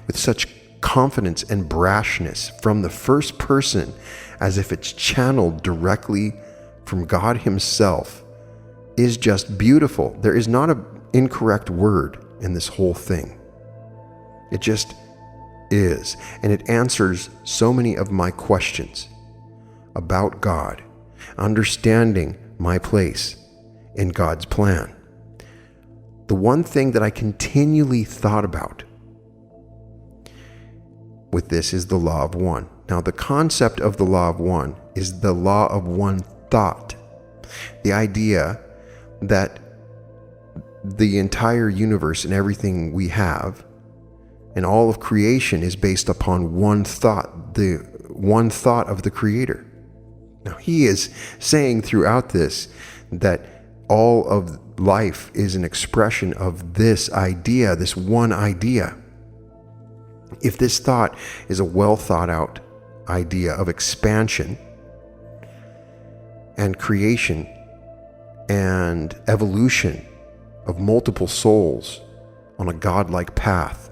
with such confidence and brashness from the first person, as if it's channeled directly from God himself, is just beautiful. There is not an incorrect word in this whole thing. It just is. And it answers so many of my questions about God, understanding my place in God's plan. The one thing that I continually thought about with this is the law of one. Now, the concept of the law of one is the law of one thought. The idea that the entire universe and everything we have and all of creation is based upon one thought, the one thought of the Creator. Now, he is saying throughout this that all of life is an expression of this idea, this one idea. If this thought is a well thought out idea of expansion and creation and evolution of multiple souls on a godlike path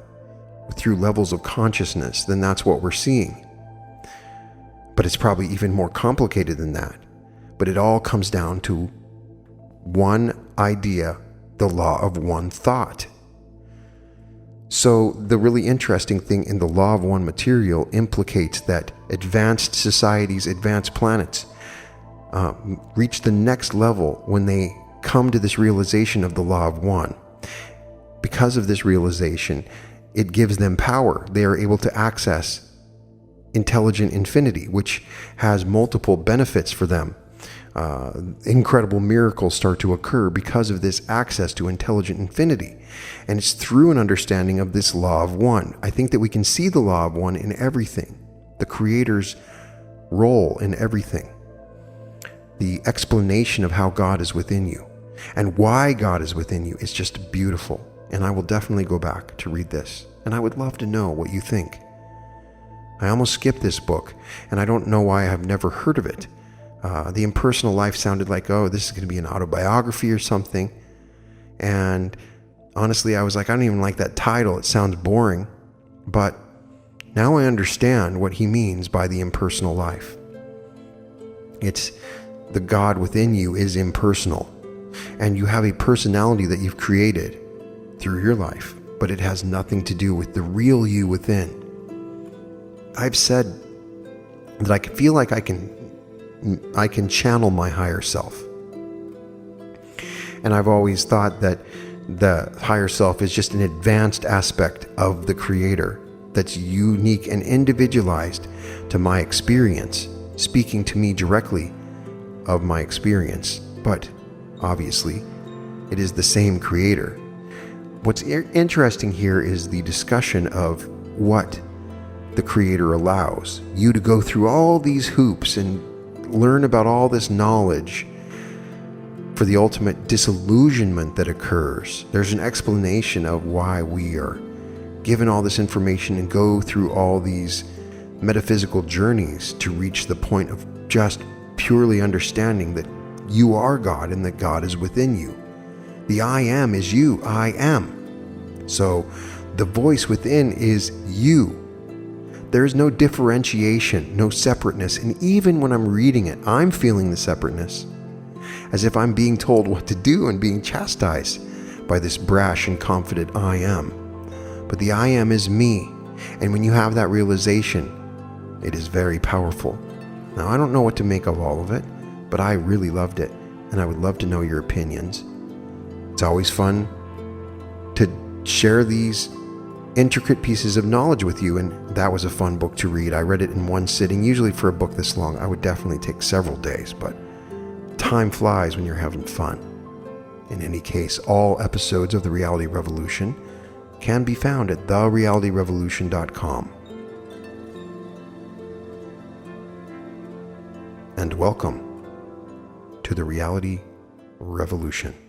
through levels of consciousness, then that's what we're seeing. But it's probably even more complicated than that. But it all comes down to one idea, the law of one thought. So the really interesting thing in the law of one material implicates that advanced societies, advanced planets reach the next level when they come to this realization of the law of one. Because of this realization, it gives them power. They are able to access intelligent infinity, which has multiple benefits for them. Incredible miracles start to occur because of this access to intelligent infinity. And it's through an understanding of this law of one. I think that we can see the law of one in everything, the Creator's role in everything, the explanation of how God is within you and why God is within you is just beautiful. And I will definitely go back to read this. And I would love to know what you think. I almost skipped this book, and I don't know why I have never heard of it. The Impersonal Life sounded like, oh, this is going to be an autobiography or something. And honestly, I was like, I don't even like that title. It sounds boring. But now I understand what he means by the impersonal life. It's the God within you is impersonal. And you have a personality that you've created through your life, but it has nothing to do with the real you within. I've said that I feel like I can channel my higher self. And I've always thought that the higher self is just an advanced aspect of the Creator that's unique and individualized to my experience, speaking to me directly of my experience. But obviously, it is the same Creator. What's interesting here is the discussion of what the Creator allows you to go through all these hoops and learn about all this knowledge for the ultimate disillusionment that occurs. There's an explanation of why we are given all this information and go through all these metaphysical journeys to reach the point of just purely understanding that you are God and that God is within you. The I am is you. I am. So the voice within is you. There is no differentiation, no separateness. And even when I'm reading it, I'm feeling the separateness, as if I'm being told what to do and being chastised by this brash and confident I am. But the I am is me. And when you have that realization, it is very powerful. Now, I don't know what to make of all of it, but I really loved it. And I would love to know your opinions. It's always fun to share these intricate pieces of knowledge with you, and that was a fun book to read. I read it in one sitting. Usually for a book this long, I would definitely take several days, but time flies when you're having fun. In any case, all episodes of The Reality Revolution can be found at therealityrevolution.com. and welcome to the Reality Revolution.